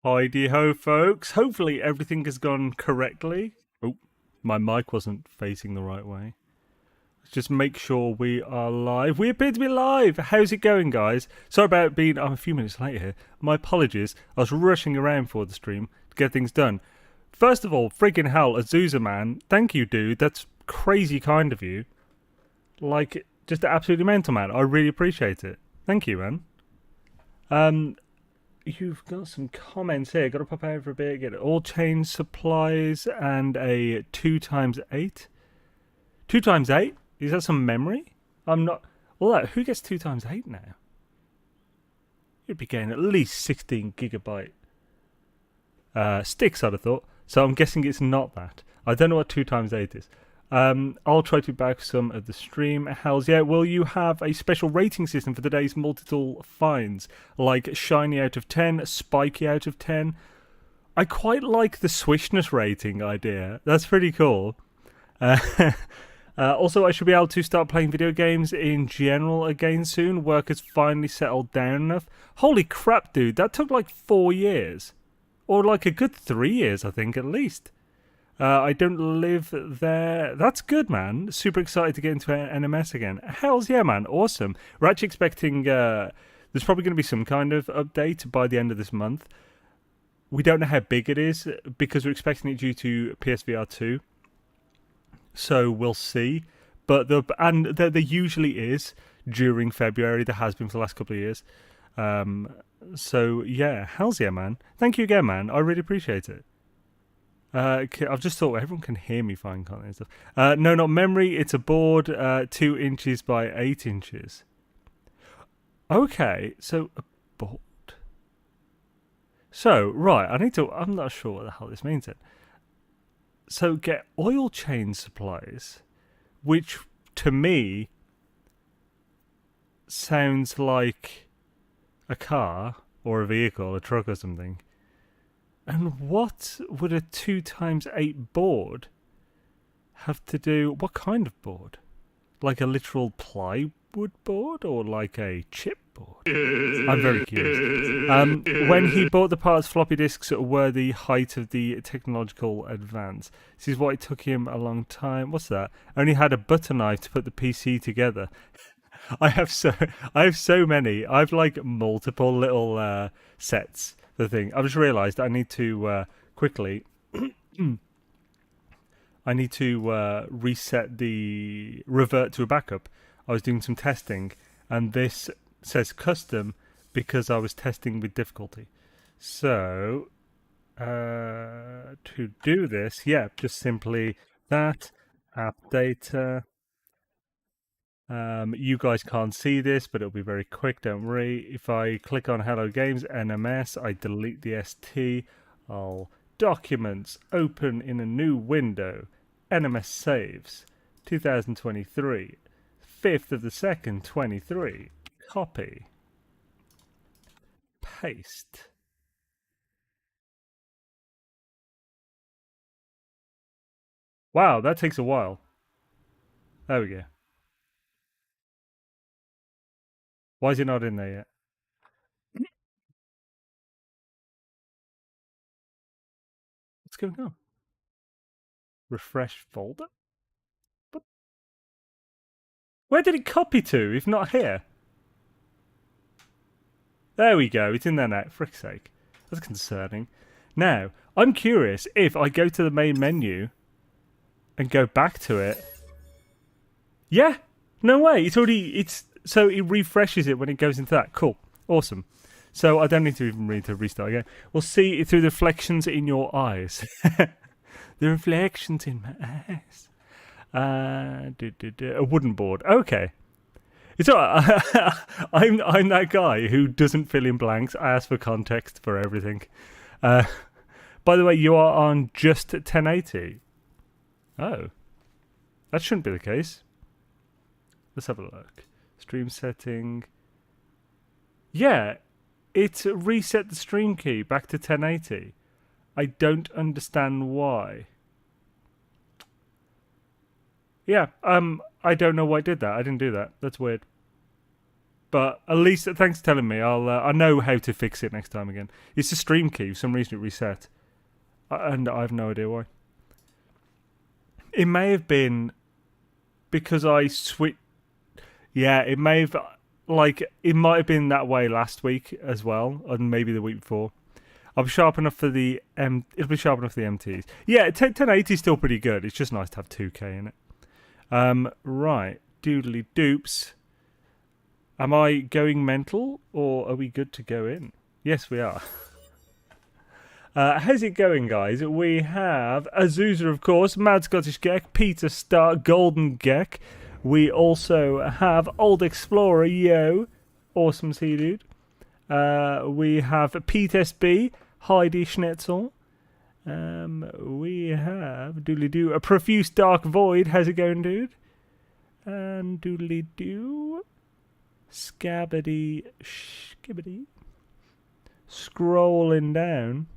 Heidi ho, folks. Hopefully everything has gone correctly. Oh, my mic wasn't facing the right way. Let's just make sure we are live. We appear to be live. How's it going, guys? Sorry about being... I'm a few minutes late here. My apologies. I was rushing around for the stream to get things done. First of all, friggin' hell, Azusa, man. Thank you, dude. That's crazy kind of you. Like, just absolutely mental, man. I really appreciate it. Thank you, man. You've got some comments here. Got to pop over a bit. Get all change supplies and a 2x8. 2x8? Is that some memory? I'm not. Well, that, who gets 2x8 now? You'd be getting at least 16 gigabyte sticks, I'd have thought. So I'm guessing it's not that. I don't know what 2x8 is. I'll try to back some of the stream. Hells yeah. Will you have a special rating system for today's multi-tool finds? Like shiny out of 10, spiky out of 10? I quite like the swishness rating idea. That's pretty cool. Also, I should be able to start playing video games in general again soon. Work has finally settled down enough. Holy crap, dude. That took like 4 years. Or like a good 3 years, I think, at least. I don't live there. That's good, man. Super excited to get into NMS again. Hells yeah, man. Awesome. We're actually expecting... there's probably going to be some kind of update by the end of this month. We don't know how big it is because we're expecting it due to PSVR 2. So we'll see. But there usually is during February. There has been for the last couple of years. So yeah, hells yeah, man. Thank you again, man. I really appreciate it. I've just thought everyone can hear me fine, can't they? And stuff. No, not memory. It's a board 2 inches by 8 inches. Okay, so a board. So, right, I'm not sure what the hell this means then. So get oil change supplies, which to me sounds like a car or a vehicle, a truck or something. And what would a 2x8 board have to do? What kind of board? Like a literal plywood board or like a chip board? I'm very curious. When he bought the parts, floppy disks were the height of the technological advance. This is why it took him a long time. What's that? I only had a butter knife to put the PC together. I have so many. I've like multiple little sets. The thing I've just realised I need to quickly. I need to revert to a backup. I was doing some testing, and this says custom because I was testing with difficulty. So to do this, yeah, just simply that app data. You guys can't see this, but it'll be very quick, don't worry. If I click on Hello Games, NMS, I delete the ST, I'll Documents, open in a new window, NMS saves, 2023, 5th of the 2nd, 23, copy, paste. Wow, that takes a while. There we go. Why is it not in there yet? What's going on? Refresh folder? But where did it copy to, if not here? There we go, it's in there now, frick's sake. That's concerning. Now, I'm curious if I go to the main menu and go back to it. Yeah, no way, so it refreshes it when it goes into that. Cool, awesome. So I don't need to even restart again. We'll see through the reflections in your eyes. The reflections in my eyes. A wooden board. Okay. It's alright. I'm that guy who doesn't fill in blanks. I ask for context for everything. By the way, you are on just 1080. Oh. That shouldn't be the case. Let's have a look. Stream setting. Yeah, it reset the stream key back to 1080. I don't understand why. Yeah, I don't know why it did that. I didn't do that. That's weird. But at least, thanks for telling me. I know how to fix it next time again. It's a stream key. For some reason it reset. And I have no idea why. It may have been because I switched. Yeah, it may have. It might have been that way last week as well. And maybe the week before. I'll be sharp enough for the it'll be sharp enough for the MTs. Yeah, 1080 is still pretty good. It's just nice to have 2K in it. Right. Doodly doops. Am I going mental, or are we good to go in? Yes, we are. How's it going, guys? We have Azusa, of course, Mad Scottish Gek, Peter Stark, Golden Gek. We also have Old Explorer, yo. Awesome to see you, dude. We have Pete SB, Heidi Schnitzel. We have Doodly Doo, a Profuse Dark Void. How's it going, dude? And Doodly Doo. Skibbity. Scrolling down.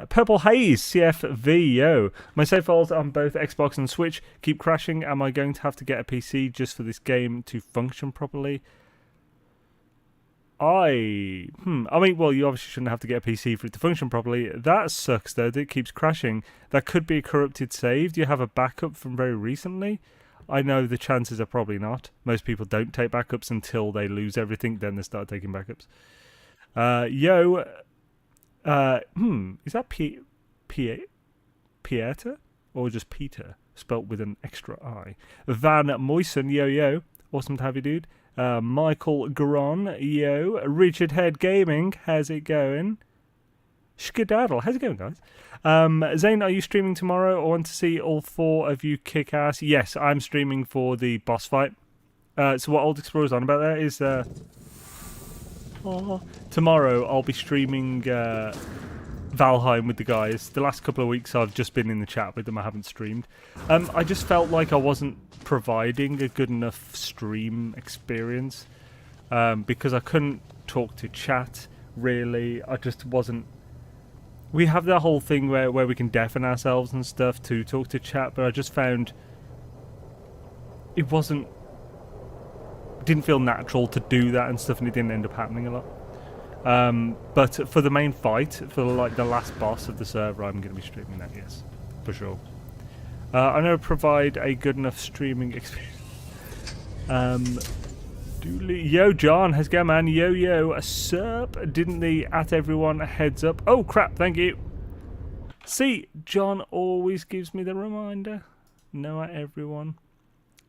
Purple Haze, CFV, yo. My save files on both Xbox and Switch keep crashing. Am I going to have to get a PC just for this game to function properly? I mean, well, you obviously shouldn't have to get a PC for it to function properly. That sucks, though, that it keeps crashing. That could be a corrupted save. Do you have a backup from very recently? I know the chances are probably not. Most people don't take backups until they lose everything, then they start taking backups. Is that Pieter? Or just Peter, spelt with an extra I? Van Moysen, yo. Awesome to have you, dude. Michael Gron, yo. Richard Head Gaming, how's it going? Skedaddle, how's it going, guys? Xaine, are you streaming tomorrow? I want to see all 4 of you kick ass. Yes, I'm streaming for the boss fight. So what Old Explorer's on about there is tomorrow I'll be streaming Valheim with the guys. The last couple of weeks I've just been in the chat with them. I haven't streamed. I just felt like I wasn't providing a good enough stream experience because I couldn't talk to chat, really. I just wasn't... We have that whole thing where we can deafen ourselves and stuff to talk to chat, but I just found it didn't feel natural to do that and stuff, and it didn't end up happening a lot. But for the main fight, for the last boss of the server, I'm going to be streaming that, yes, for sure. I know provide a good enough streaming experience. Yo, John, how's it going, man? Yo, a sup? Didn't the at everyone a heads up? Oh, crap, thank you. See, John always gives me the reminder. No at everyone.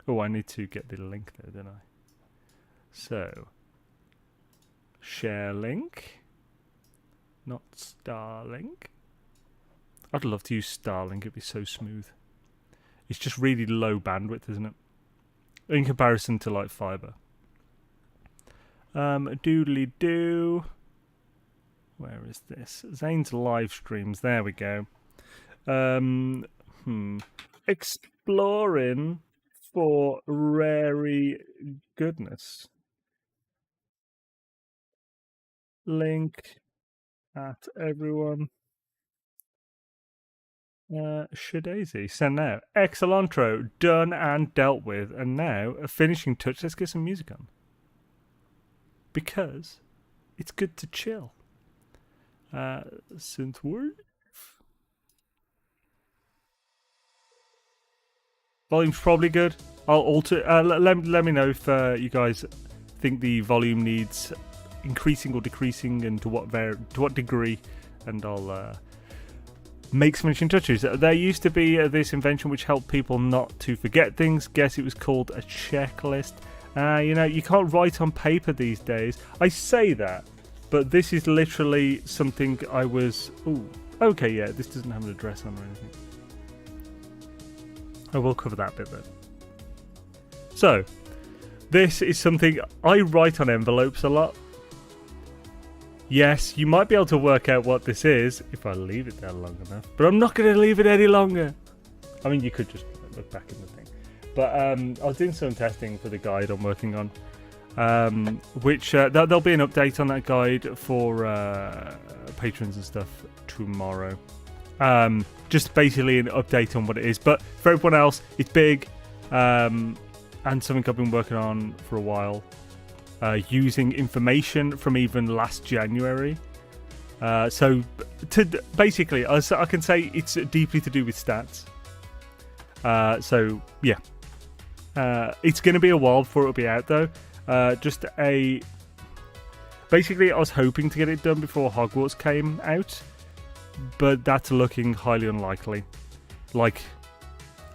Oh, I need to get the link there, don't I? So, share link. Not Starlink. I'd love to use Starlink, it'd be so smooth. It's just really low bandwidth, isn't it? In comparison to, like, fiber. Doodly doo. Where is this? Xaine's live streams. There we go. Exploring for rary goodness. Link at everyone. Shadaisy. Send now. Excellentro. Done and dealt with. And now a finishing touch. Let's get some music on. Because it's good to chill. Synthwave. Volume's probably good. I'll alter. Let me know if you guys think the volume needs increasing or decreasing, and to what degree, and I'll make some finishing touches. There used to be this invention which helped people not to forget things. Guess it was called a checklist. You can't write on paper these days. I say that, but this is literally something I was... Ooh, okay, yeah, this doesn't have an address on or anything. I will cover that bit then. So, this is something I write on envelopes a lot. Yes, you might be able to work out what this is if I leave it there long enough, but I'm not going to leave it any longer. I mean, you could just look back in the thing. But I was doing some testing for the guide I'm working on, which there'll be an update on that guide for patrons and stuff tomorrow. Just basically an update on what it is. But for everyone else, it's big. and something I've been working on for a while, using information from even last January. So basically, I can say it's deeply to do with stats. So yeah, it's going to be a while before it'll be out though. Basically, I was hoping to get it done before Hogwarts came out, but that's looking highly unlikely. Like,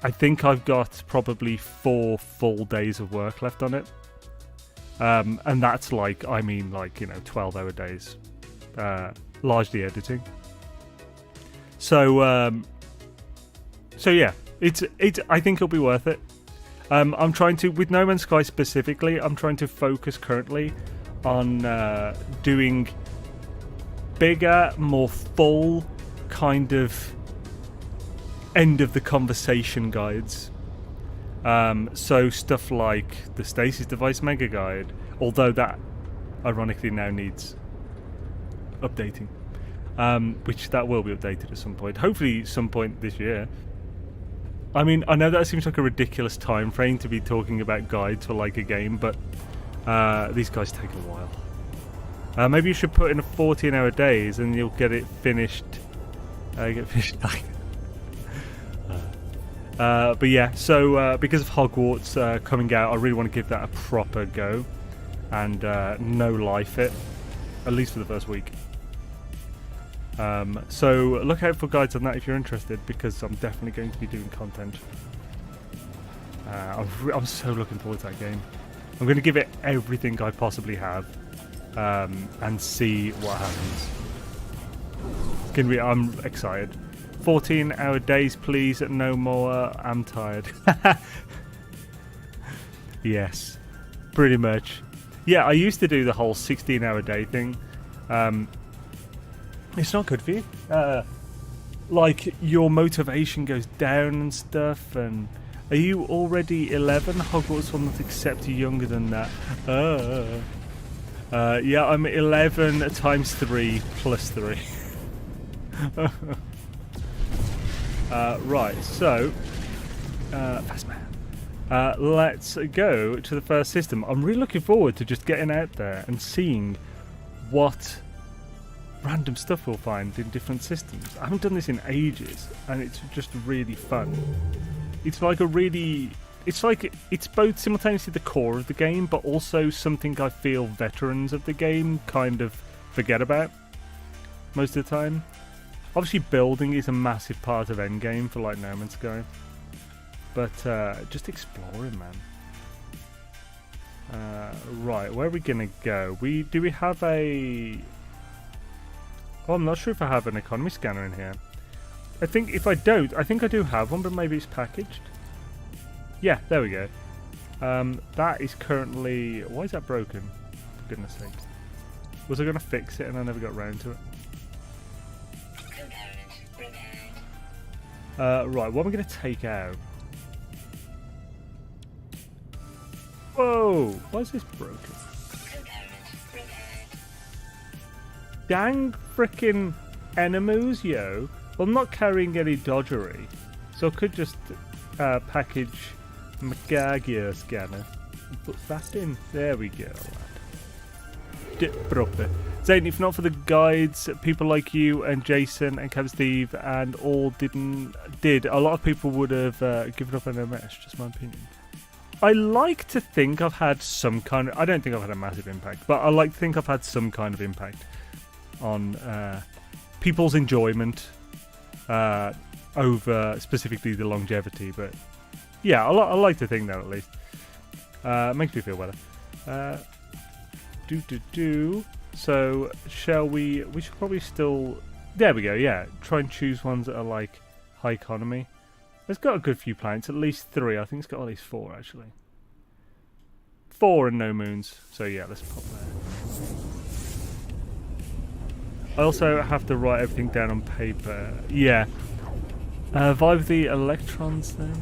I think I've got probably 4 full days of work left on it. And that's like, 12-hour days. Largely editing. So yeah, it's. I think it'll be worth it. I'm trying to, with No Man's Sky specifically, I'm trying to focus currently on doing bigger, more full kind of end of the conversation guides. So stuff like the Stasis Device Mega Guide, although that ironically now needs updating, which that will be updated at some point, hopefully some point this year. I mean, I know that seems like a ridiculous time frame to be talking about guides for like a game, but these guys take a while. Maybe you should put in a 14-hour days and you'll get it finished. But yeah, so because of Hogwarts coming out, I really want to give that a proper go and no life it, at least for the first week. So look out for guides on that if you're interested, because I'm definitely going to be doing content. I'm so looking forward to that game. I'm going to give it everything I possibly have and see what happens. It's going to be. I'm excited. 14-hour days, please. No more. I'm tired. Yes, pretty much. Yeah, I used to do the whole 16-hour day thing. It's not good for you. Like, your motivation goes down and stuff. And are you already 11? Hogwarts will not accept you younger than that. Yeah, I'm 11 times 3 plus 3. Right, so fast man. Let's go to the first system. I'm really looking forward to just getting out there and seeing what random stuff we'll find in different systems. I haven't done this in ages, and it's just really fun. It's like it's both simultaneously the core of the game, but also something I feel veterans of the game kind of forget about most of the time. Obviously, building is a massive part of endgame for like No Man's Sky, but just exploring, man. Right, where are we gonna go? Do we have a? Oh, I'm not sure if I have an economy scanner in here. I think if I don't, I think I do have one, but maybe it's packaged. Yeah, there we go. That is currently. Why is that broken? For goodness sake. Was I gonna fix it and I never got round to it? Right, what am I going to take out? Whoa! Why is this broken? Dang frickin' enemies, yo! Well, I'm not carrying any dodgery, so I could just package Magagia scanner and put that in. There we go, lad. Proper. Xaine, if not for the guides, people like you and Jason and Cab Steve and all did, a lot of people would have given up on NMS, just my opinion. I like to think I've had some kind of, I don't think I've had a massive impact, but I like to think I've had some kind of impact on people's enjoyment over specifically the longevity, but yeah, I like to think that at least. Makes me feel better. So, shall we should probably still, there we go, yeah, try and choose ones that are like high economy. It's got a good few planets, at least 3, I think it's got at least 4 actually. 4 and no moons, so yeah, let's pop there. I also have to write everything down on paper, yeah. Vibe the electrons then?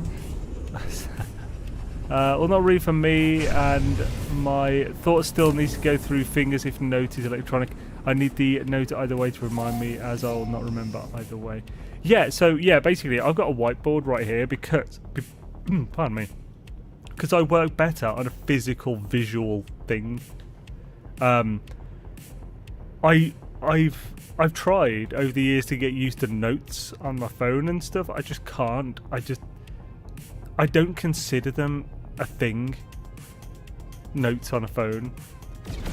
Well, not really for me, and my thoughts still needs to go through fingers if note is electronic. I need the note either way to remind me, as I'll not remember either way. Yeah, so yeah, basically I've got a whiteboard right here because, pardon me, because I work better on a physical, visual thing. I've tried over the years to get used to notes on my phone and stuff. I just can't. I don't consider them a thing. Notes on a phone.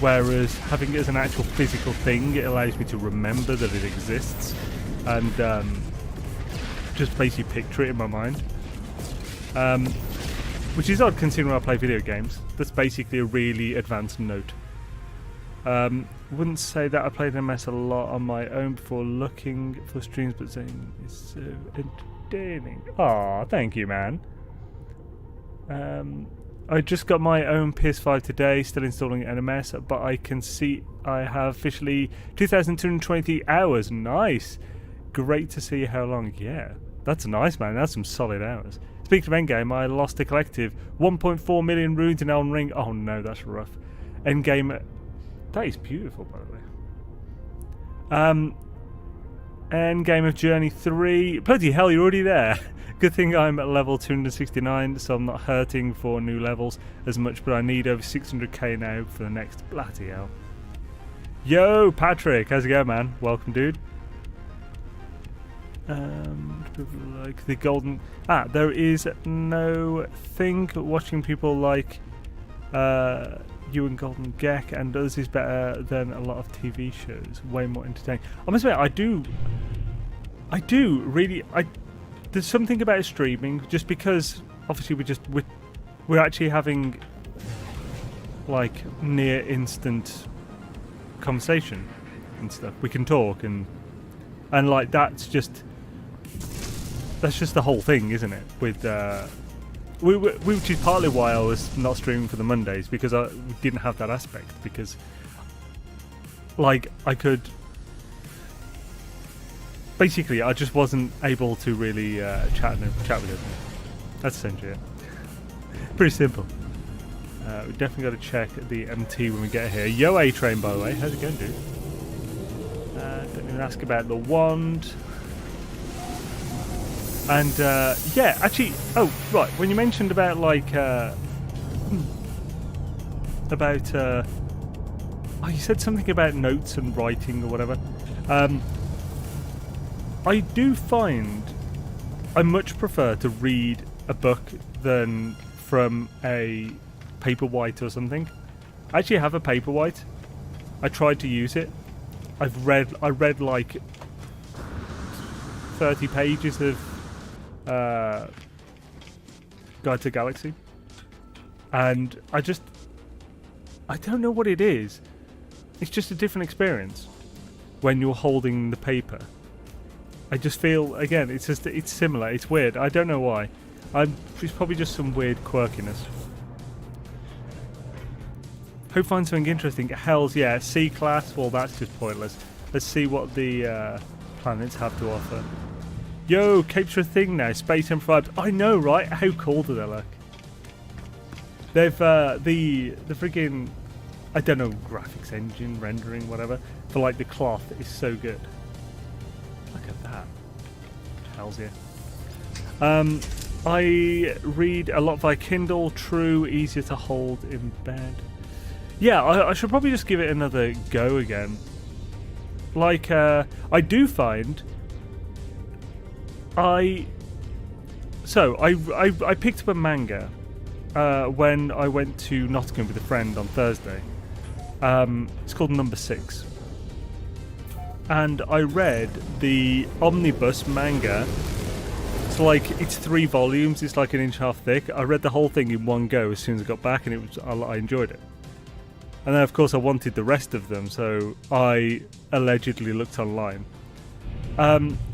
Whereas having it as an actual physical thing, it allows me to remember that it exists and just basically picture it in my mind. Which is odd considering I play video games. That's basically a really advanced note. Wouldn't say that I played NMS a lot on my own before looking for streams, but Xaine is so entertaining. Aw, thank you, man. I just got my own PS5 today, still installing NMS, but I can see I have officially 2,220 hours. Nice. Great to see how long. Yeah, that's nice, man. That's some solid hours. Speaking of endgame, I lost a collective 1.4 million runes in Elden Ring. Oh no, that's rough. Endgame, that is beautiful, by the way. Endgame of Journey 3. Bloody hell, you're already there. Good thing I'm at level 269, so I'm not hurting for new levels as much, but I need over 600k now for the next. Bloody hell. Yo, Patrick, how's it going, man? Welcome, dude. Like the golden... there is no thing watching people like you and Golden Gek and others is better than a lot of TV shows. Way more entertaining. I must admit, I do really... There's something about streaming, just because obviously we're actually having like near instant conversation and stuff. We can talk and like that's just the whole thing, isn't it? With which is partly why I was not streaming for the Mondays, because I didn't have that aspect, because like I could. Basically, I just wasn't able to really chat with him. That's essentially it. Pretty simple. We definitely got to check the MT when we get here. Yo, A-Train, by the way. How's it going, dude? Don't even ask about the wand. And, yeah, actually... Oh, right. When you mentioned about, like... oh, you said something about notes and writing or whatever. I do find I much prefer to read a book than from a Paperwhite or something. I actually have a Paperwhite. I tried to use it. I read like 30 pages of Guide to Galaxy, and I don't know what it is. It's just a different experience when you're holding the paper. I just feel, again, it's similar. It's weird. I don't know why. It's probably just some weird quirkiness. Hope find something interesting. Hells yeah, C-class. Well, that's just pointless. Let's see what the planets have to offer. Yo, capture a thing now. Space and vibes. I know, right? How cool do they look? They've the friggin', I don't know, graphics engine, rendering, whatever, for like the cloth is so good. Look at that. Hells yeah. I read a lot via Kindle. True, easier to hold in bed. Yeah, I should probably just give it another go again. Like, I do find... I picked up a manga when I went to Nottingham with a friend on Thursday. It's called Number 6. And I read the omnibus manga. It's 3 volumes. It's like an inch and a half thick. I read the whole thing in one go as soon as I got back, and I enjoyed it. And then, of course, I wanted the rest of them, so I allegedly looked online.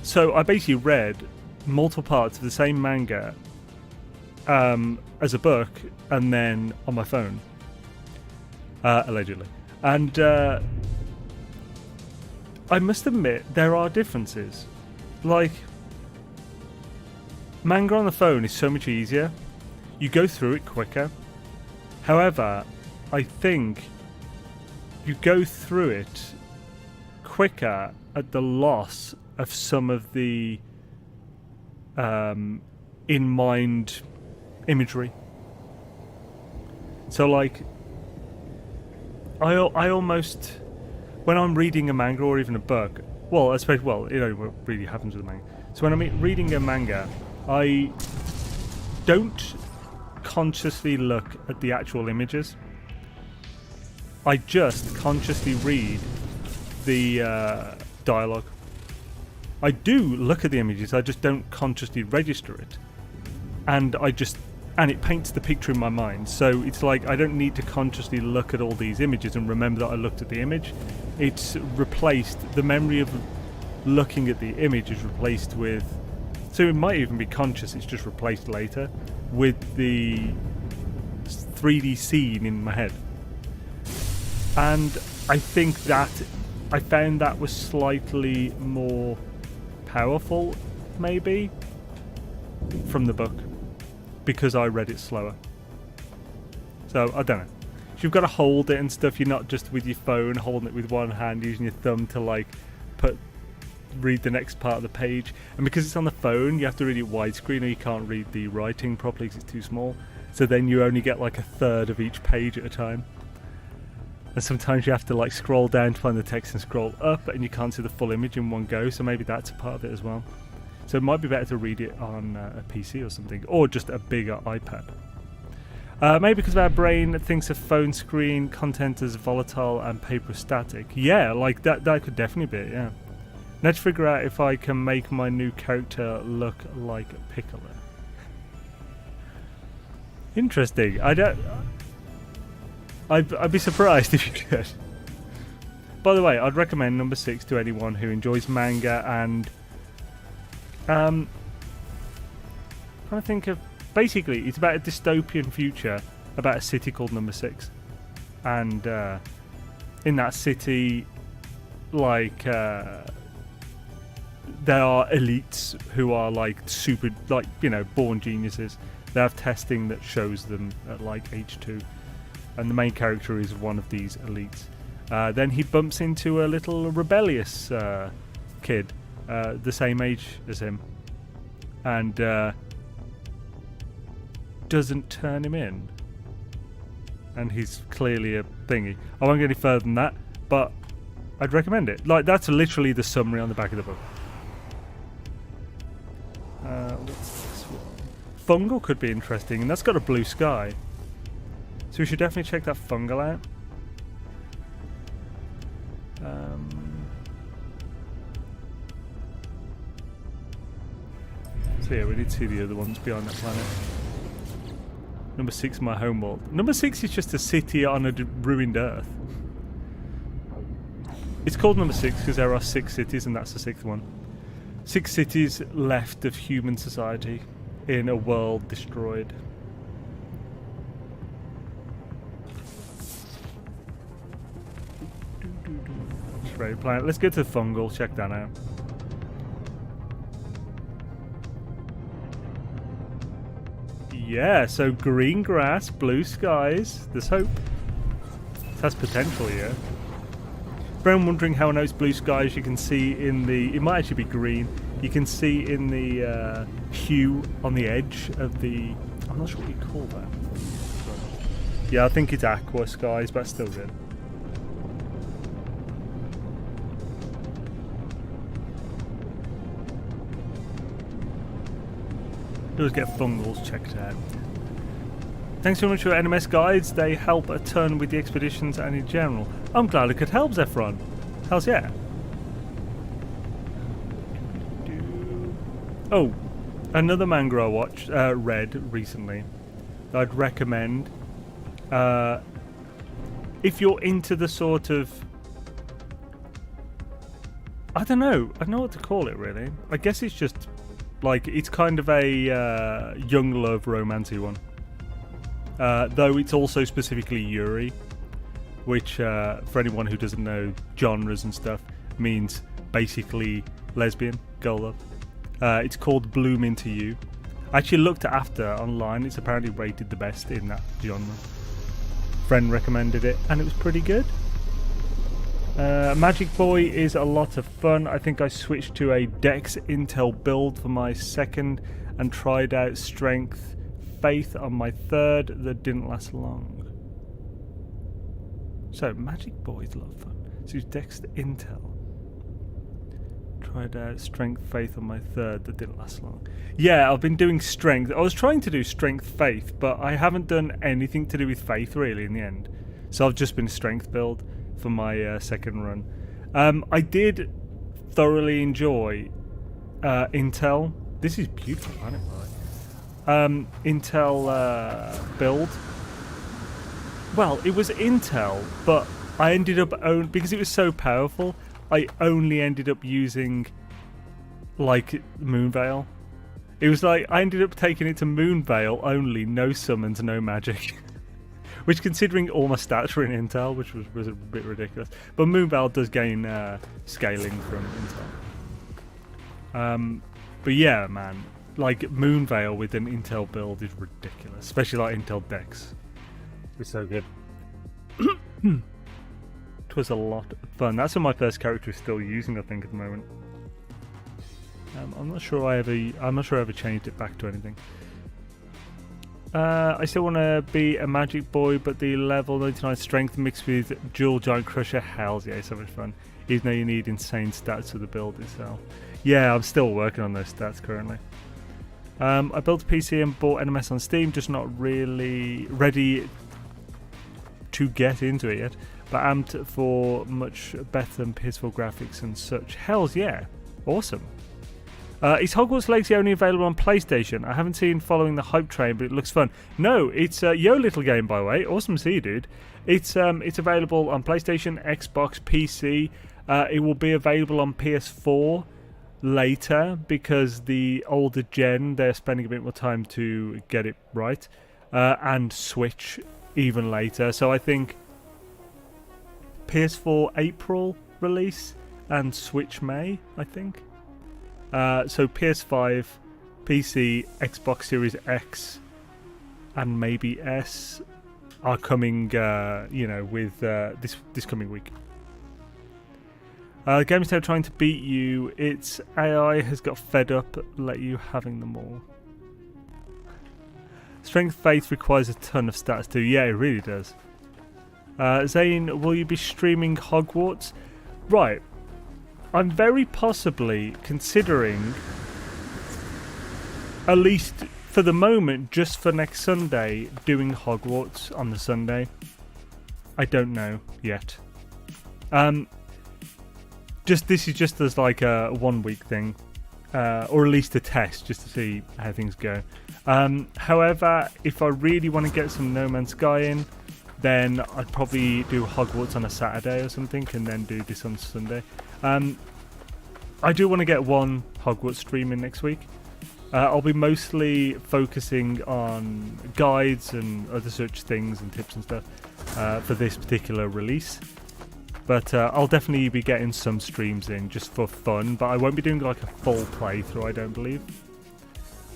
So I basically read multiple parts of the same manga as a book, and then on my phone, allegedly. And I must admit, there are differences. Like, manga on the phone is so much easier. You go through it quicker. However, I think you go through it quicker at the loss of some of the in-mind imagery. So like, I almost, when I'm reading a manga or even a book, well, especially, well, you know what really happens with a manga. So when I'm reading a manga, I don't consciously look at the actual images. I just consciously read the dialogue. I do look at the images, I just don't consciously register it. And it paints the picture in my mind. So it's like I don't need to consciously look at all these images and remember that I looked at the image. It's replaced, the memory of looking at the image is replaced with, so it might even be conscious, it's just replaced later with the 3D scene in my head. And I think that I found that was slightly more powerful, maybe, from the book, because I read it slower. So I don't know. So you've got to hold it and stuff. You're not just with your phone holding it with one hand, using your thumb to like read the next part of the page. And because it's on the phone, you have to read it widescreen, or you can't read the writing properly because it's too small. So then you only get like a third of each page at a time. And sometimes you have to like scroll down to find the text and scroll up, and you can't see the full image in one go. So maybe that's a part of it as well. So it might be better to read it on a PC or something, or just a bigger iPad. Maybe because our brain thinks of phone screen content as volatile and paper static. Yeah, like that could definitely be it, yeah. Let's figure out if I can make my new character look like Piccolo. Interesting. I'd be surprised if you could. By the way, I'd recommend number 6 to anyone who enjoys manga and trying to think of, basically it's about a dystopian future about a city called number 6, and in that city, like there are elites who are like super, like, you know, born geniuses. They have testing that shows them at like age 2, and the main character is one of these elites. Then he bumps into a little rebellious kid the same age as him, and doesn't turn him in, and he's clearly a thingy. I won't get any further than that, but I'd recommend it. Like, that's literally the summary on the back of the book. What's this one? Fungal could be interesting, and that's got a blue sky, so we should definitely check that fungal out. So yeah, we need to see the other ones beyond that planet. Number 6, my homeworld. Number 6 is just a city on a ruined Earth. It's called number 6 because there are 6 cities, and that's the 6th one. 6 cities left of human society in a world destroyed. Planet. Let's go to the fungal, check that out. Yeah, so green grass, blue skies. There's hope. It has potential here. For anyone wondering how I know it's blue skies, you can see in the... It might actually be green. You can see in the hue on the edge of the... I'm not sure what you call that. Yeah, I think it's aqua skies, but still good. Let's get fungals checked out. Thanks so much for NMS guides. They help a ton with the expeditions and in general. I'm glad I could help, Zephron. Hells yeah. Oh, another manga I watched, read recently, that I'd recommend. If you're into the sort of... I don't know what to call it really. I guess it's just... Like, it's kind of a young love romancy one. Though it's also specifically Yuri, which, for anyone who doesn't know genres and stuff, means basically lesbian, girl love. It's called Bloom Into You. I actually looked after online. It's apparently rated the best in that genre. Friend recommended it, and it was pretty good. Magic Boy is a lot of fun. I think I switched to a Dex Intel build for my 2nd and tried out Strength Faith on my 3rd. That didn't last long. So, Magic Boy's a lot of fun. So, use Dex Intel. Tried out Strength Faith on my third, that didn't last long. Yeah, I've been doing Strength. I was trying to do Strength Faith, but I haven't done anything to do with Faith really in the end. So I've just been Strength build for my second run. I did thoroughly enjoy Intel. This is beautiful planet, right? Intel build. Well, it was Intel, but I ended up because it was so powerful. I only ended up using like Moonveil. It was like I ended up taking it to Moonveil only, no summons, no magic. Which, considering all my stats were in Intel, which was a bit ridiculous. But Moonveil does gain scaling from Intel. But yeah, man, like Moonveil with an Intel build is ridiculous, especially like Intel Dex. It's so good. It was a lot of fun. That's what my first character is still using, I think, at the moment. I'm not sure I ever changed it back to anything. I still want to be a magic boy, but the level 99 strength mixed with dual giant crusher, hells yeah, it's so much fun. Even though you need insane stats for the build itself. Yeah, I'm still working on those stats currently. I built a PC and bought NMS on Steam, just not really ready to get into it yet. But amped for much better than PS4 graphics and such. Hells yeah, awesome. Is Hogwarts Legacy only available on PlayStation? I haven't seen following the hype train, but it looks fun. No, it's yo little game, by the way. Awesome to see you, dude. It's available on PlayStation, Xbox, PC. It will be available on PS4 later because the older gen, they're spending a bit more time to get it right, and Switch even later. So I think PS4 April release and Switch May, I think. So PS5, PC, Xbox Series X, and maybe S are coming, with this coming week. GameStop trying to beat you. Its AI has got fed up, let you having them all. Strength Faith requires a ton of stats too. Yeah, it really does. Xaine, will you be streaming Hogwarts? Right. I'm very possibly considering, at least for the moment, just for next Sunday, doing Hogwarts on the Sunday. I don't know yet. This is just as like a 1 week thing, or at least a test, just to see how things go. However, if I really want to get some No Man's Sky in, then I'd probably do Hogwarts on a Saturday or something, and then do this on Sunday. I do want to get one Hogwarts stream in next week. I'll be mostly focusing on guides and other such things and tips and stuff for this particular release. But I'll definitely be getting some streams in just for fun, but I won't be doing like a full playthrough, I don't believe.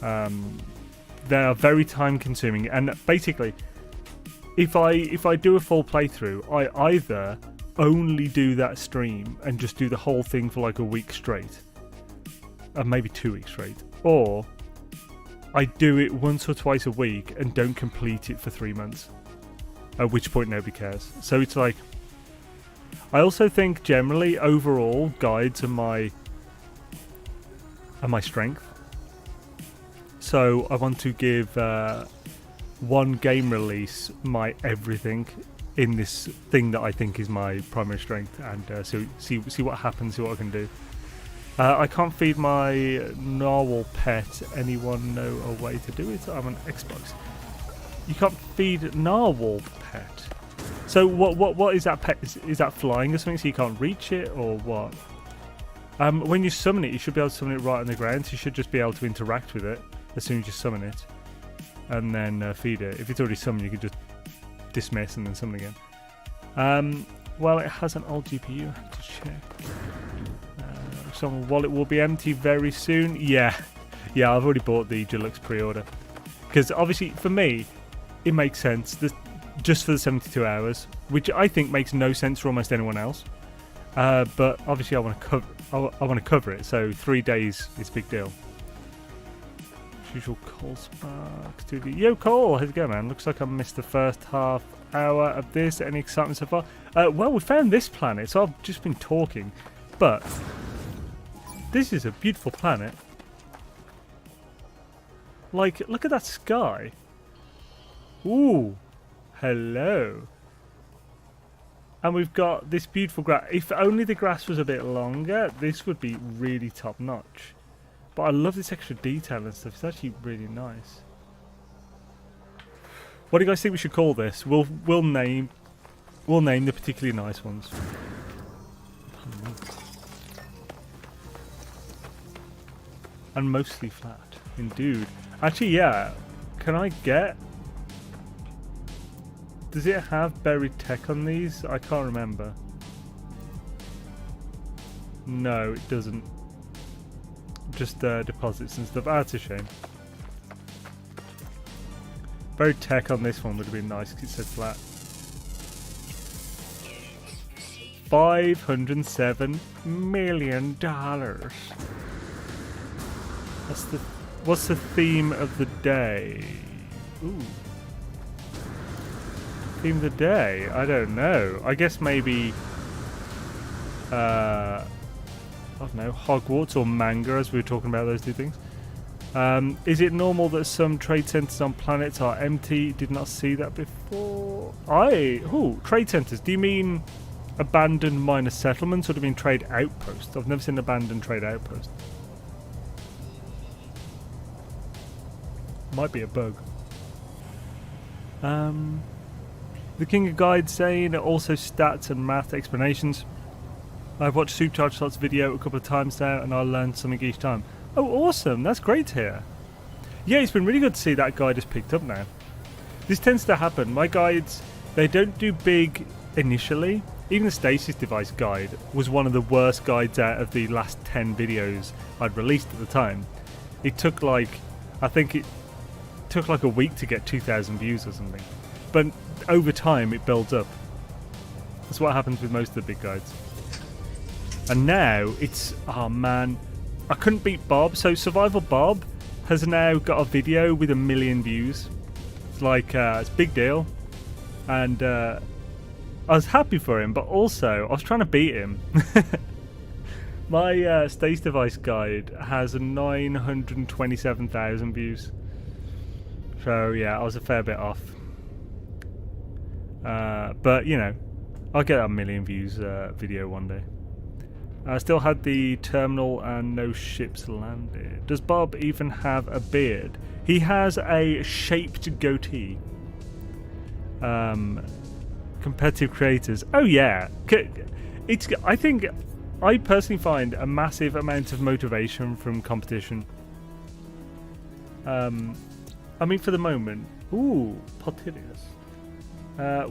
They are very time consuming, and basically if I do a full playthrough, I either only do that stream and just do the whole thing for like a week straight, maybe 2 weeks straight, or I do it once or twice a week and don't complete it for 3 months, at which point nobody cares. So it's like, I also think generally overall guides are my strength, so I want to give one game release my everything in this thing that I think is my primary strength, and so see what happens, see what I can do. I can't feed my narwhal pet. Anyone know a way to do it? I'm on Xbox. You can't feed narwhal pet. So what is that pet? Is that flying or something, so you can't reach it, or what? When you summon it, you should be able to summon it right on the ground, so you should just be able to interact with it as soon as you summon it, and then feed it. If it's already summoned, you can just dismiss and then summon again. Well, it has an old GPU. I have to check. Some wallet will be empty very soon. Yeah, I've already bought the deluxe pre-order because obviously for me it makes sense just for the 72 hours, which I think makes no sense for almost anyone else. But obviously I want to cover it, so 3 days is a big deal. Usual Cole Sparks. Yo Cole, how's it going, man? Looks like I missed the first half hour of this. Any excitement so far? Well, we found this planet, so I've just been talking. But this is a beautiful planet. Like, look at that sky. Ooh, hello. And we've got this beautiful grass. If only the grass was a bit longer, this would be really top notch. But I love this extra detail and stuff. It's actually really nice. What do you guys think we should call this? We'll name the particularly nice ones. And mostly flat, indeed. Actually, yeah. Can I get? Does it have buried tech on these? I can't remember. No, it doesn't. Just deposits and stuff. Ah, it's a shame. Buried tech on this one would have been nice because it said flat. $507 million. What's the theme of the day? Ooh. Theme of the day? I don't know. I guess maybe I don't know, Hogwarts or manga, as we were talking about those two things. Is it normal that some trade centers on planets are empty? Did not see that before. Trade centers. Do you mean abandoned minor settlements, or do you mean trade outposts? I've never seen an abandoned trade outpost. Might be a bug. The King of Guide Xaine, also stats and math explanations. I've watched Supercharged Slots video a couple of times now, and I learned something each time. Oh, awesome! That's great to hear. Yeah, it's been really good to see that guide has picked up now. This tends to happen. My guides, they don't do big initially. Even the Stasis Device guide was one of the worst guides out of the last 10 videos I'd released at the time. It took like, I think it took like a week to get 2,000 views or something. But over time, it builds up. That's what happens with most of the big guides. And now it's, oh man, I couldn't beat Bob. So Survival Bob has now got a video with 1 million views. It's like, it's a big deal. And I was happy for him, but also I was trying to beat him. My Stasis Device guide has 927,000 views. So yeah, I was a fair bit off. But you know, I'll get a 1 million views video one day. I still had the terminal and no ships landed. Does Bob even have a beard? He has a shaped goatee. Competitive creators. Oh yeah. I think I personally find a massive amount of motivation from competition. I mean, for the moment. Ooh, Potilius.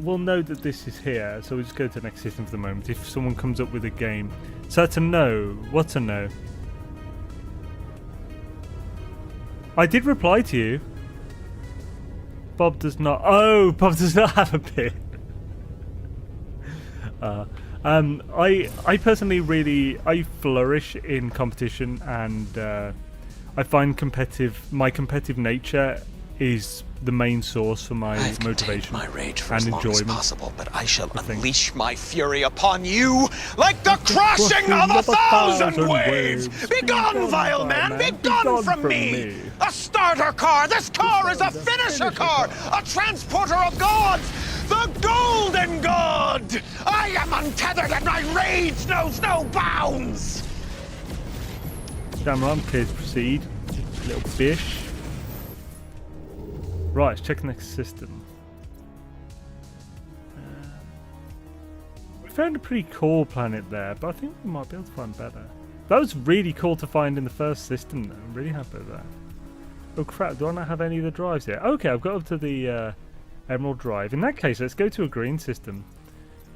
We'll know that this is here, so we'll just go to the next system for the moment. If someone comes up with a game. So that's a no. What's a no? I did reply to you. Bob does not. Oh, Bob does not have a beard. I personally I flourish in competition, and I find my competitive nature is the main source for my motivation my rage for and as long enjoyment. as possible, but I shall unleash my fury upon you like the crashing of 1,000 waves. Begone, vile man, begone from me! A starter car! This car is a finisher car! A transporter of gods! The Golden God! I am untethered and my rage knows no bounds! Damn right, I'm clear to proceed. Little bish. Right, let's check the next system. We found a pretty cool planet there, but I think we might be able to find better. That was really cool to find in the first system, though. I'm really happy with that. Oh crap, do I not have any of the drives yet? Okay, I've got up to the Emerald Drive. In that case, let's go to a green system.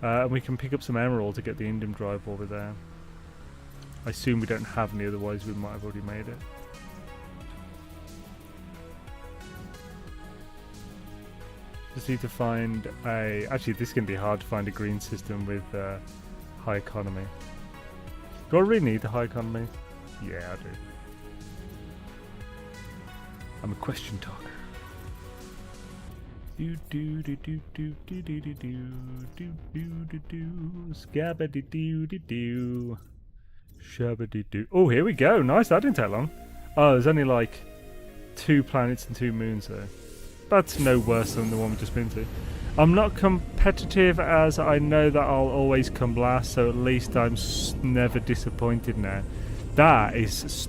And we can pick up some Emerald to get the Indium Drive while we're there. I assume we don't have any, otherwise we might have already made it. Just need to find a... Actually, this is going to be hard to find a green system with high economy. Do I really need the high economy? Yeah, I do. I'm a question talker. Do do do do do do do do do do do do scabba do do do shabba do. Oh, here we go. Nice. That didn't take long. Oh, there's only like 2 planets and 2 moons there. That's no worse than the one we've just been to. I'm not competitive as I know that I'll always come last, so at least I'm never disappointed now. That is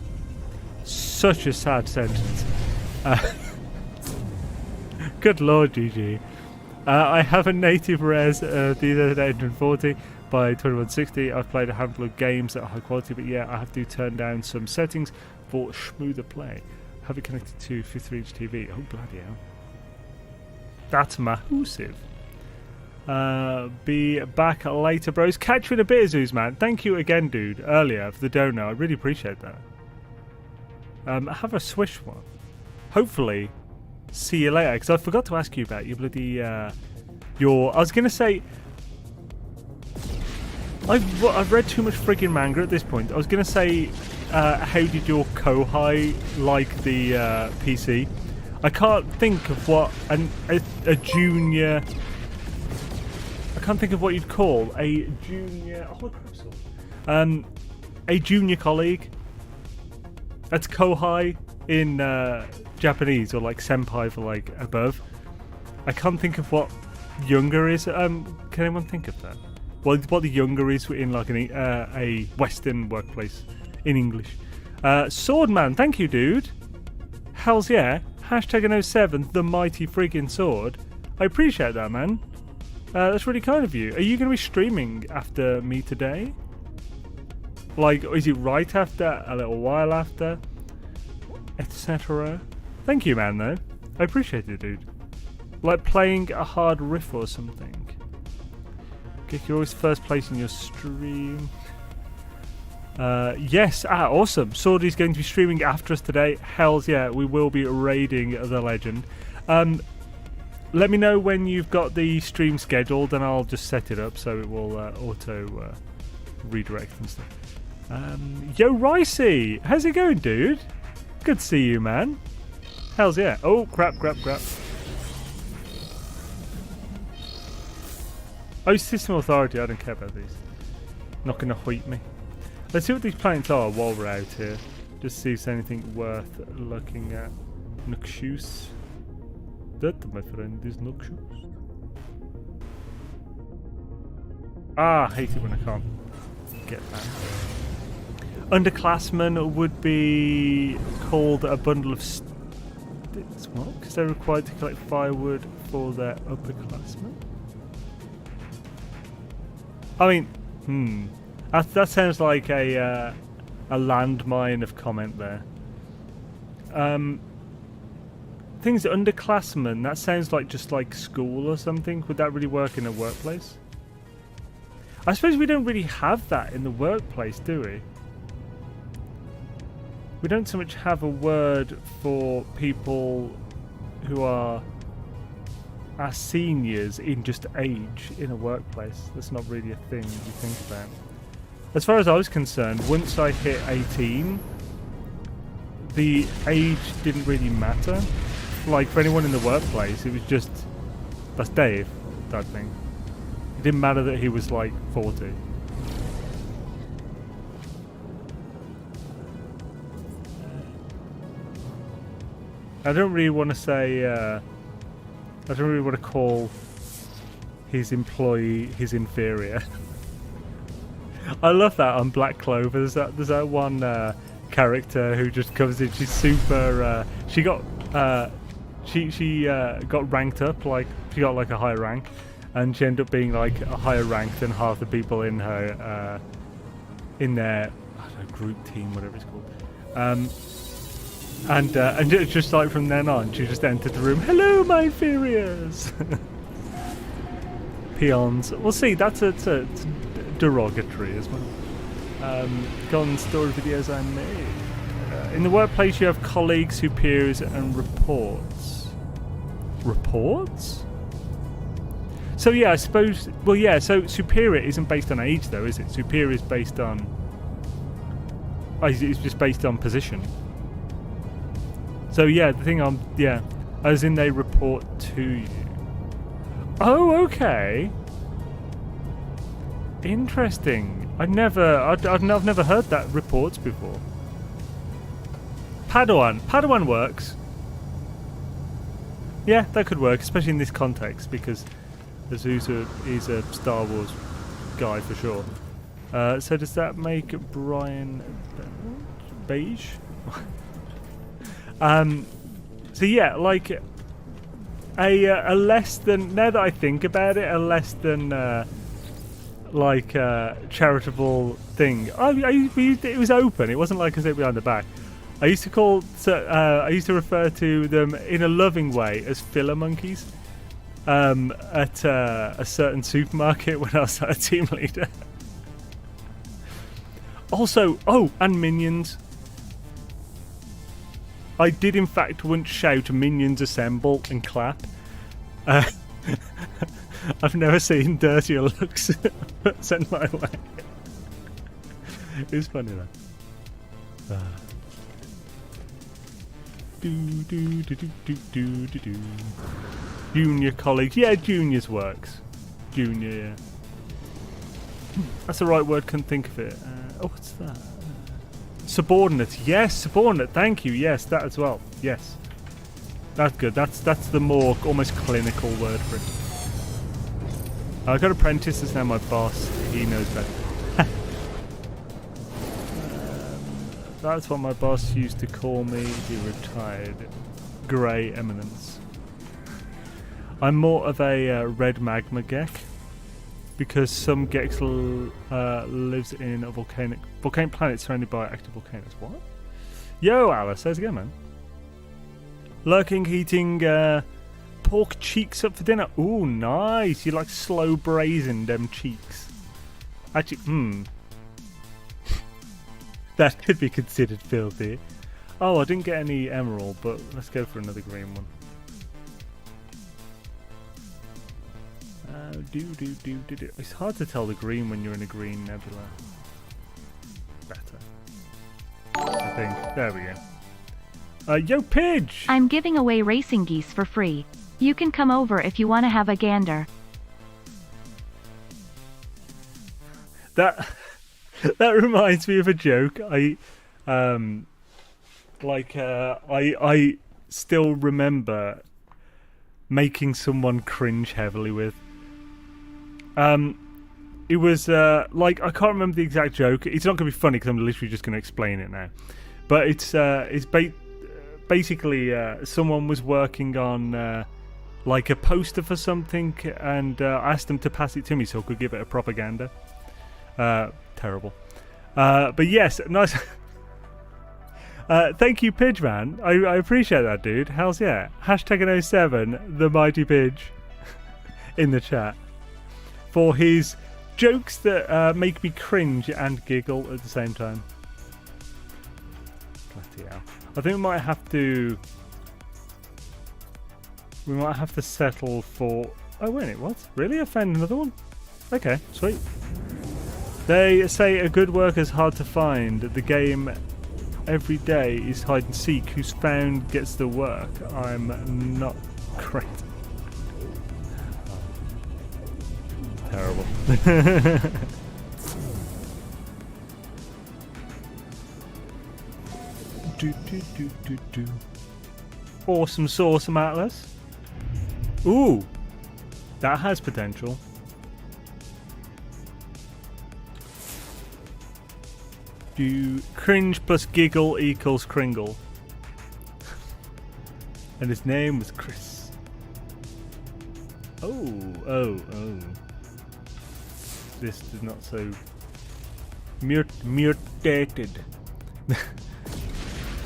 such a sad sentence. Good lord, GG. I have a native res of the 840 by 2160. I've played a handful of games at high quality, but yeah, I have to turn down some settings for smoother play. Have it connected to 53-inch TV. Oh, bloody hell. That's massive. Be back later, bros. Catch you in a bit, Zeus, man. Thank you again, dude, earlier for the donor. I really appreciate that. Have a swish one. Hopefully, see you later. Because I forgot to ask you about your bloody, I was going to say, I've read too much friggin' manga at this point. I was going to say, how did your Kohai like the PC? I can't think of what a junior. I can't think of what you'd call a junior. Oh, a junior colleague. That's Kohai in Japanese, or like senpai for like above. I can't think of what younger is. Can anyone think of that? What the younger is in like a Western workplace in English? Swordman, thank you, dude. Hells yeah. Hashtag 07, the mighty friggin' sword. I appreciate that, man. That's really kind of you. Are you going to be streaming after me today? Like, is it right after, a little while after, etc.? Thank you, man, though. I appreciate it, dude. Like playing a hard riff or something. Gek, you're always first place in your stream. Yes, awesome. Swordy's going to be streaming after us today. Hells yeah, we will be raiding the legend. Let me know when you've got the stream scheduled and I'll just set it up so it will auto redirect and stuff. Yo, Ricey! How's it going, dude? Good to see you, man. Hells yeah. Oh, crap. Oh, System Authority, I don't care about these. Not gonna hoit me. Let's see what these planets are while we're out here. Just see if there's anything worth looking at. Nuxus. That, my friend, is Nuxus. I hate it when I can't get that. Underclassmen would be called a bundle of sticks. What? Because they're required to collect firewood for their upperclassmen? I mean, that sounds like a landmine of comment there. Things underclassmen, that sounds like just like school or something. Would that really work in a workplace? I suppose we don't really have that in the workplace, do we? We don't so much have a word for people who are our seniors in just age in a workplace. That's not really a thing you think about. As far as I was concerned, once I hit 18, the age didn't really matter. Like, for anyone in the workplace, it was just, that's Dave, type thing. It didn't matter that he was like 40. I don't really want to say, I don't really want to call his employee his inferior. I love that on Black Clover. There's that one character who just comes in. She's super. She got ranked up. Like, she got like a higher rank, and she ended up being like a higher rank than half the people in her in their, I don't know, group team, whatever it's called. And just like from then on, she just entered the room. Hello, my inferiors. Peons. Well, see, that's a derogatory as well. Gone story videos I made. In the workplace, you have colleagues, superiors, and reports. Reports? So yeah, I suppose. Well, yeah. So superior isn't based on age, though, is it? Superior is based on. Oh, it's just based on position. So yeah, the thing as in they report to you. Oh, okay. Interesting. I've never heard that reports before. Padawan works. Yeah, that could work, especially in this context, because Azusa is a Star Wars guy for sure. So does that make Brian beige? So yeah, like a less than, now that I think about it, a less than charitable thing. It was open. It wasn't like I said behind the back. I used to refer to them in a loving way as filler monkeys at a certain supermarket when I was a team leader. Also, and minions. I did in fact once shout "Minions assemble" and clap. I've never seen dirtier looks sent my way. It was funny though. Junior colleagues. Yeah, juniors works. Junior, yeah. That's the right word, couldn't think of it. What's that? Subordinate. Yes, subordinate. Thank you. Yes, that as well. Yes. That's good. That's the more almost clinical word for it. I've got apprentice is now my boss. He knows better. That's what my boss used to call me. He retired. Grey Eminence. I'm more of a red magma Gek, because some Geks lives in a volcanic planet surrounded by active volcanoes. What? Yo, Alice, says again, man. Lurking, eating pork cheeks up for dinner. Ooh, nice. You like slow braising them cheeks. Actually, that could be considered filthy. Oh, I didn't get any emerald, but let's go for another green one. It's hard to tell the green when you're in a green nebula. Better, I think. There we go. Yo, Pidge! I'm giving away racing geese for free. You can come over if you want to have a gander. That reminds me of a joke. I still remember making someone cringe heavily with. It was I can't remember the exact joke. It's not going to be funny because I'm literally just going to explain it now. But it's basically someone was working on a poster for something, and I asked them to pass it to me so I could give it a propaganda. Terrible. But yes, nice. Thank you, Pidge man. I appreciate that, dude. Hell's yeah. #07 the mighty Pidge in the chat for his jokes that make me cringe and giggle at the same time. Bloody hell. I think we might have to settle for. Oh wait, what? Really? I found another one? Okay, sweet. They say a good worker's hard to find. The game every day is hide and seek. Who's found gets the work. I'm not great. Terrible. Awesome sauce, Atlas. Ooh, that has potential. Cringe plus giggle equals Kringle. And his name was Chris. Oh. This is not so mutated.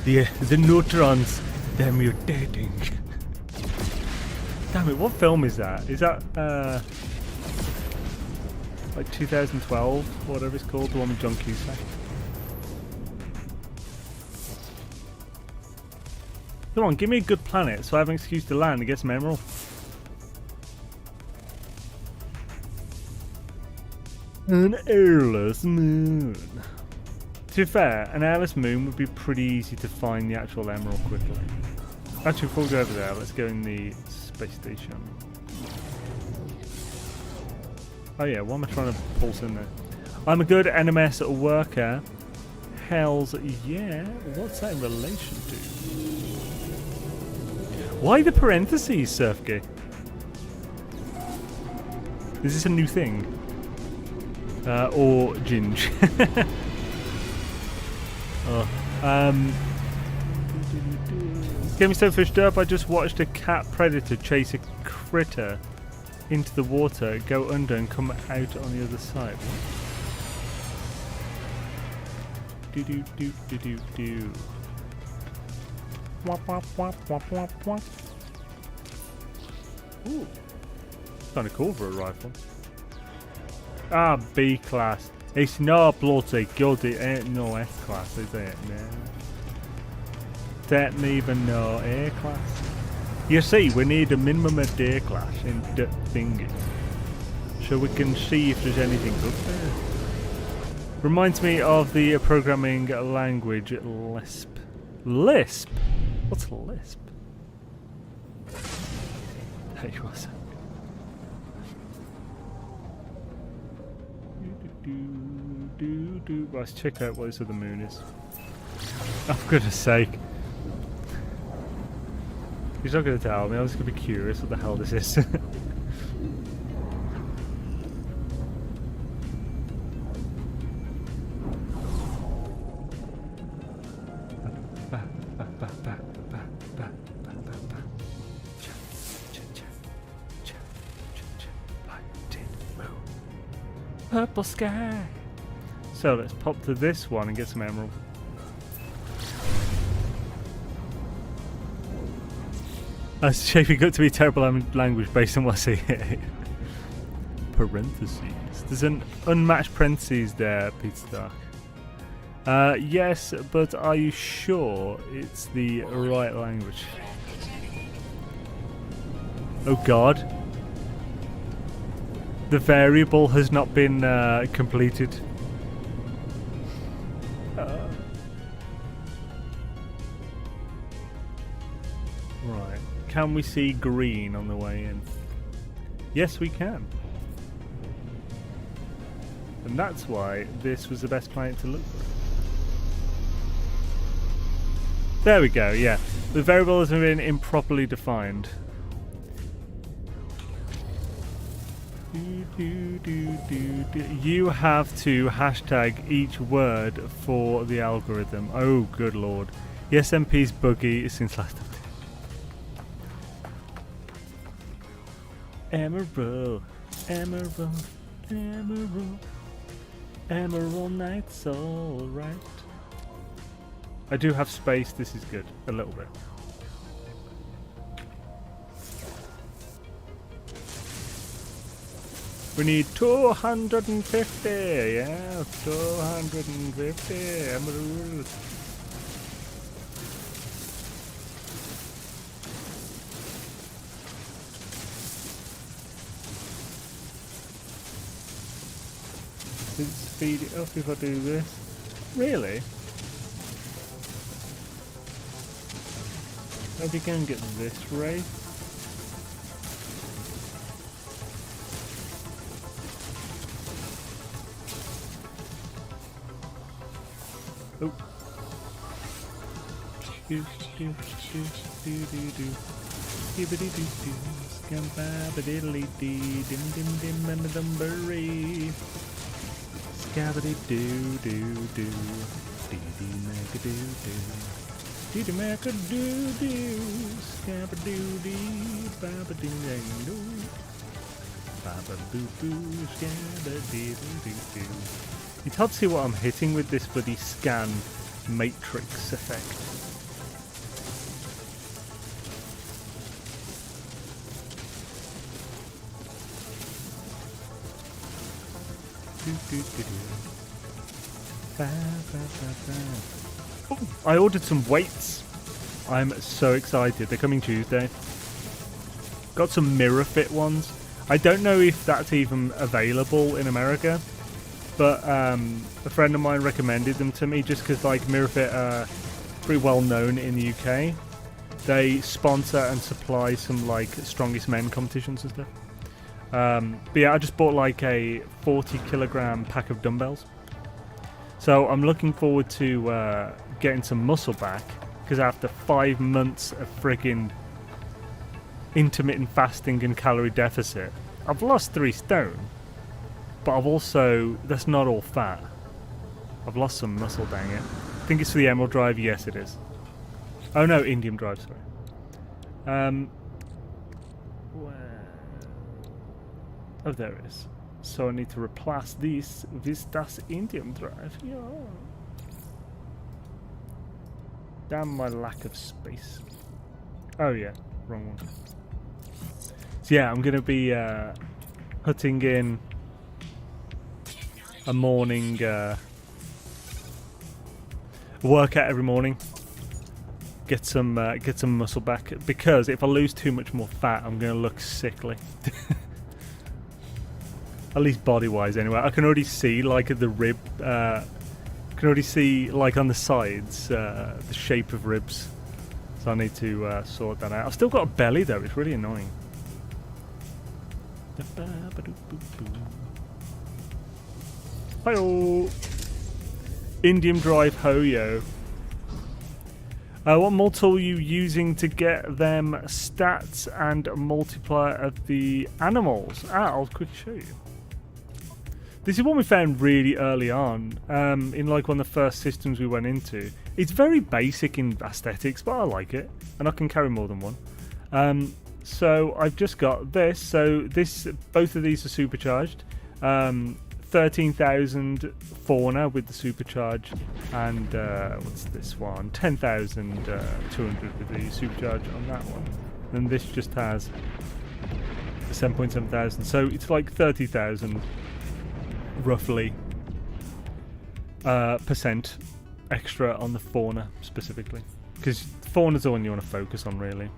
the neutrons, they're mutating. Damn it, what film is that? Is that like 2012, whatever it's called, the one with John Cusack? Come on, give me a good planet so I have an excuse to land and get some emerald. An airless moon. To be fair, an airless moon would be pretty easy to find the actual emerald quickly. Actually, before we go over there, let's go in the space station. Oh yeah, why am I trying to pulse in there? I'm a good NMS worker. Hells yeah. What's that in relation to? Why the parentheses, Surfgay? Is this a new thing? Or Ginge? Get me so fished up, I just watched a cat predator chase a critter into the water, go under and come out on the other side. Do do do do do do. Wop wop wop wop wop wop. Ooh. Kinda cool for a rifle. Ah, B class. It's not bloody good, it ain't no S class, is it? No. Don't even know A class. You see, we need a minimum of D class in the thingy. So we can see if there's anything up there. Reminds me of the programming language Lisp. Lisp? What's Lisp? There you are, sir. Let's check out what this other moon is. Oh, for goodness sake. He's not going to tell me, I'm just going to be curious what the hell this is. Purple sky. So let's pop to this one and get some emerald. That's shaping up to be terrible language based on what I see here. Parentheses. There's an unmatched parentheses there, Peter Stark. Yes, but are you sure it's the right language? Oh god. The variable has not been completed. Right. Can we see green on the way in? Yes, we can. And that's why this was the best planet to look for. There we go, yeah. The variable has been improperly defined. You have to hashtag each word for the algorithm. Oh, good lord. The SMP's buggy since last time. Emerald, emerald, emerald, emerald night's alright. I do have space, this is good. A little bit. We need 250, yeah, 250 emerald. Speed it up if I do this. Really? Hope you can get this right. Oh. Do do do do do do. Skibbity doo doo. Scambabididdly dee. Dim dim dim and the dumbery. Scabbity doo doo doo. Dee dee mac a doo doo. Dee dee mac a doo doo. Scabbadoo dee. Baba ding dang doo. Baba boo boo. Scabbity doo doo doo. It's hard to see what I'm hitting with this bloody scan matrix effect. Oh, I ordered some weights. I'm so excited. They're coming Tuesday. Got some mirror fit ones. I don't know if that's even available in America, but a friend of mine recommended them to me just because like mirror fit are pretty well known in the UK. They sponsor and supply some like strongest men competitions and stuff. But yeah, I just bought like a 40 kilogram pack of dumbbells. So I'm looking forward to getting some muscle back, because after 5 months of friggin' intermittent fasting and calorie deficit, I've lost 3 stone. But I've also, that's not all fat. I've lost some muscle, dang it. I think it's for the Emerald Drive. Yes, it is. Oh no, Indium Drive, sorry. Where? Oh, there it is. So I need to replace this with das Indium Drive. Yeah. Damn my lack of space. Oh yeah, wrong one. So yeah, I'm going to be putting in a morning workout every morning. Get some muscle back, because if I lose too much more fat, I'm going to look sickly. At least body-wise, anyway. I can already see, like, at the rib. Can already see, like, on the sides, the shape of ribs. So I need to sort that out. I've still got a belly, though. It's really annoying. Hi-oh! Indium Drive Ho-Yo. What multi are you using to get them stats and multiplier of the animals? I'll quickly show you. This is one we found really early on, in like one of the first systems we went into. It's very basic in aesthetics, but I like it, and I can carry more than one. So I've just got this. So both of these are supercharged. 13,000 fauna with the supercharge, and what's this one? 10,200 with the supercharge on that one. And this just has the 7.7 thousand. So it's like 30,000 roughly percent extra on the fauna specifically, because fauna's the one you want to focus on really.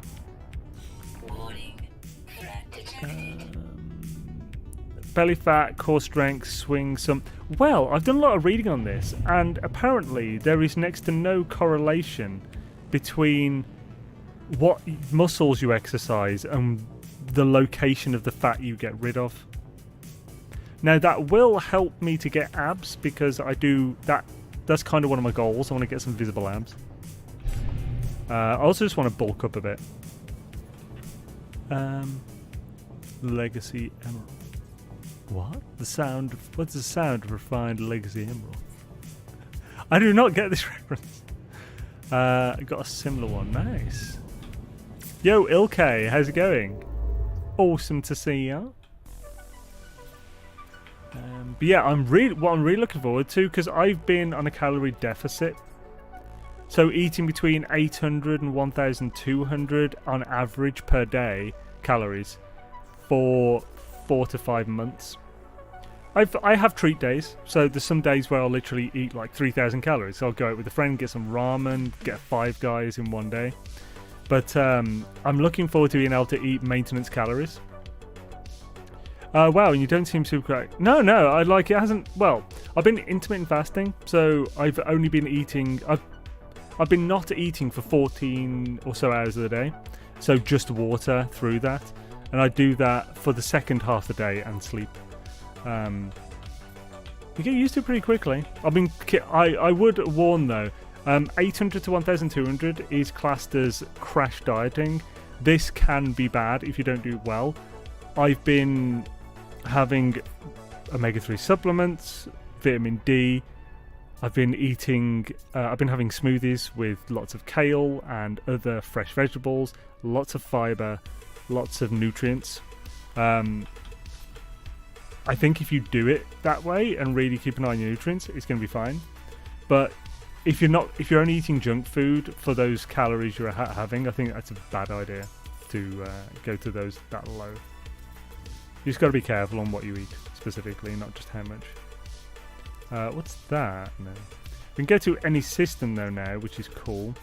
Belly fat, core strength, swing, some... Well, I've done a lot of reading on this, and apparently there is next to no correlation between what muscles you exercise and the location of the fat you get rid of. Now, that will help me to get abs, because I do... That's kind of one of my goals. I want to get some visible abs. I also just want to bulk up a bit. Legacy Emerald. What? What's the sound of refined Legacy Emerald? I do not get this reference. I got a similar one. Nice. Yo, Ilke, how's it going? Awesome to see you. But yeah, what I'm really looking forward to, because I've been on a calorie deficit. So eating between 800 and 1,200 on average per day calories for 4 to 5 months. I have treat days, so there's some days where I'll literally eat like 3,000 calories. So I'll go out with a friend, get some ramen, get 5 guys in one day. But I'm looking forward to being able to eat maintenance calories. Wow, and you don't seem super correct. No, I like it hasn't. Well, I've been intermittent fasting, so I've only been eating. I've been not eating for 14 or so hours of the day, so just water through that. And I do that for the second half of the day and sleep. You get used to it pretty quickly. I would warn though, 800 to 1,200 is classed as crash dieting. This can be bad if you don't do it well. I've been having omega-3 supplements, vitamin D. I've been having smoothies with lots of kale and other fresh vegetables, lots of fiber, lots of nutrients. I think if you do it that way and really keep an eye on your nutrients, it's going to be fine. But if you're only eating junk food for those calories you're having, I think that's a bad idea to go to that low. You just got to be careful on what you eat specifically, not just how much. What's that? No. We can go to any system though now, which is cool.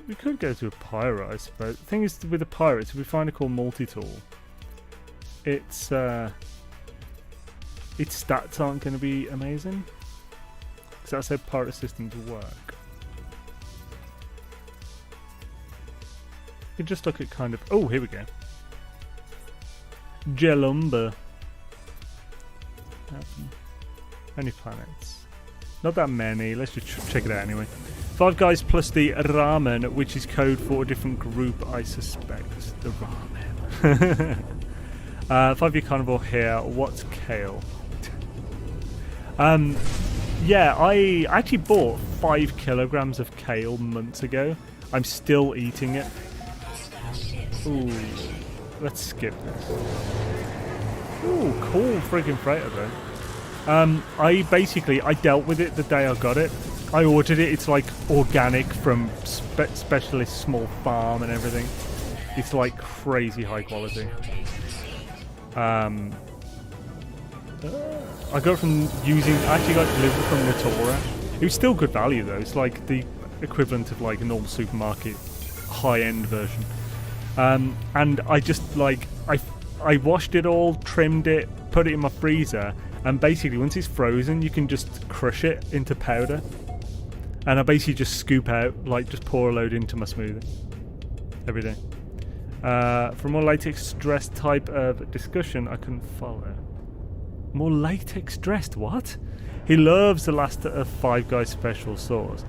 We could go to a pirate, I suppose. The thing is, with the pirates, if we find a cool multi-tool, its stats aren't going to be amazing, because that's how pirate systems work. could just look at kind of... Oh, here we go. Gelumba. Any planets? Not that many. Let's just check it out anyway. Five Guys plus the ramen, which is code for a different group, I suspect. The ramen. 5-year carnivore here. What's kale? Yeah, I actually bought 5 kilograms of kale months ago. I'm still eating it. Ooh, let's skip this. Ooh, cool friggin' freighter though. I dealt with it the day I got it. I ordered it. It's like organic from specialist small farm and everything. It's like crazy high quality. I got it from I actually got it delivered from Natura. It was still good value though. It's like the equivalent of like a normal supermarket high-end version. And I just like I washed it all, trimmed it, put it in my freezer, and basically once it's frozen you can just crush it into powder. And I basically just scoop out, like just pour a load into my smoothie every day. For more latex dressed type of discussion, I couldn't follow. More latex dressed, what? He loves the last of Five Guys special sauce.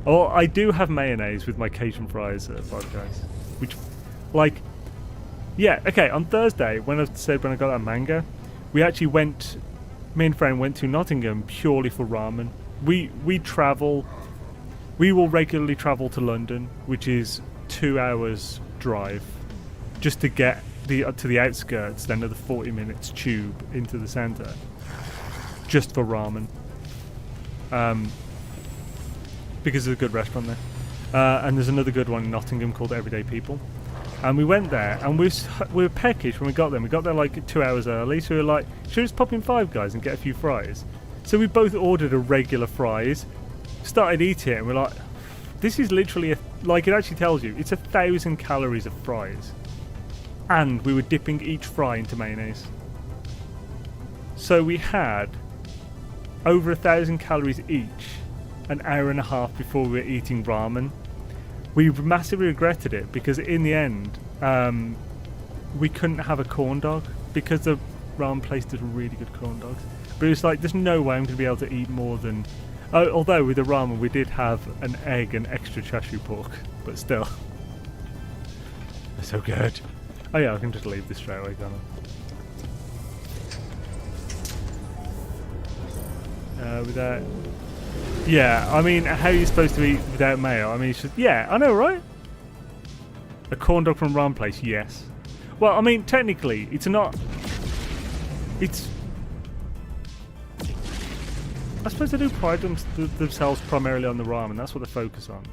Oh, I do have mayonnaise with my Cajun fries at Five Guys. Which, like, yeah, okay, on Thursday, when I got that mango, me and friend went to Nottingham purely for ramen. We will regularly travel to London, which is 2 hours drive, just to get to the outskirts, then another 40 minutes tube into the centre, just for ramen. Because there's a good restaurant there. And there's another good one in Nottingham called Everyday People. And we went there, and we were peckish when we got there. We got there like 2 hours early, so we were like, should we just pop in Five Guys and get a few fries? So we both ordered a regular fries, started eating it, and we're like, this is literally, like it actually tells you, it's 1,000 calories of fries. And we were dipping each fry into mayonnaise. So we had over 1,000 calories each, an hour and a half before we were eating ramen. We massively regretted it because in the end, we couldn't have a corn dog because the ramen place does really good corn dogs. But it was like, there's no way I'm going to be able to eat more than... although with the ramen we did have an egg and extra chashu pork, but still. They're so good. Oh yeah, I can just leave this straight away, can't I? Without... Yeah, I mean, how are you supposed to eat without mayo? I mean, it's just... Yeah, I know, right? A corn dog from ramen place, yes. Well, I mean, technically, it's not... It's... I suppose they do pride themselves primarily on the ramen. That's what they focus on.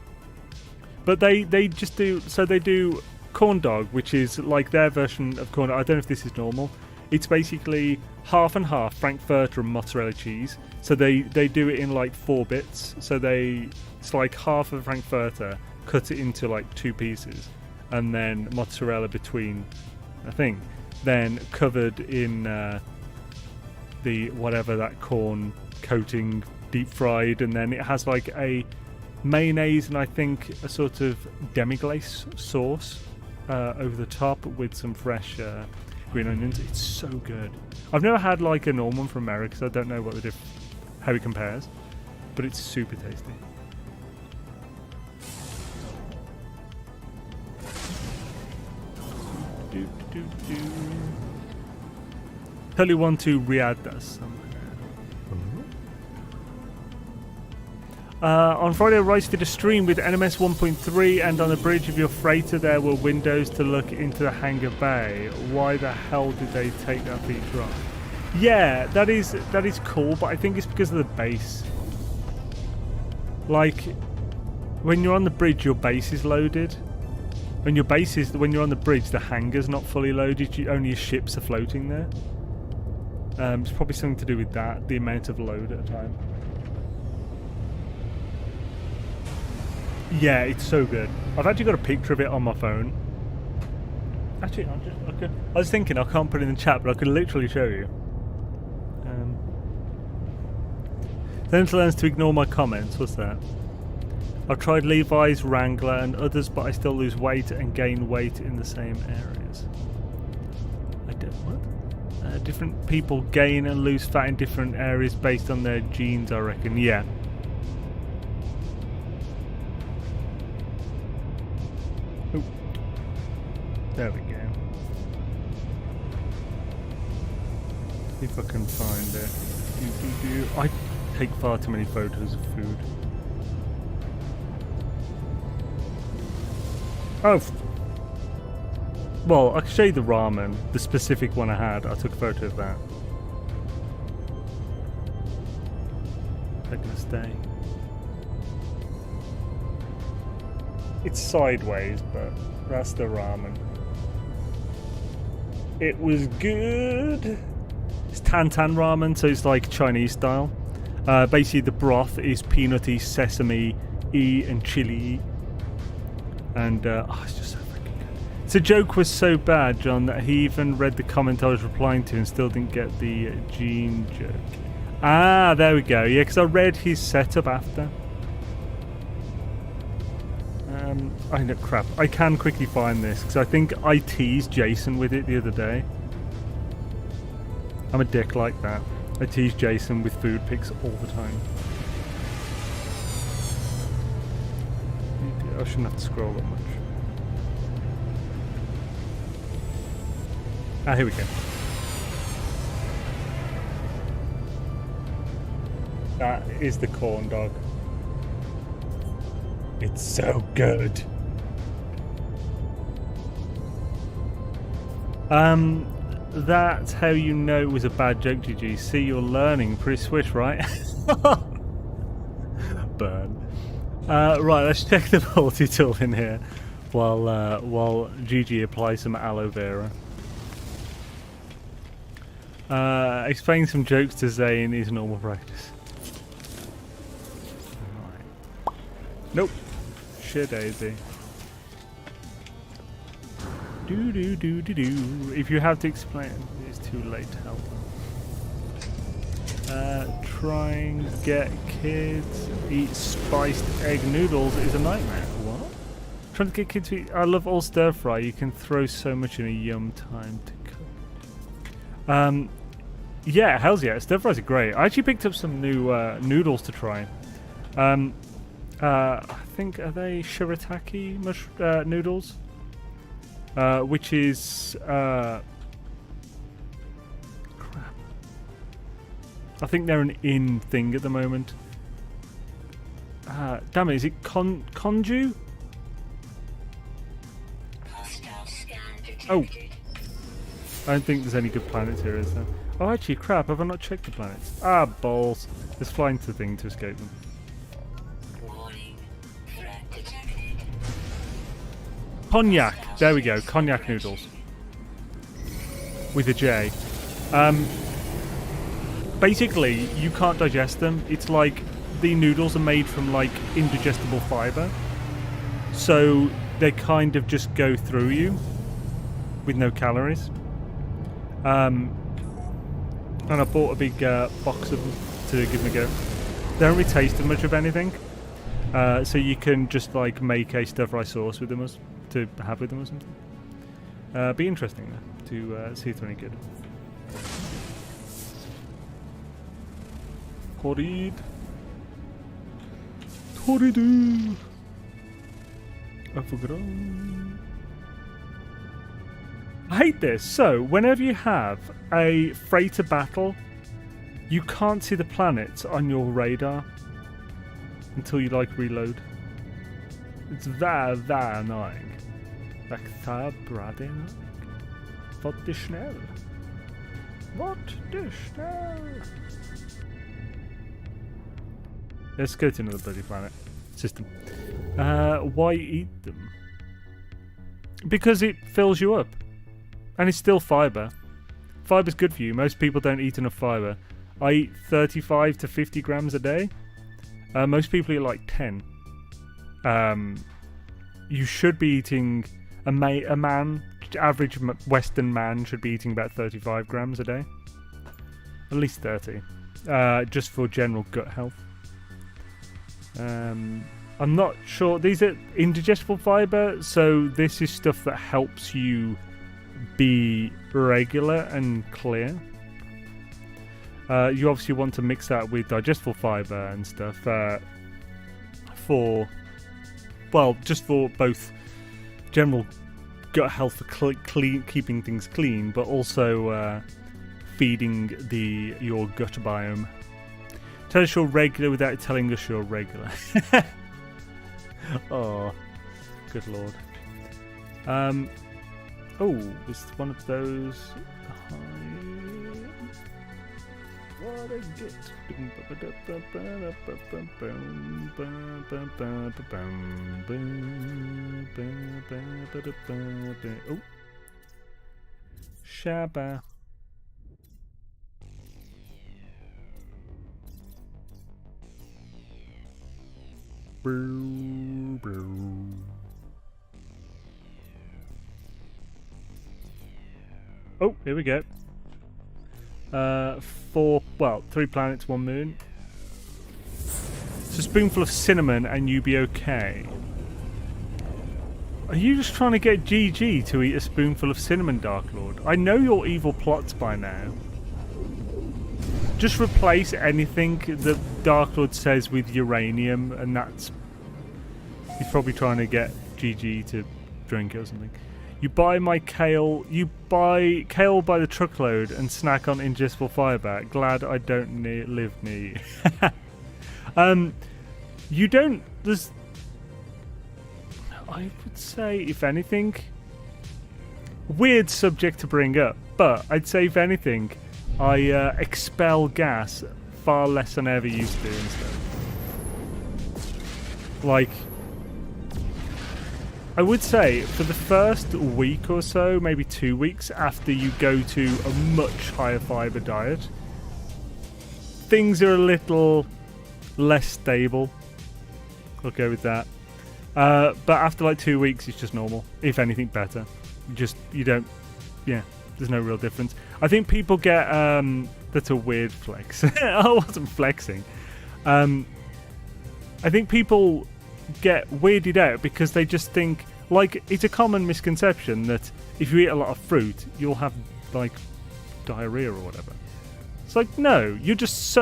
But they just do... So they do corn dog, which is like their version of corn dog. I don't know if this is normal. It's basically half and half Frankfurter and mozzarella cheese. So they do it in like 4 bits. So it's like half of Frankfurter, cut it into like 2 pieces, and then mozzarella between, I think. Then covered in the whatever that corn coating, deep fried, and then it has like a mayonnaise and I think a sort of demi-glace sauce over the top with some fresh green onions. It's so good. I've never had like a normal one from America, so I don't know what how it compares, but it's super tasty. Totally want to re-add that somehow. On Friday, Rice did a stream with NMS 1.3, and on the bridge of your freighter there were windows to look into the hangar bay. Why the hell did they take that feature off? Yeah, that is cool, but I think it's because of the base. Like, when you're on the bridge, your base is loaded. When you're on the bridge, the hangar's not fully loaded. Only your ships are floating there. It's probably something to do with that, the amount of load at a time. Yeah, it's so good. I've actually got a picture of it on my phone. Actually, I was thinking I can't put it in the chat, but I could literally show you. Then learns to ignore my comments. What's that? I've tried Levi's, Wrangler and others, but I still lose weight and gain weight in the same areas. I don't what? Different people gain and lose fat in different areas based on their genes, I reckon. Yeah. Ooh. There we go. See if I can find it. I take far too many photos of food. Oh. Well, I can show you the ramen, the specific one I had. I took a photo of that. They're gonna stay. It's sideways, but that's the ramen. It was good. It's Tantan ramen, so it's like Chinese style. Basically, the broth is peanutty, sesame-y, and chili. And it's just so freaking good. The joke was so bad, John, that he even read the comment I was replying to and still didn't get the gene joke. Ah, there we go. Yeah, because I read his setup after. I know, crap. I can quickly find this because I think I teased Jason with it the other day. I'm a dick like that. I tease Jason with food pics all the time. I shouldn't have to scroll that much. Ah, here we go. That is the corn dog. It's so good. That's how you know it was a bad joke, GG. See, you're learning pretty swish, right? Burn. Right, let's check the multi-tool in here while GG applies some aloe vera. Explaining some jokes to Xaine is normal practice. Right. Nope. Shit, daisy. Do. If you have to explain, it's too late to help. Try and get kids eat spiced egg noodles is a nightmare. What? Trying to get kids to eat. I love all stir fry. You can throw so much in a yum time to cook. Yeah, hells yeah. Stir fries are great. I actually picked up some new noodles to try. I think, are they shirataki noodles? Which is crap. I think they're an in thing at the moment. Damn it, is it Konju? Oh, I don't think there's any good planets here, is there? Oh, actually, crap, have I not checked the planets? Ah, balls. Let's fly into the thing to escape them. Cognac. There we go. Cognac noodles. With a J. Basically, you can't digest them. It's like the noodles are made from like indigestible fiber. So they kind of just go through you with no calories. And I bought a big box of them to give them a go. They don't really taste much of anything. So you can just like make a stir fry sauce with them to have with them or something. Be interesting to see if they're any good. Torridu. I forgot. I hate this. So, whenever you have a freighter battle, you can't see the planets on your radar until you like reload. It's very annoying. Like that, Brady. What the schnell? What the schnell? Let's go to another bloody planet system. Why eat them? Because it fills you up. And it's still fiber. Fiber's good for you. Most people don't eat enough fiber. I eat 35 to 50 grams a day. Most people eat like 10. You should be eating... average Western man should be eating about 35 grams a day. At least 30. Just for general gut health. I'm not sure. These are indigestible fiber, so this is stuff that helps you be regular and clear. You obviously want to mix that with digestible fiber and stuff just for both general gut health, for keeping things clean, but also feeding your gut biome. Tell us you're regular without telling us you're regular. Oh, good lord. Oh, it's one of those. What a gift. Oh, Shabba. Oh, here we go. 3 planets, 1 moon. It's a spoonful of cinnamon and you be okay. Are you just trying to get GG to eat a spoonful of cinnamon, Dark Lord? I know your evil plots by now. Just replace anything that Dark Lord says with uranium, and that's... He's probably trying to get GG to drink it or something. You buy kale by the truckload and snack on ingestible fiber. Glad I don't live near you. You don't... There's... I would say, if anything... Weird subject to bring up, but I'd say, if anything... I expel gas far less than I ever used to and stuff. Like, I would say for the first week or so, maybe 2 weeks after you go to a much higher fiber diet, things are a little less stable. I'll go with that. But after like 2 weeks, it's just normal. If anything, better. You don't, yeah. There's no real difference. I think people get... that's a weird flex. I wasn't flexing. I think people get weirded out because they just think... Like, it's a common misconception that if you eat a lot of fruit, you'll have, like, diarrhea or whatever. It's like, no. You just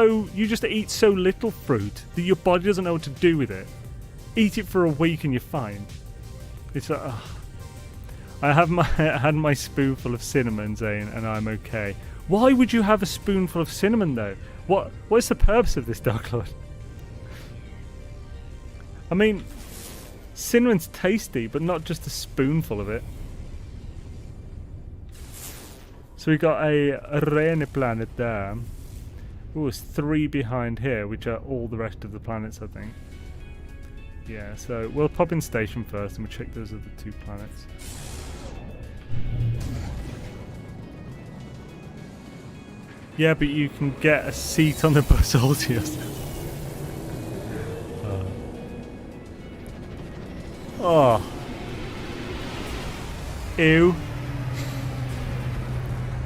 eat so little fruit that your body doesn't know what to do with it. Eat it for a week and you're fine. It's like... I had my spoonful of cinnamon, Xaine, and I'm okay. Why would you have a spoonful of cinnamon, though? What is the purpose of this, Dark Lord? I mean, cinnamon's tasty, but not just a spoonful of it. So we got a Xaine planet there. Ooh, it's 3 behind here, which are all the rest of the planets, I think. Yeah, so we'll pop in station first, and we'll check those other 2 planets. Yeah, but you can get a seat on the bus all to yourself. Oh. Ew.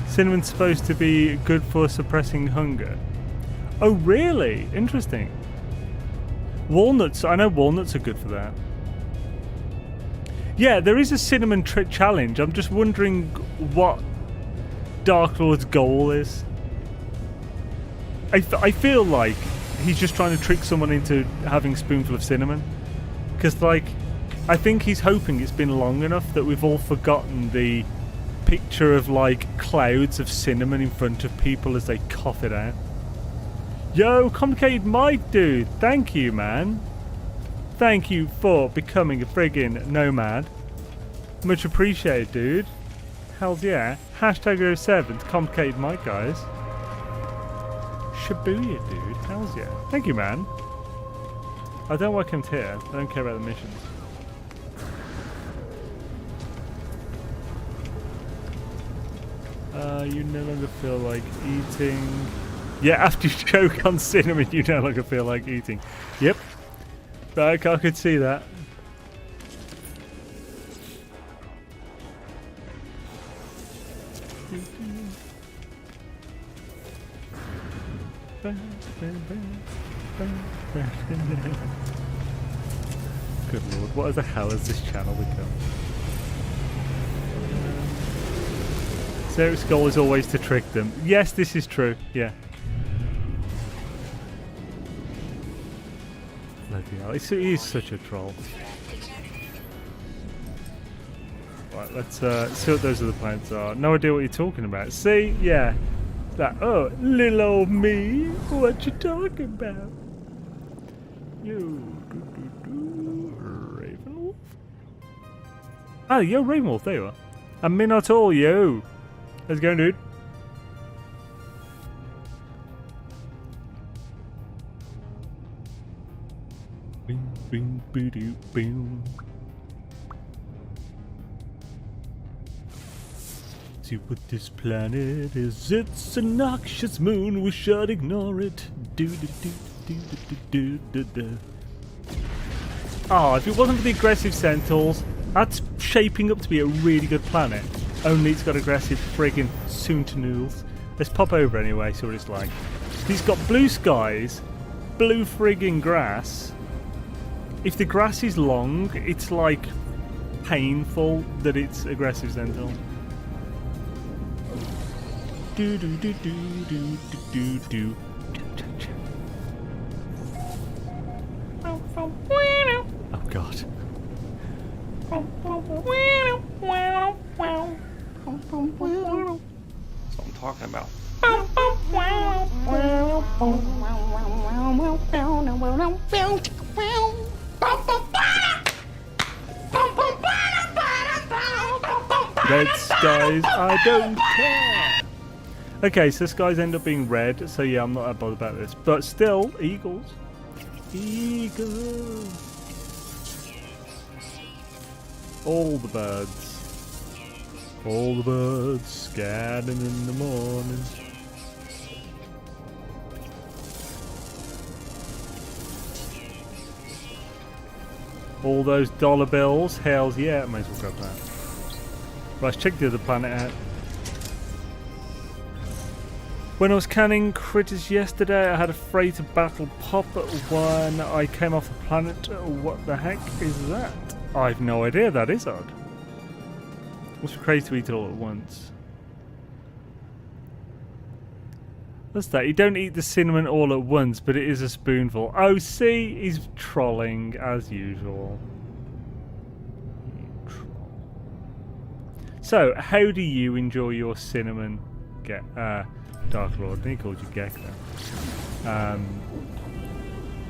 Cinnamon's supposed to be good for suppressing hunger. Oh, really? Interesting. Walnuts, I know walnuts are good for that. Yeah, there is a cinnamon trick challenge. I'm just wondering what Dark Lord's goal is. I feel like he's just trying to trick someone into having a spoonful of cinnamon. Because, like, I think he's hoping it's been long enough that we've all forgotten the picture of, like, clouds of cinnamon in front of people as they cough it out. Yo, complicated mic, dude. Thank you, man. Thank you for becoming a friggin' nomad. Much appreciated, dude. Hells yeah. Hashtag 07 to complicated mic, guys. Shibuya, dude. Hells yeah. Thank you, man. I don't want to come here. I don't care about the missions. You no longer feel like eating. Yeah, after you choke on cinnamon, you no longer feel like eating. Yep. I could see that. Good lord, what the hell has this channel become? Sarah's goal is always to trick them. Yes, this is true. Yeah. Bloody hell. He's such a troll. Right, let's see what those other planets are. No idea what you're talking about. See? Yeah. That, oh, little old me. What you talking about? You. Ravenwolf? Oh, yo, Ravenwolf. There you are. And me not all, yo. How's it going, dude? Bing, bing, boo-doo, boom. See what this planet is. It's a noxious moon. We should ignore it. Do do do do do do do do. Oh, if it wasn't for the aggressive sentinels, that's shaping up to be a really good planet. Only it's got aggressive friggin' sentinels. Let's pop over anyway, see what it's like. He's got blue skies, blue friggin' grass. If the grass is long, it's like painful that it's aggressive sentinel. Do do do do do do do do. Oh god. That's what I'm talking about. Red skies, I don't care. Okay, so skies end up being red, so yeah, I'm not that bothered about this. But still, eagles. Eagles. All the birds. All the birds scattering in the morning. All those dollar bills, hells yeah, might as well grab that. Right, let's check the other planet out. When I was canning critters yesterday, I had a freighter battle pop when I came off the planet. What the heck is that? I've no idea, that is odd. What's crazy to eat it all at once? What's that? You don't eat the cinnamon all at once, but it is a spoonful. Oh, see? He's trolling, as usual. So, how do you enjoy your cinnamon? Dark Lord. I think he called you Gek now.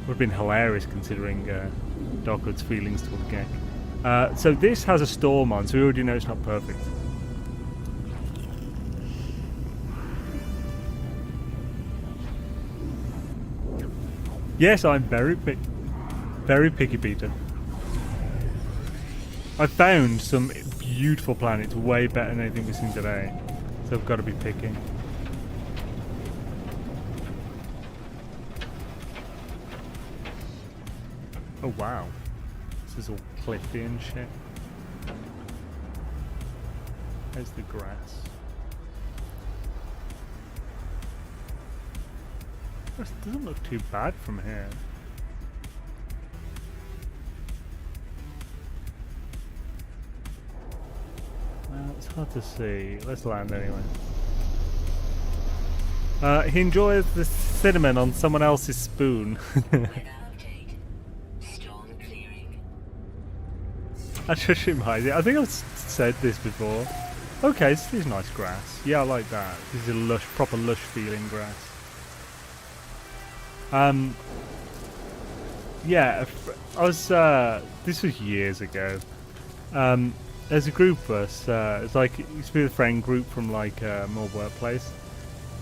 Would have been hilarious considering Dark Lord's feelings toward Gek. So this has a storm on, so we already know it's not perfect. Yes, I'm very picky, Peter. I found some beautiful planets, way better than anything we've seen today. So I've got to be picky. Oh wow, this is all cliffy and shit. There's the grass. This doesn't look too bad from here. Well, it's hard to see. Let's land anyway. He enjoys the cinnamon on someone else's spoon. That just reminds me. I think I've said this before. Okay, this is nice grass. Yeah, I like that. This is a lush, proper lush feeling grass. Yeah, I was. This was years ago. There's a group of us. It's like it used to be a friend group from like my workplace,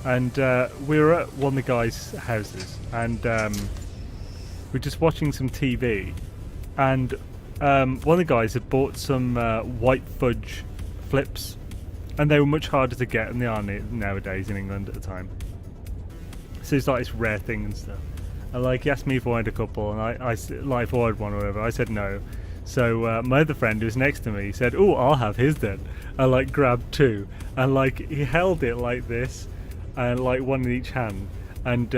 and we were at one of the guys' houses, and we're just watching some TV, and one of the guys had bought some white fudge flips, and they were much harder to get than they are nowadays in England at the time. So it's like this rare thing and stuff. And like he asked me if I wanted a couple, and I like if I wanted one or whatever. I said no. So my other friend who was next to me, he said, "Oh, I'll have his then." I like grabbed two, and like he held it like this, and like one in each hand, and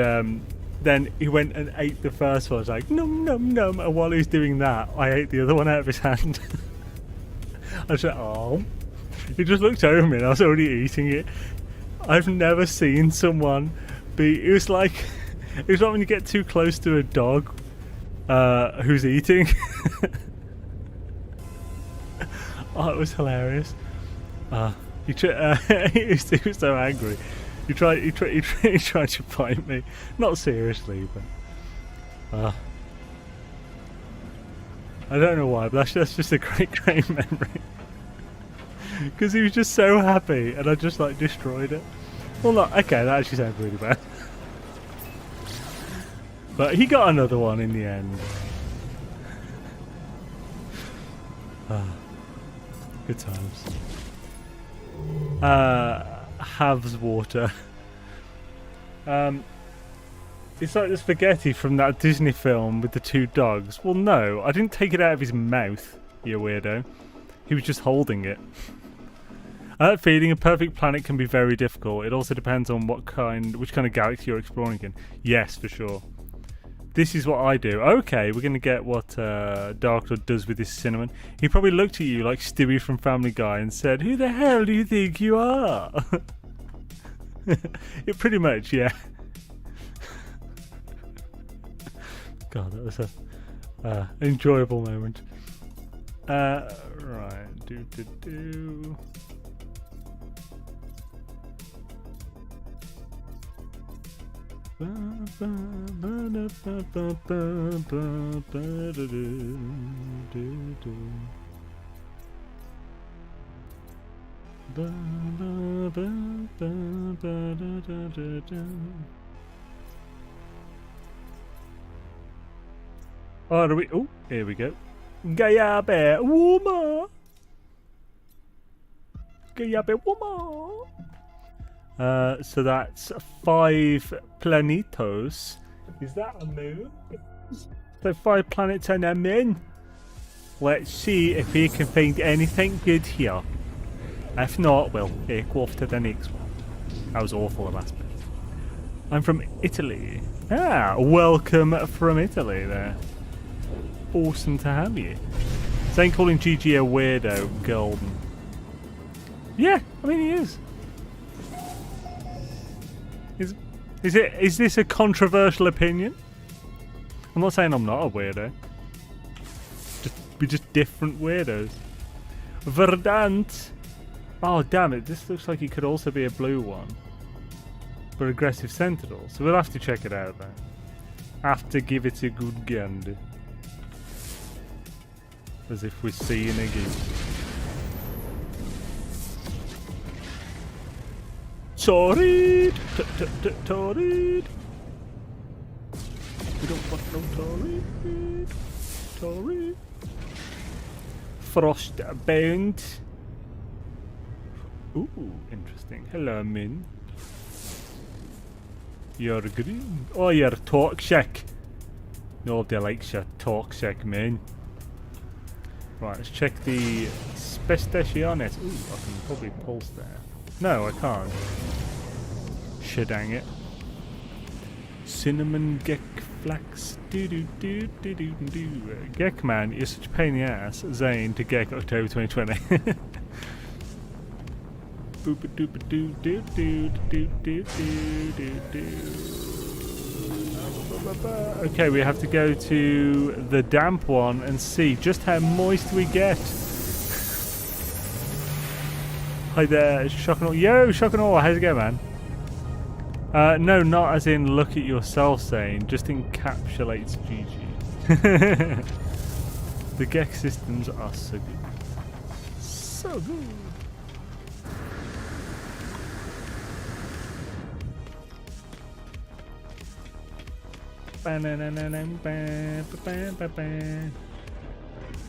Then he went and ate the first one. I was like, num num num. And while he was doing that, I ate the other one out of his hand. I was like, oh. He just looked over me and I was already eating it. I've never seen someone be. It was like when you get too close to a dog who's eating. Oh, it was hilarious. He was so angry. He tried to bite me. Not seriously, but I don't know why, but that's just a great memory. Because he was just so happy, and I just like destroyed it. Well, not okay. That actually sounds really bad. But he got another one in the end. Good times. Halves water. It's like the spaghetti from that Disney film with the two dogs. Well, no, I didn't take it out of his mouth, you weirdo. He was just holding it. Feeding a perfect planet can be very difficult. It also depends on which kind of galaxy you're exploring in. Yes, for sure. This is what I do. Okay, we're going to get what Dark Lord does with this cinnamon. He probably looked at you like Stewie from Family Guy and said, "Who the hell do you think you are?" It pretty much, yeah. God, that was a enjoyable moment. Right, do. Oh, do we? Oh, here we go. Gayabe woman. Gayabe woman. So that's 5 planetos. Is that a moon? So 5 planets and a moon. Let's see if we can find anything good here. If not, we'll go off to the next one. That was awful, the last bit. I'm from Italy. Ah, welcome from Italy there. Awesome to have you. Xaine calling GG a weirdo, golden. Yeah, I mean he is. Is this a controversial opinion? I'm not saying I'm not a weirdo. We're just different weirdos. Verdant. Oh damn it! This looks like it could also be a blue one, but aggressive sentinel. So we'll have to check it out then. Have to give it a good gander. As if we're seeing again. Torrid! Torrid! We don't want no Torrid! Torrid! Frostbound! Ooh, interesting. Hello, Min. You're green. Oh, you're toxic. Nobody likes your toxic, man. Right, let's check the Spestationes. Ooh, I can probably pulse there. No, I can't. Shedang it. Cinnamon Gek Flax. Gek man is such a pain in the ass. Xaine to Gek October 2020. Okay, we have to go to the damp one and see just how moist we get. Hi there, it's Shock and Awe. Yo, Shock and Awe, how's it going, man? No, not as in look at yourself saying, just encapsulates GG. The Gek systems are so good. So good.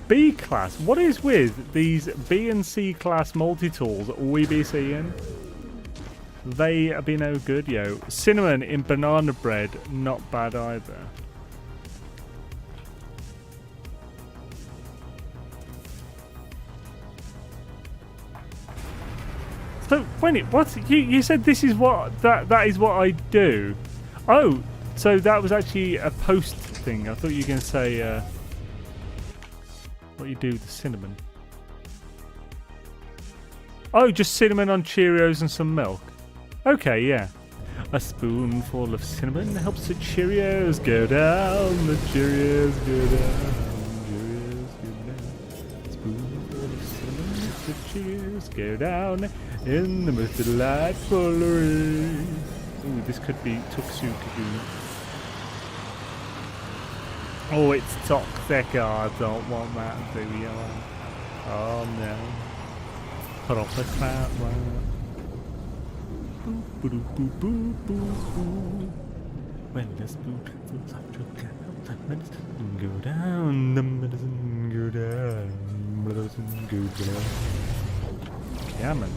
B class. What is with these B and C class multi-tools we be seeing? They be no good, yo. Cinnamon in banana bread, not bad either. So, what? You said this is what that is what I do. Oh, So that was actually a post thing. I thought you were going to say what you do with the cinnamon. Oh, just cinnamon on Cheerios and some milk. Okay, yeah. A spoonful of cinnamon helps the Cheerios go down. The Cheerios go down. Cheerios go down. A spoonful of cinnamon helps the Cheerios go down in the most delightful way. Ooh, this could be Tuksu Kagoon. Oh, it's toxic. Oh, I don't want that video. Oh no. Proper crap. When the spoon fills up your cup, the medicine go down. The medicine go down. Medicine go down. Yeah, man.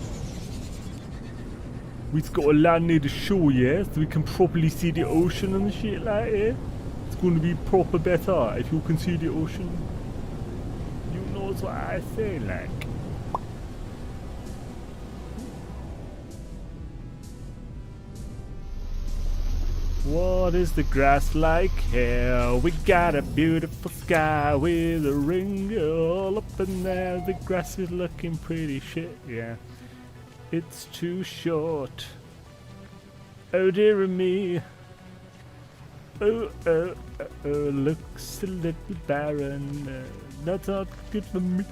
We've got to land near the shore, yeah, so we can properly see the ocean and shit like that. It's going to be proper better if you can see the ocean. You know what I say, like. What is the grass like here? We got a beautiful sky with a ring all up in there. The grass is looking pretty shit, yeah. It's too short. Oh dear me. Oh, oh, oh, oh, looks a little barren. That's not good for me.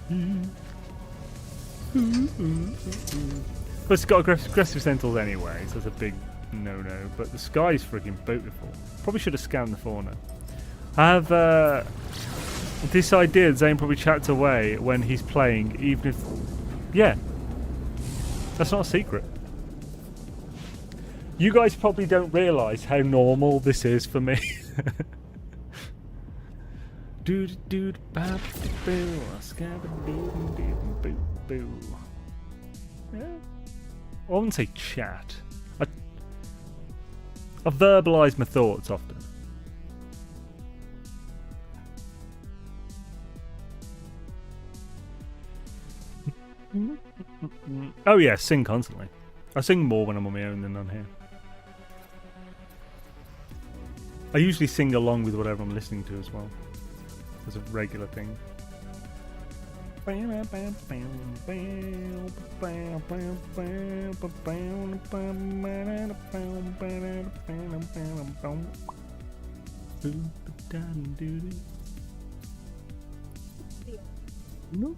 But it's got aggressive sentinels anyway, so it's a big no-no. But the sky's freaking beautiful. Probably should have scanned the fauna. I have this idea Xaine probably chats away when he's playing, even if... Yeah. That's not a secret. You guys probably don't realise how normal this is for me. Yeah. I wouldn't say chat. I verbalise my thoughts often. Oh yeah, sing constantly. I sing more when I'm on my own than on here. I usually sing along with whatever I'm listening to as well. As a regular thing. No.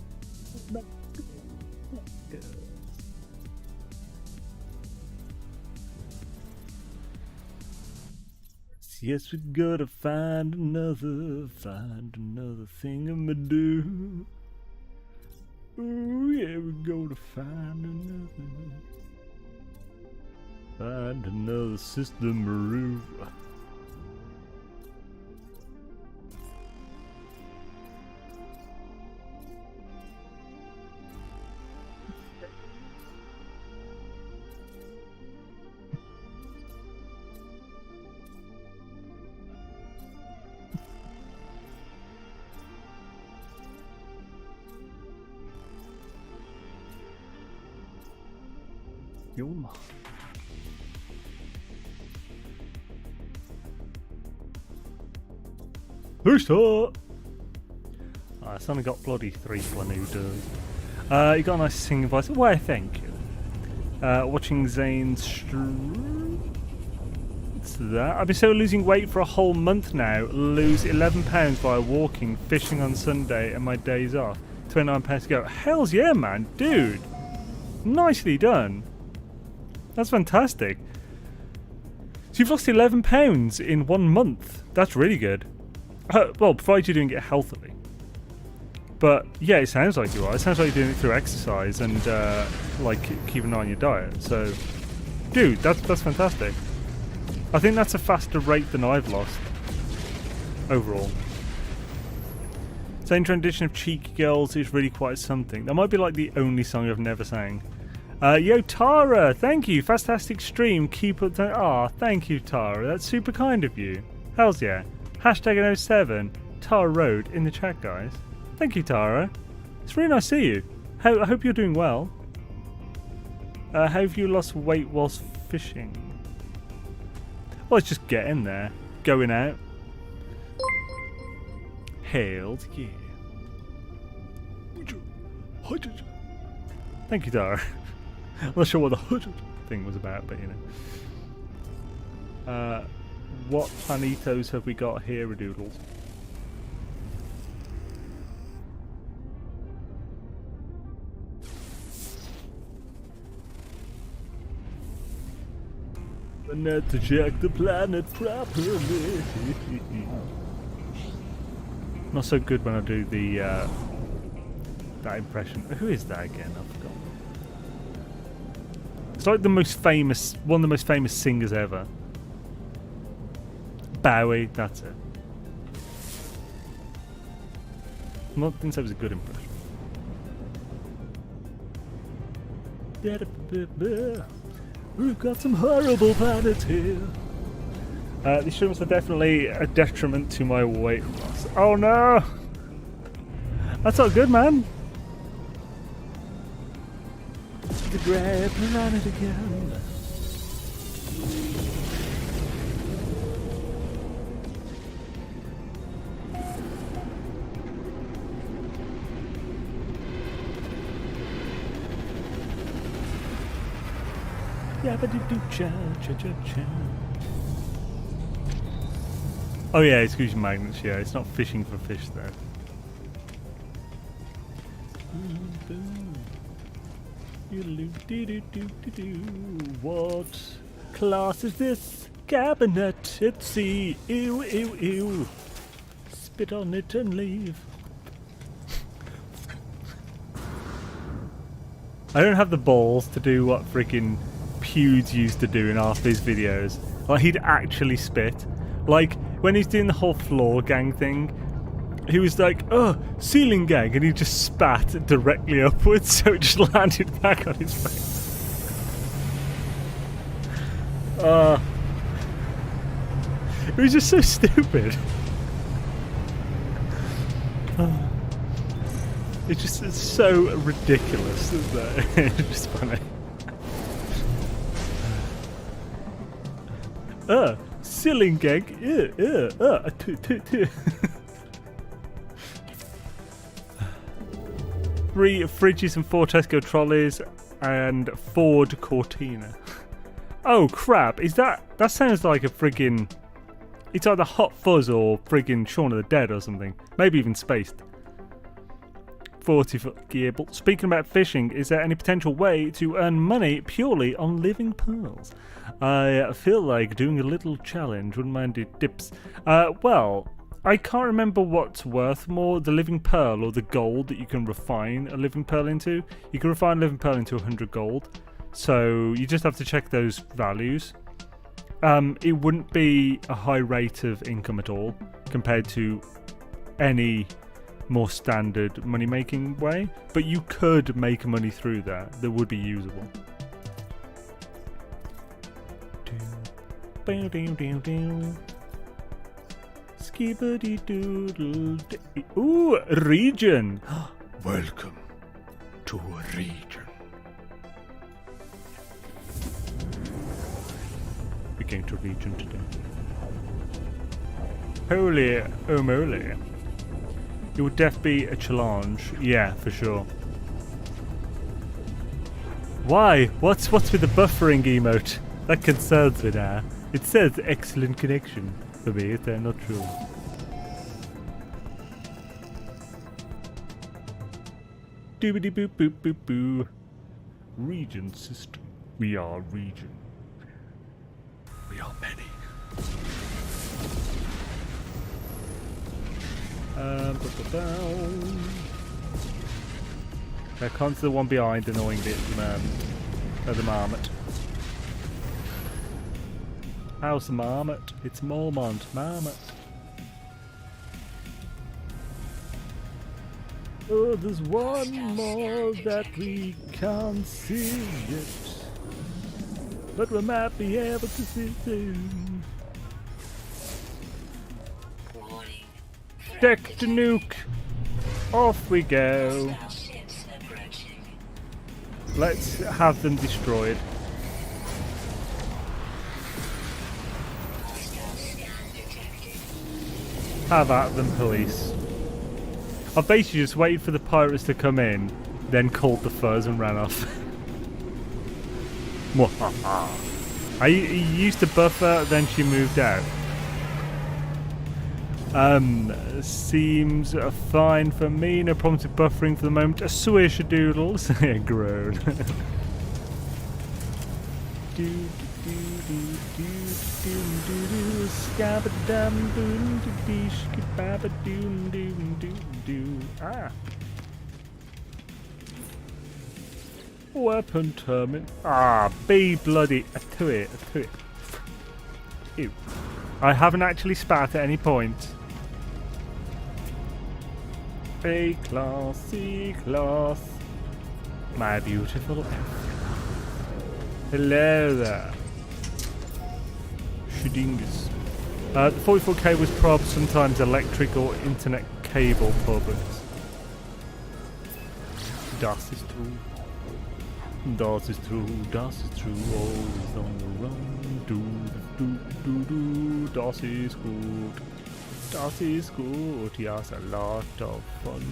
Yes, we gotta find another thing-a-ma-do. Oh yeah, we gotta find another system roof. Yum. Who's that? It's only got bloody 3 Flanudos. You got a nice singing voice. Why, thank you. Watching Xaine's stream. What's that? I've been so losing weight for a whole month now. Lose 11 pounds by walking, fishing on Sunday, and my days off. 29 pounds to go. Hells yeah, man, dude. Nicely done. That's fantastic. So you've lost 11 pounds in 1 month. That's really good. Well, provided you're doing it healthily. But yeah, it sounds like you are. It sounds like you're doing it through exercise and like keeping an eye on your diet. So, dude, that's fantastic. I think that's a faster rate than I've lost overall. Same tradition of Cheeky Girls is really quite something. That might be like the only song I've never sang. Yo, Tara, thank you. Fantastic stream. Keep it. Thank you, Tara. That's super kind of you. Hells yeah. Hashtag 07 Tara Road in the chat, guys. Thank you, Tara. It's really nice to see you. I hope you're doing well. How have you lost weight whilst fishing? Well, let's just get in there. going out. Hailed, yeah. Thank you, Dara. I'm not sure what the hood thing was about, but you know. What planetos have we got here, Doodles? I need to check the planet properly. Not so good when I do the that impression. Who is that again? I forgot. It's like the most famous, one of the most famous singers ever. Bowie, that's it. I didn't say it was a good impression. We've got some horrible planets here. These shrooms are definitely a detriment to my weight loss. Oh no! That's not good, man. The grey planet again. Oh yeah, it's using magnets, yeah, it's not fishing for fish there. What class is this? Cabinet at sea. Ew, ew, ew. Spit on it and leave. I don't have the balls to do what freaking Pewds used to do in half his videos. Like, he'd actually spit. Like, when he's doing the whole floor gang thing, he was like, oh, ceiling gang, and he just spat directly upwards, so it just landed back on his face. It was just so stupid. It's so ridiculous, isn't it? It's just funny. Ceiling gang, Three fridges and 4 Tesco trolleys and Ford Cortina. Oh crap, is that sounds like a friggin', it's either Hot Fuzz or friggin' Shaun of the Dead or something. Maybe even Spaced. 40-foot gearbolt. Speaking about fishing, is there any potential way to earn money purely on living pearls? I feel like doing a little challenge, wouldn't mind it dips. Well, I can't remember what's worth more, the living pearl or the gold that you can refine a living pearl into. You can refine a living pearl into 100 gold, so you just have to check those values. It wouldn't be a high rate of income at all compared to any more standard money making way, but you could make money through that would be usable. Skibbity doodle. Ooh, region. Welcome to a region. We're going to region today. Holy moly. It would definitely be a challenge. Yeah, for sure. Why? What's with the buffering emote? That concerns me now. It says excellent connection for me, is that not true? Doobity boop boop boop boo. Region system. We are region. We are many. They're constantly the one behind, annoying bit, man. The marmot. How's the marmot? It's Mormont, marmot. Oh, there's one more that we can't see yet, but we might be able to see soon. Deck to nuke. Off we go. Let's have them destroyed. Have at them, police. I basically just waited for the pirates to come in, then called the fuzz and ran off. I used to buffer, then she moved out. Seems fine for me. No problems with buffering for the moment. A swish doodles. Grown. Ah. Weapon termin. Ah, be bloody to it. Ew. I haven't actually spat at any point. A class, C class. My beautiful F. Hello there. Shudingus. The 44K was probably sometimes electric or internet cable problems. Das ist true. Das ist true, always on the run. Das ist gut. Das ist gut, yes, a lot of fun.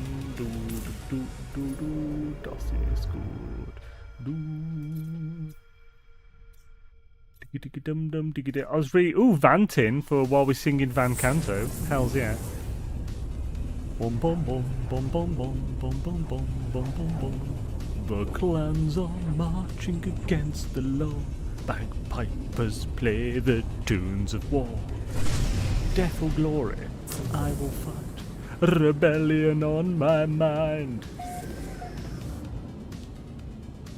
Das ist gut. I was really vanting for while we're singing Van Canto. Hells yeah. Bum bum bum bum bum bum bum bum bum bum bum bum. The clans are marching against the law. Bagpipers play the tunes of war. Death or glory, I will fight. Rebellion on my mind.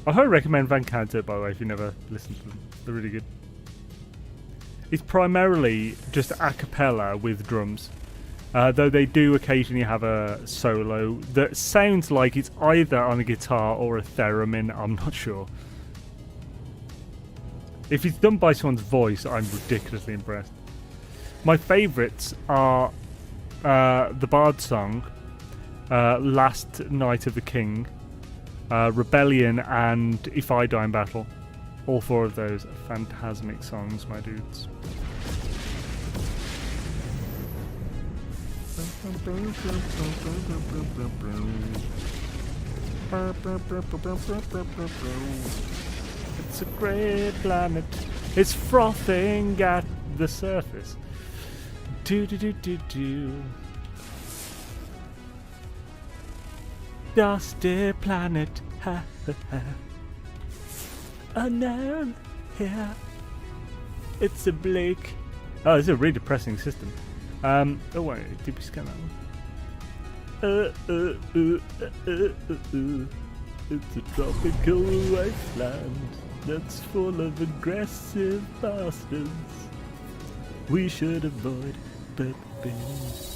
I highly recommend Van Canto, by the way, if you never listened to them. They're really good. It's primarily just a cappella with drums. Though they do occasionally have a solo that sounds like it's either on a guitar or a theremin, I'm not sure. If it's done by someone's voice, I'm ridiculously impressed. My favourites are the Bard song, Last Night of the King, Rebellion, and If I Die in Battle. All four of those are phantasmic songs, my dudes. It's a great planet. It's frothing at the surface. Dusty planet. Ha ha ha. Unknown here. It's a bleak. Oh, it's a really depressing system. Oh wait, did we scan that one? It's a tropical wasteland that's full of aggressive bastards. We should avoid bins.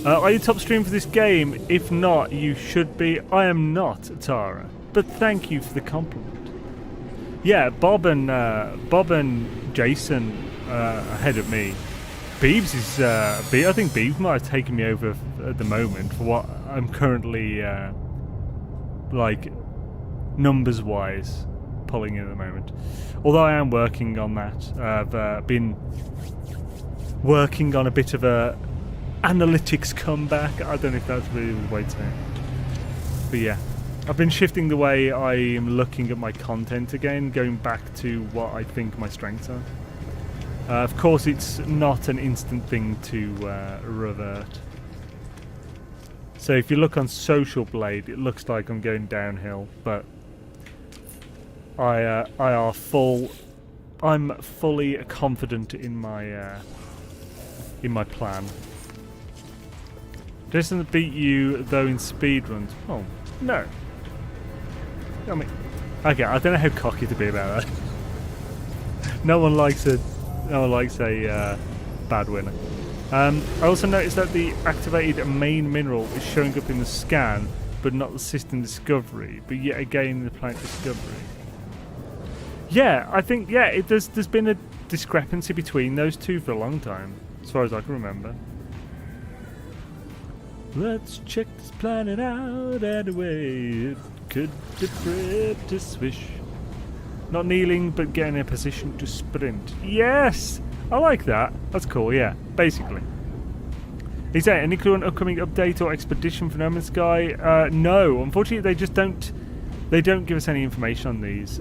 Are you top stream for this game? If not, you should be. I am not, Tara. But thank you for the compliment. Yeah, Bob and Jason ahead of me. Beebs is. I think Beebs might have taken me over at the moment for what I'm currently like numbers-wise pulling in at the moment. Although I am working on that. I've been working on a bit of a analytics comeback. I don't know if that's really the way to say it. But yeah. I've been shifting the way I am looking at my content again, going back to what I think my strengths are. Of course, it's not an instant thing to revert. So if you look on Social Blade, it looks like I'm going downhill, but I'm fully confident in my plan. Doesn't beat you though in speedruns. Oh no. I mean, okay, I don't know how cocky to be about that. No one likes a bad winner. I also noticed that the activated main mineral is showing up in the scan, but not the system discovery. But yet again in the planet discovery. Yeah, I think there's been a discrepancy between those two for a long time, as far as I can remember. Let's check this planet out anyway. It could be pretty swish. Not kneeling, but getting in a position to sprint. Yes! I like that. That's cool, yeah. Basically. Is there any clue on upcoming update or expedition for No Man's Sky? No, unfortunately they just don't. They don't give us any information on these.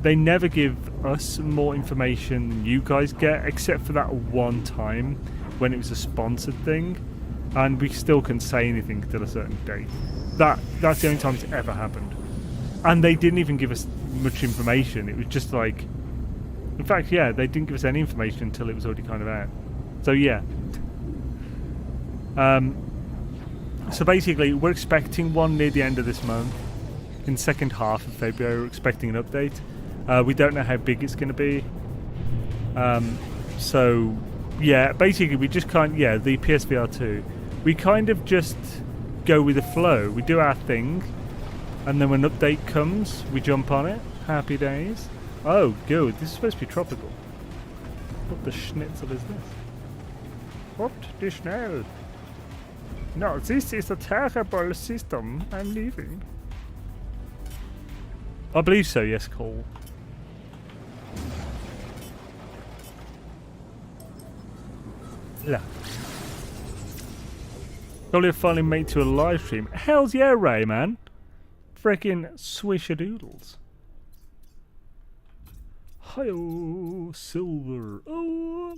They never give us more information than you guys get, except for that one time when it was a sponsored thing, and we still couldn't say anything till a certain date. That's the only time it's ever happened. And they didn't even give us much information. It was just like, in fact, yeah, they didn't give us any information until it was already kind of out. So yeah. So basically, we're expecting one near the end of this month. In the second half of February, we're expecting an update. We don't know how big it's going to be. So, yeah, basically we just can't... Yeah, the PSVR 2. We kind of just go with the flow. We do our thing, and then when an update comes, we jump on it. Happy days. Oh, good. This is supposed to be tropical. What the schnitzel is this? What the schnell? No, this is a terrible system. I'm leaving. I believe so, yes, Cole. Yeah. Probably finally made to a live stream. Hells yeah, Ray, man. Freaking swishadoodles. Hi-oh, silver. Oh,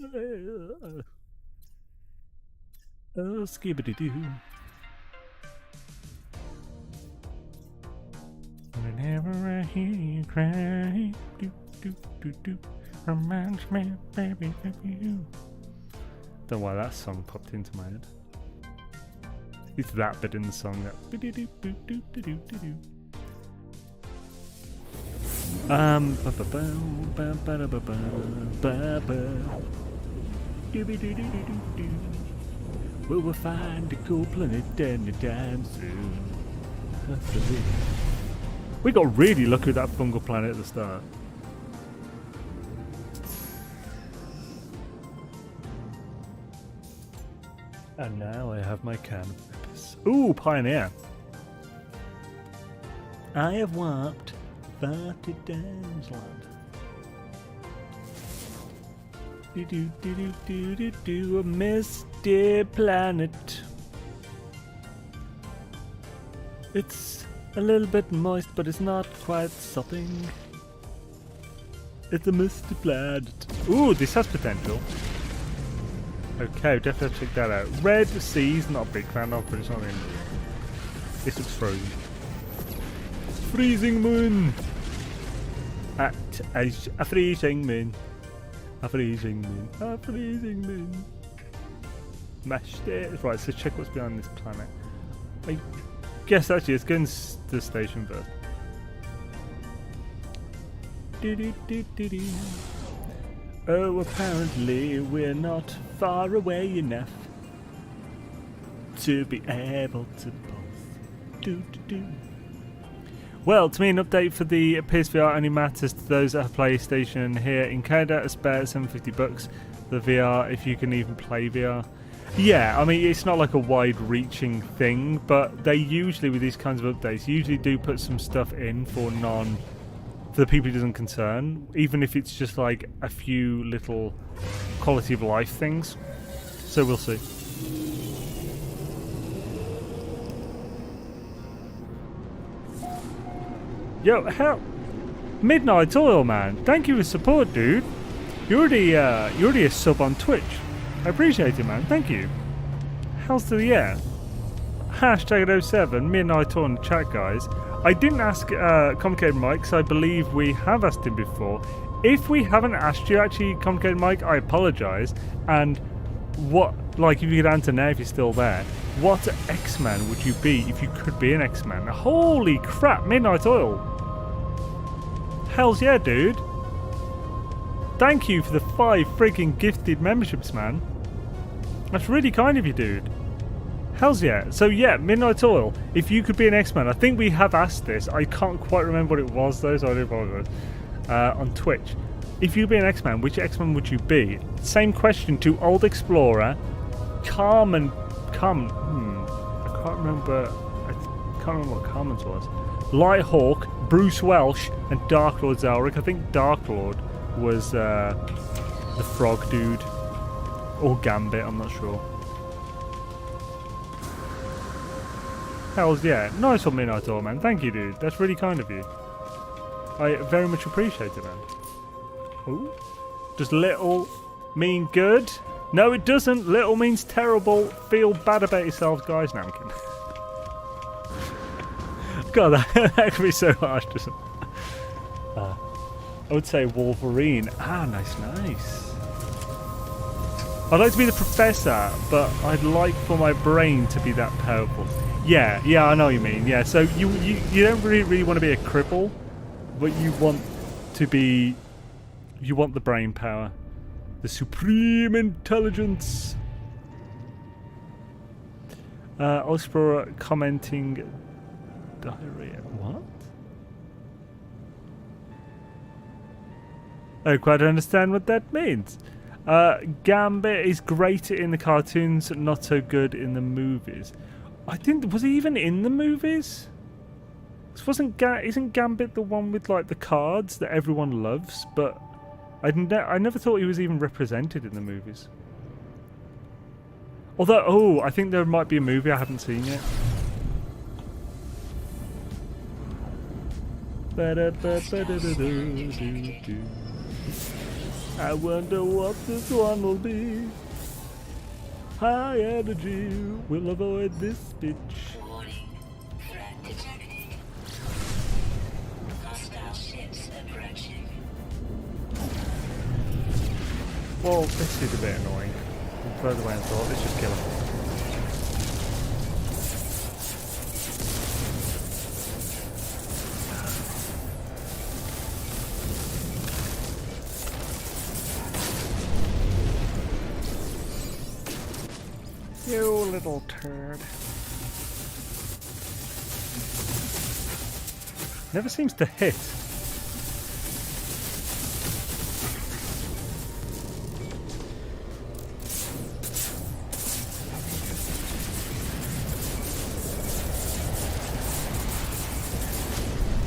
skibbity-doo. Whenever I hear you cry, do do do do, reminds me, baby, of you. Don't know why that song popped into my head. It's that bit in the song that. We will find a cool planet anytime soon. We got really lucky with that fungal planet at the start. And now I have my can of purpose. Ooh, Pioneer. I have warped 30 times, lad. Do a misty planet. It's a little bit moist, but it's not quite sopping. It's a misty planet. Ooh, this has potential. Okay, definitely check that out. Red Seas, not a big fan of, but it's not in. This looks frozen. Freezing moon! At a freezing moon. A freezing moon. A freezing moon. Mashed it. Right, so check what's behind this planet. I guess actually let's go to the station first. Oh, apparently we're not far away enough to be able to both do. Well, to me, an update for the PSVR only matters to those that have PlayStation here in Canada. A spare $750. The VR, if you can even play VR. Yeah, I mean, it's not like a wide-reaching thing, but they usually, with these kinds of updates, usually do put some stuff in for the people it doesn't concern, even if it's just like a few little quality of life things. So we'll see. Yo, hell, Midnight Oil, man. Thank you for support, dude. You're already a sub on Twitch. I appreciate it, man. Thank you. Hells to the air. Hashtag 07, Midnight Oil in the chat, guys. I didn't ask Complicated Mike, because I believe we have asked him before. If we haven't asked you, actually, Complicated Mike, I apologise. And what, like, if you could answer now if you're still there, what X-Man would you be if you could be an X-Man? Holy crap, Midnight Oil. Hells yeah, dude. Thank you for the 5 freaking gifted memberships, man. That's really kind of you, dude. Hells yeah. So yeah, Midnight Oil, if you could be an X-Man. I think we have asked this. I can't quite remember what it was though, so I do apologize. On Twitch. If you'd be an X-Man, which X-Man would you be? Same question to Old Explorer, I can't remember what Carmen's was. Lighthawk, Bruce Welsh, and Dark Lord Zelric. I think Dark Lord was the frog dude. Or Gambit, I'm not sure. Hells yeah. Nice one, Minotaur, man. Thank you, dude. That's really kind of you. I very much appreciate it, man. Ooh. Does little mean good? No, it doesn't. Little means terrible. Feel bad about yourselves, guys. No, I'm kidding. God, that could be so harsh, doesn't it? I would say Wolverine. Ah, nice. I'd like to be the professor, but I'd like for my brain to be that powerful. Yeah, I know what you mean. Yeah, so you don't really want to be a cripple, but you want to be... You want the brain power. The supreme intelligence. Explorer commenting... Diarrhea. What? I don't quite understand what that means. Gambit is great in the cartoons, not so good in the movies. I think, was he even in the movies? Isn't Gambit the one with like the cards that everyone loves? But I never thought he was even represented in the movies. Although, I think there might be a movie I haven't seen yet. I wonder what this one will be. High energy will avoid this bitch. Warning. Threat detected. Hostile ships approaching. Well, this is a bit annoying. Further away I thought, let's just kill him. You little turd. Never seems to hit.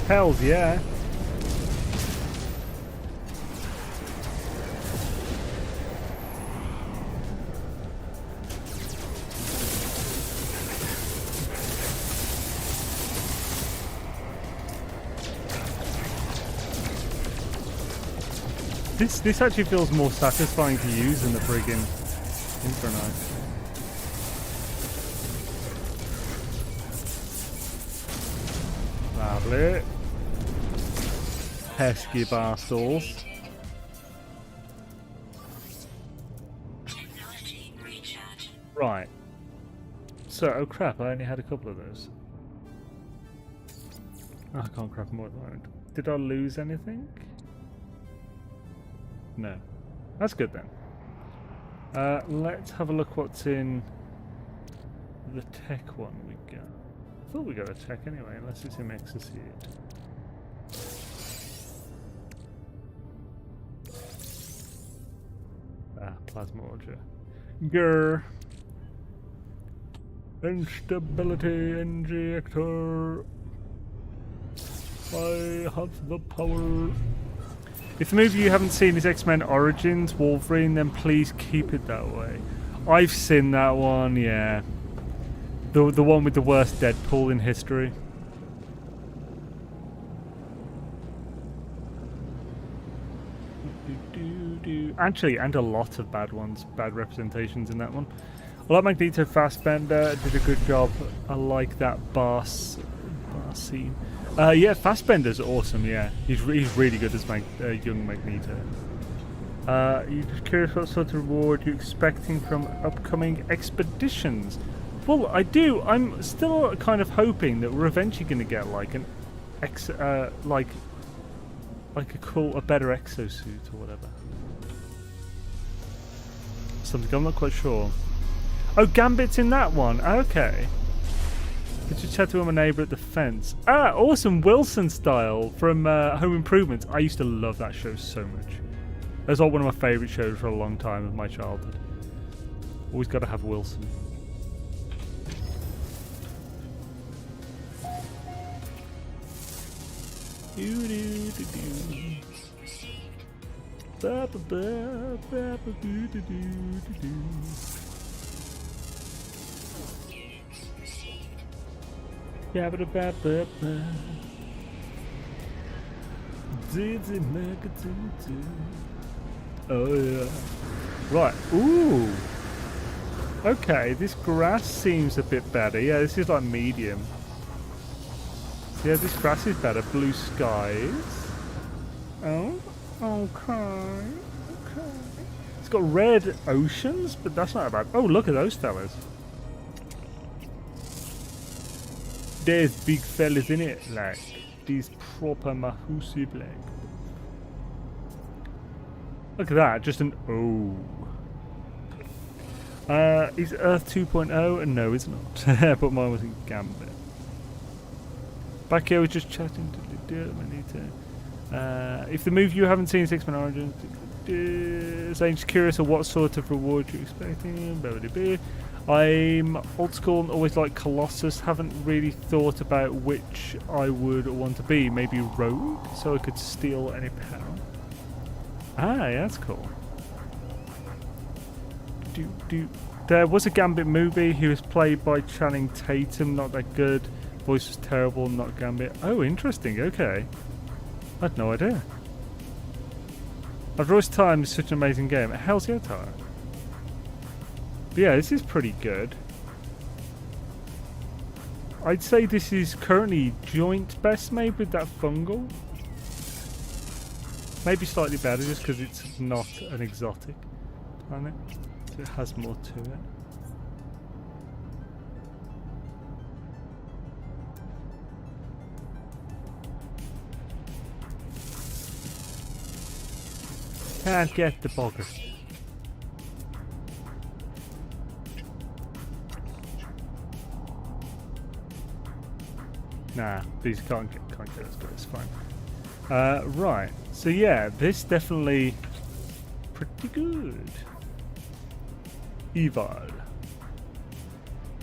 Hells yeah. This actually feels more satisfying to use than the friggin' Inferno. Lovely. Pesky bastards. Technology recharge. Right. So, oh crap, I only had a couple of those. Oh, I can't craft more at the moment. Did I lose anything? No. That's good then. Let's have a look what's in the tech one we got. I thought we got a tech anyway, unless it's in Exorcist. Plasmorgia. Grr. Instability injector. I have the power. If the movie you haven't seen is X-Men Origins Wolverine, then please keep it that way. I've seen that one, yeah. The one with the worst Deadpool in history. Actually, and a lot of bad ones, bad representations in that one. I like Magneto Fassbender, did a good job. I like that bar scene. Yeah, Fassbender's awesome, yeah. He's really good as young Magneto. You're just curious what sort of reward you're expecting from upcoming expeditions. Well, I do. I'm still kind of hoping that we're eventually going to get like an a better exosuit or whatever. Something, I'm not quite sure. Oh, Gambit's in that one. Okay. Did you chat to my neighbour at the fence? Ah, awesome. Wilson style from Home Improvement. I used to love that show so much. It was one of my favourite shows for a long time of my childhood. Always got to have Wilson. Oh yeah. Right. Ooh. Okay, this grass seems a bit better. Yeah, this is like medium. Yeah, this grass is better. Blue skies. Oh, okay. It's got red oceans, but that's not bad. Oh, look at those fellas. There's big fellas in it, like these proper Mahusi black. Look at that, just an is Earth 2.0? No, it's not. But mine was in Gambit. Back here, we're just chatting. If the move you haven't seen 6 Man Origins, so I'm just curious of what sort of reward you're expecting. I'm old school and always like Colossus. Haven't really thought about which I would want to be. Maybe Rogue, so I could steal any power. Ah, yeah, that's cool. There was a Gambit movie. He was played by Channing Tatum. Not that good. Voice was terrible. Not Gambit. Oh, interesting. Okay. I had no idea. After all this time, it's such an amazing game. Hell's Dietary. But yeah, this is pretty good. I'd say this is currently joint best made with that fungal. Maybe slightly better just because it's not an exotic planet. So it has more to it. Can't get the bugger. Nah, these can't get as good. It's fine. Right. So yeah, this definitely pretty good. Evil,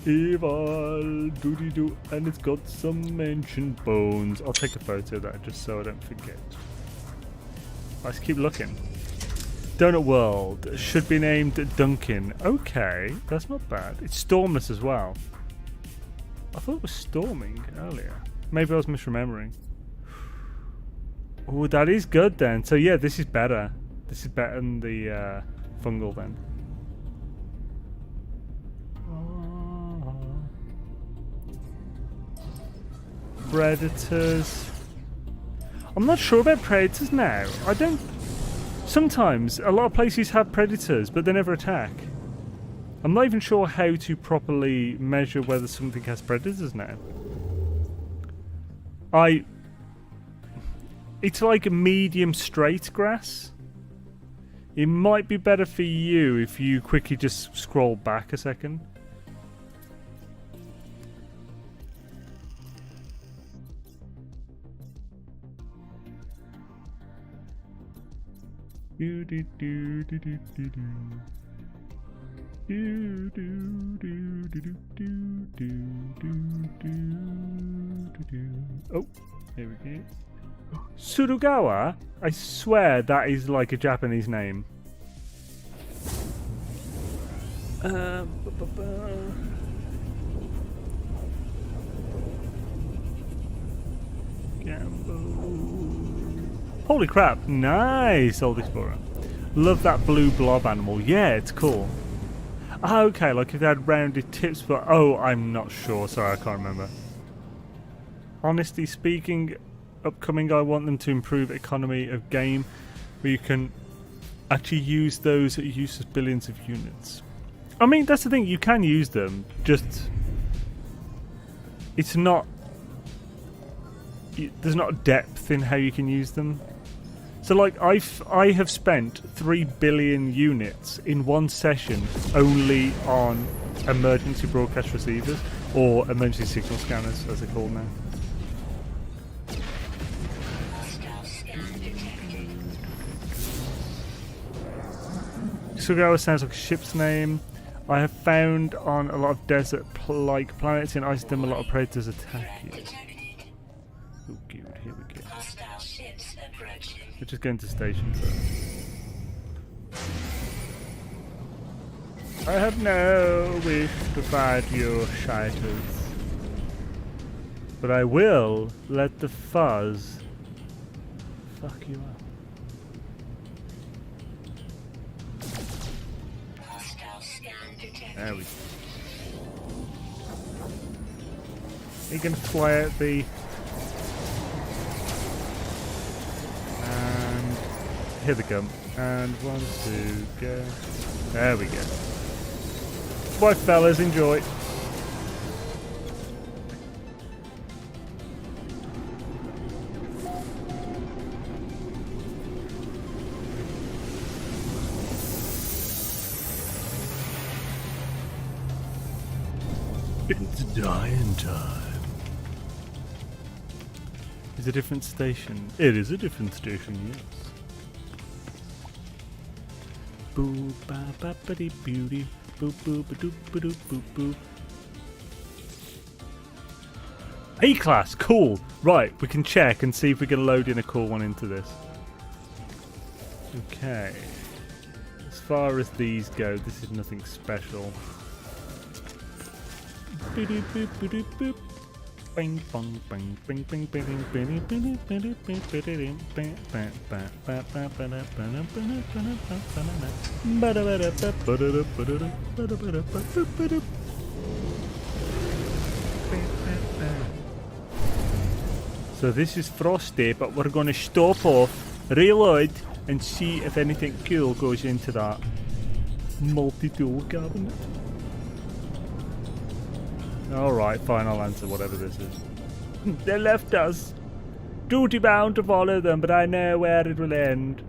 doody doo, and it's got some ancient bones. I'll take a photo of that just so I don't forget. Let's keep looking. Donut World should be named Duncan. Okay, that's not bad. It's stormless as well. I thought it was storming earlier. Maybe I was misremembering. Oh, that is good then. So yeah, this is better. This is better than the fungal then. Predators. I'm not sure about predators now. I don't. Sometimes a lot of places have predators, but they never attack. I'm not even sure how to properly measure whether something has predators now. It's like a medium straight grass. It might be better for you if you quickly just scroll back a second. Oh, here we go. Surugawa? I swear that is like a Japanese name. Holy crap, nice, Old Explorer. Love that blue blob animal. Yeah, it's cool. Ah, okay, like if they had rounded tips, but oh, I'm not sure. Sorry, I can't remember. Honestly speaking, upcoming, I want them to improve economy of game, where you can actually use those that uses billions of units. I mean, that's the thing, you can use them, just it's not, there's not depth in how you can use them. So like I have spent 3 billion units in one session only on emergency broadcast receivers, or emergency signal scanners as they're called now. Sugawa sounds like a ship's name. I have found on a lot of desert-like planets in Icedom a lot of predators attack you. Oh good, here we go. We're just going to station first. I have no wish to fight your shiters. But I will let the fuzz fuck you up. Hostile scan detected. There we go. You can fly out the... And... Here they come. And 1, 2, go. There we go. Bye fellas, enjoy. It's dying time. It's a different station. It is a different station, yes. Boo ba ba ba dee beauty. Boo boo ba doo ba doo boo boo. A-class, cool. Right, we can check and see if we can load in a cool one into this. Okay. As far as these go, this is nothing special. Boop boop boop boop. Bing bong bing bing bing bing bing bing bing bing bing bing. So this is Frosty, but we're going to stop off, reload, and see if anything cool goes into that multi-tool cabinet. Alright, fine, I'll answer whatever this is. They left us. Duty bound to follow them, but I know where it will end.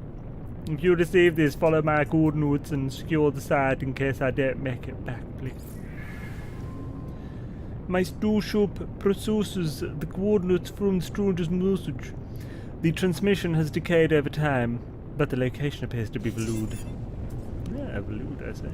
If you receive this, follow my coordinates and secure the site in case I don't make it back, please. My starship processes the coordinates from the stranger's message. The transmission has decayed over time, but the location appears to be valued. Yeah, valued, I say.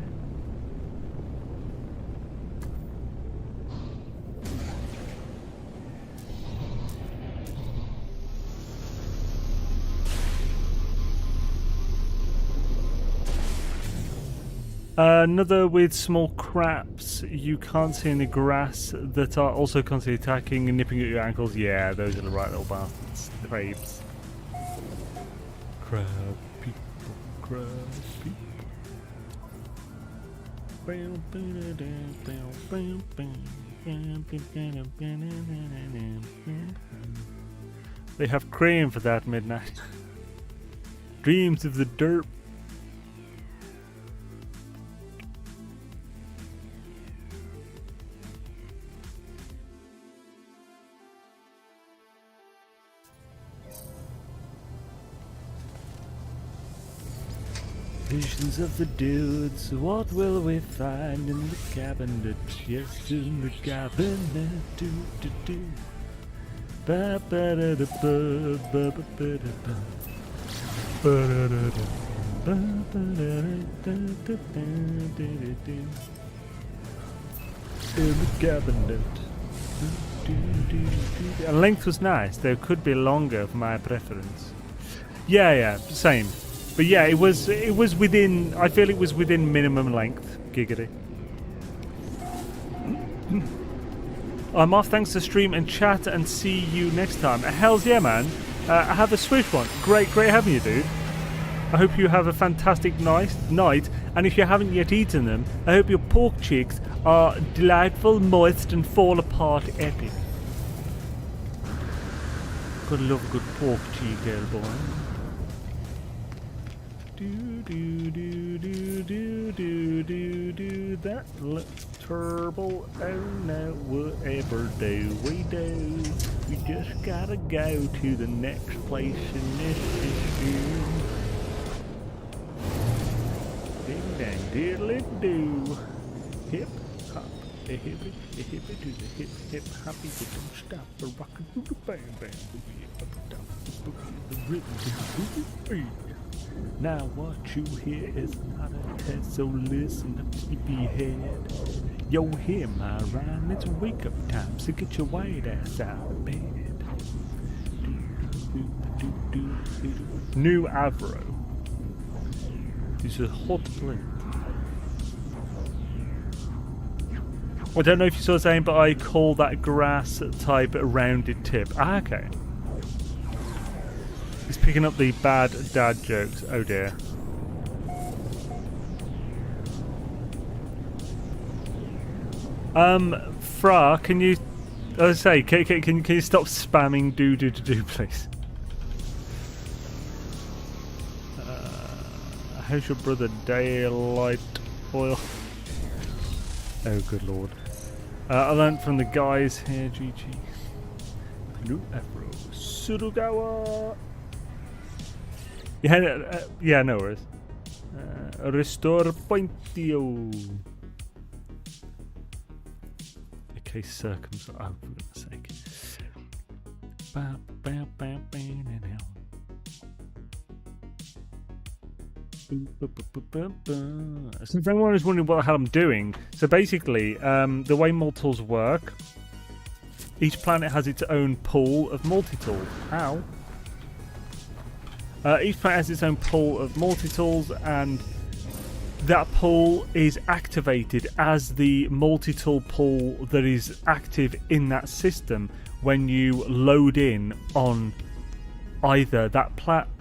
Another with small craps you can't see in the grass that are also constantly attacking and nipping at your ankles. Yeah, those are the right little bastards. The crabs. Crab people, crab people. They have cream for that midnight. Dreams of the dirt. Visions of the dudes, what will we find in the cabinet? Yes, in the cabinet, do do do. Ba ba da da ba ba ba ba da ba. Ba da da da. Ba ba da da da da da da. In the cabinet. Do do do. And length was nice, though could be longer for my preference. Yeah, same. But yeah, it was within, I feel it was within minimum length, giggity. I'm off, thanks to stream and chat, and see you next time. Hells yeah, man. I have a Switch one. Great having you, dude. I hope you have a fantastic night, and if you haven't yet eaten them, I hope your pork cheeks are delightful, moist, and fall apart epic. Gotta love a good pork cheek, old boy. Do that looks terrible. Oh no, whatever do we do? We just gotta go to the next place in this issue. Ding dang diddly do. Hip hop, a hippie to the hip hoppy. You don't stop the rockin' to the bam bam boogie up and down the boogie, the rhythm to the boogie. Now what you hear is not a test, so listen up, sleepyhead. Yo, hear my rhyme, it's wake up time, so get your white ass out of bed. New Avro. This is a hot blend. I don't know if you saw Xaine, but I call that grass type a rounded tip. Ah, okay. He's picking up the bad dad jokes. Oh dear. Fra, can you... I was say, can you stop spamming do, please? How's your brother Daylight Oil? Oh, good lord. I learned from the guys here, GG. Blue Afro. Surugawa! Yeah, no worries. Restore Pointio. Okay, circumcised. Oh, for goodness sake. So if anyone is wondering what the hell I'm doing, so basically, the way multi-tools work, each planet has its own pool of multi-tools. Ow. Each planet has its own pool of multi-tools, and that pool is activated as the multi-tool pool that is active in that system when you load in on either that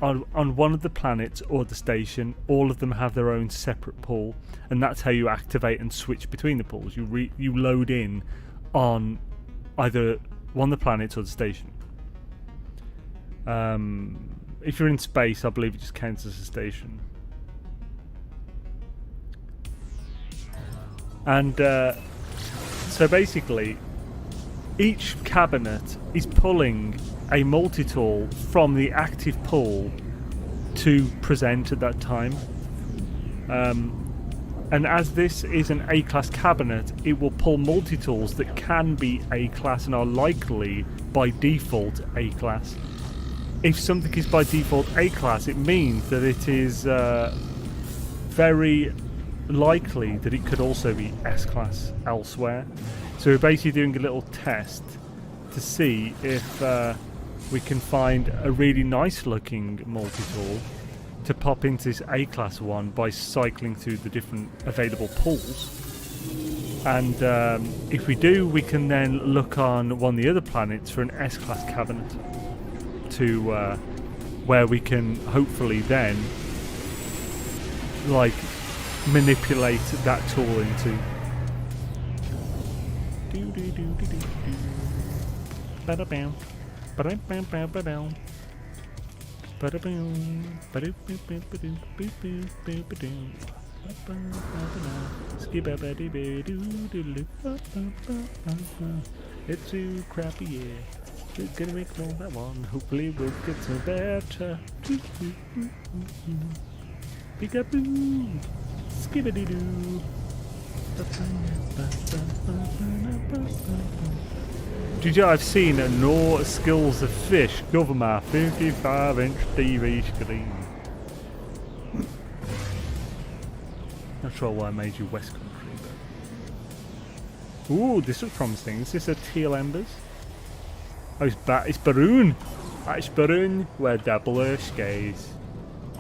on one of the planets or the station. All of them have their own separate pool, and that's how you activate and switch between the pools. You load in on either one of the planets or the station. If you're in space, I believe it just counts as a station. And so basically, each cabinet is pulling a multi-tool from the active pool to present at that time. And as this is an A-class cabinet, it will pull multi-tools that can be A-class and are likely by default A-class. If something is by default A-class, it means that it is very likely that it could also be S-class elsewhere. So we're basically doing a little test to see if we can find a really nice looking multi-tool to pop into this A-class one by cycling through the different available pools. And if we do, we can then look on one of the other planets for an S-class cabinet to where we can hopefully then like manipulate that tool into. It's too crappy, yeah. We're gonna make more that one. Hopefully we'll get some better. Peekaboo, skibbity-doo. GG, I've seen no skills of fish cover my 55-inch TV screen. Not sure why I made you West Country, but... Ooh, this looks promising. Is this a teal embers? Oh, it's Baroon! It's Baroon, where the blue skies.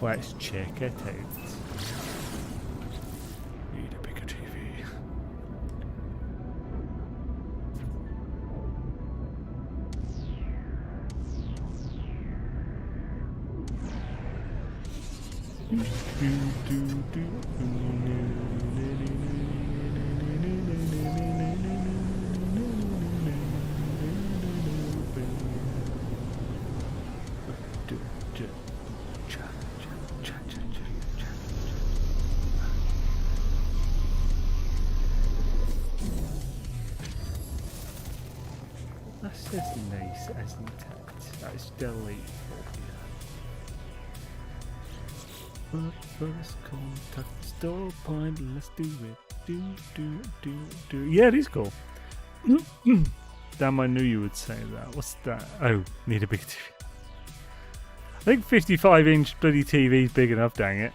Let's check it out. Need a bigger TV. That's just nice, isn't it? That is delightful. But first contact the store point, let's do it. Do. Yeah, it is cool. Damn, I knew you would say that. What's that? Oh, need a big TV. I think 55-inch bloody TV is big enough, dang it.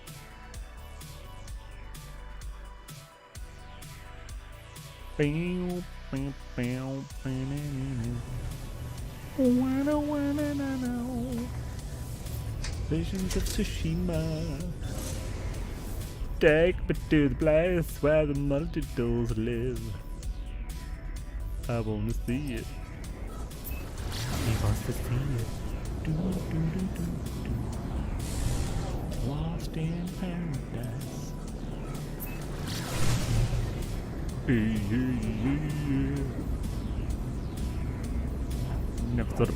Visions of Tsushima. Take me to the place where the multitudes live. I wanna see it. He wants to see it. Do, do, do, do, do. Lost in paradise. Never thought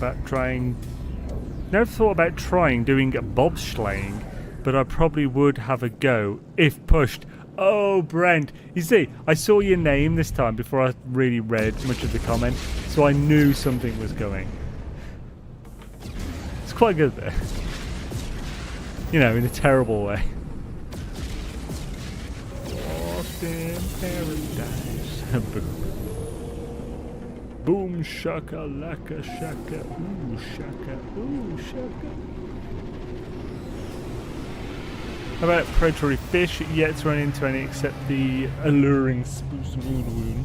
about trying doing a bobsleighing, but I probably would have a go if pushed. Oh, Brent, you see, I saw your name this time before I really read much of the comment, so I knew something was going. It's quite good there. You know, in a terrible way. Lost in paradise. Boom shaka laka shaka ooh shaka ooh shaka. How about predatory fish? Yet to run into any except the alluring spruce woon.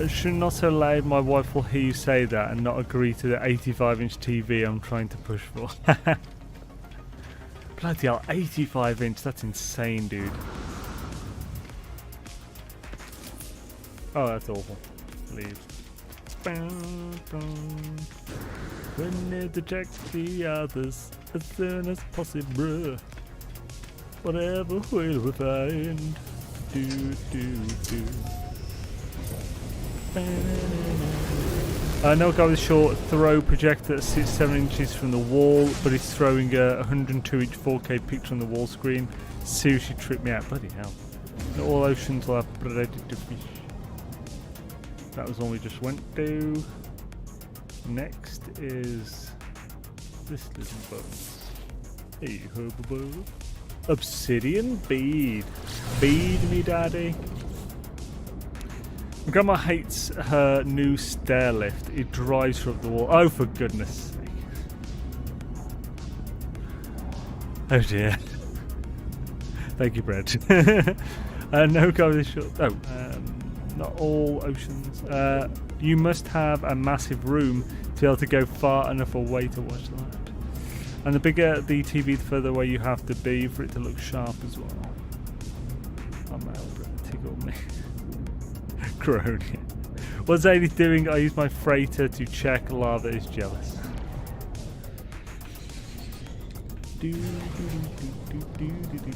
Should not allow my wife will hear you say that and not agree to the 85-inch TV I'm trying to push for. Bloody hell, 85-inch, that's insane, dude. Oh, that's awful. Leave. We need to check the others as soon as possible. Whatever will we find? Do, do, do. I know a guy with a short throw projector that sits 7 inches from the wall, but he's throwing a 102-inch 4K picture on the wall screen. Seriously tripped me out. Bloody hell. Not all oceans will have predator fish. That was one we just went to. Next is this little bug. Hey, hobo. Obsidian bead. Bead me, daddy. My grandma hates her new stair lift. It drives her up the wall. Oh, for goodness sake. Oh dear. Thank you, Brett. No coverage short. Oh, not all oceans. You must have a massive room to be able to go far enough away to watch that. And the bigger the TV, the further away you have to be for it to look sharp as well. Oh man, Brett, tickle me. Grown. What Xaine is doing, I use my freighter to check lava is jealous. Do, do, do, do, do, do, do.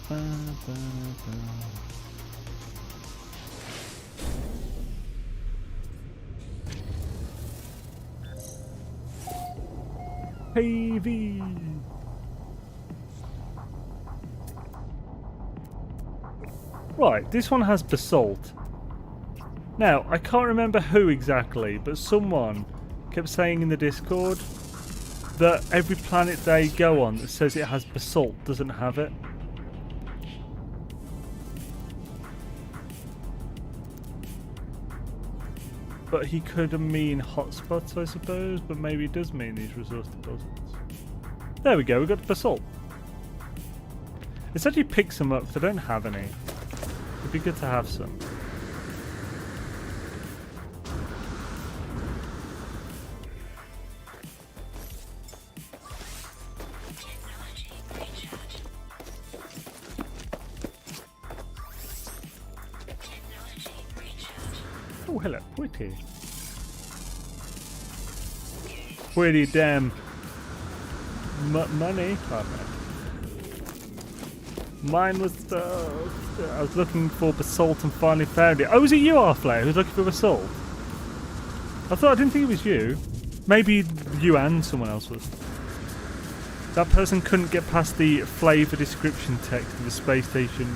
Ba, ba, ba. PV. Right, this one has basalt. Now, I can't remember who exactly, but someone kept saying in the Discord that every planet they go on that says it has basalt doesn't have it. But he could mean hotspots, I suppose, but maybe it does mean these resource deposits. There we go, we got the basalt. Let's actually pick some up, because I don't have any. It'd be good to have some. Oh, hello, pretty. Pretty damn money. Oh, mine was I was looking for basalt and finally found it. Oh, was it you, Arflay, who was looking for basalt? I didn't think it was you. Maybe you and someone else was. That person couldn't get past the flavour description text of the space station,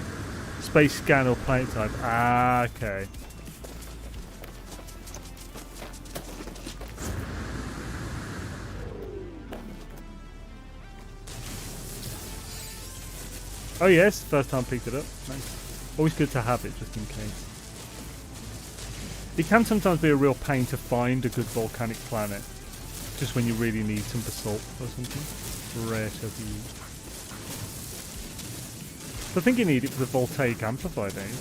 space scan or planet type. Ah, okay. Oh yes, first time picked it up. Nice. Always good to have it just in case. It can sometimes be a real pain to find a good volcanic planet, just when you really need some basalt or something. Rare to be used. I think you need it for the voltaic amplifier, don't you?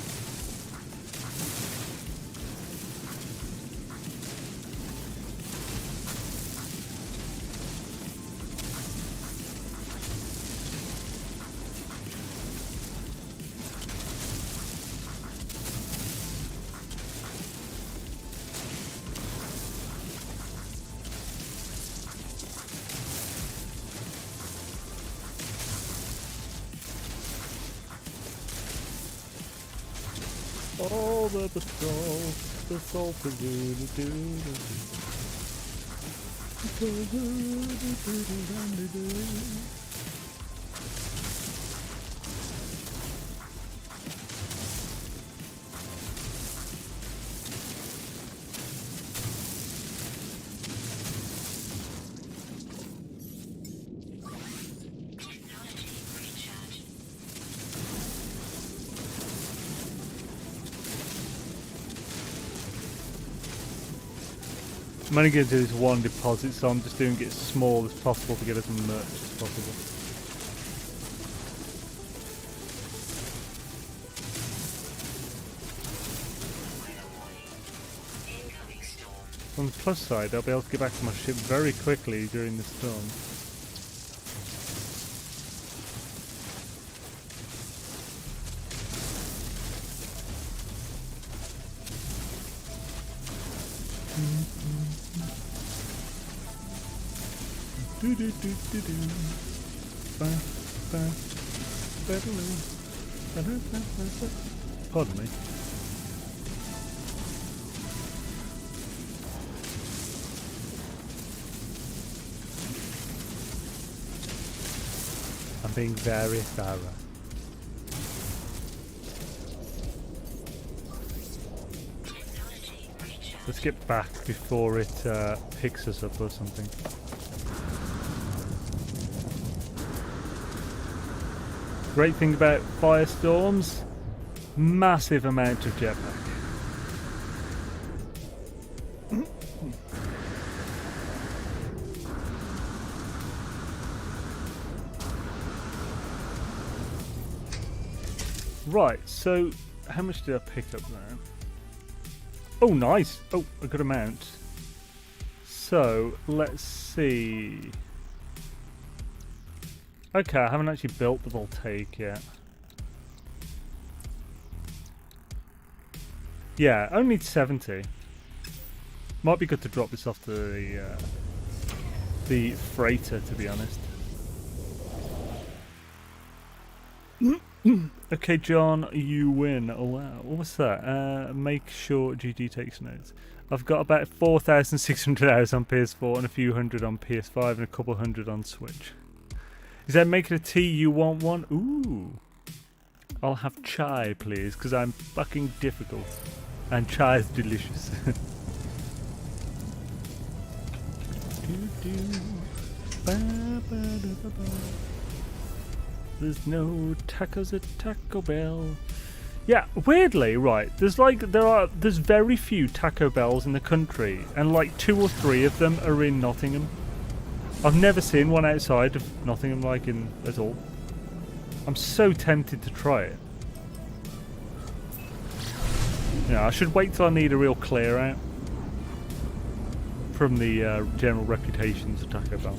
all the patrol, the salt to I'm only going to do this one deposit, so I'm just doing it as small as possible to get as much as possible. On the plus side, I'll be able to get back to my ship very quickly during the storm. Pardon me. I'm being very thorough. Let's get back before it picks us up or something. Great thing about firestorms, massive amount of jetpack. Right, so how much did I pick up there? Oh, nice. Oh, a good amount. So, let's see. Okay, I haven't actually built the voltaic yet. Yeah, only 70. Might be good to drop this off to the freighter, to be honest. Okay, John, you win. Oh, wow. What was that? Make sure GG takes notes. I've got about 4,600 hours on PS4 and a few hundred on PS5 and a couple hundred on Switch. Is that making a tea? You want one? Ooh. I'll have chai, please, because I'm fucking difficult. And chai is delicious. There's no tacos at Taco Bell. Yeah, weirdly, right, there's very few Taco Bells in the country, and like 2 or 3 of them are in Nottingham. I've never seen one outside of Nottingham at all. I'm so tempted to try it. Yeah, I should wait till I need a real clear out from the general reputations of Taco Bell.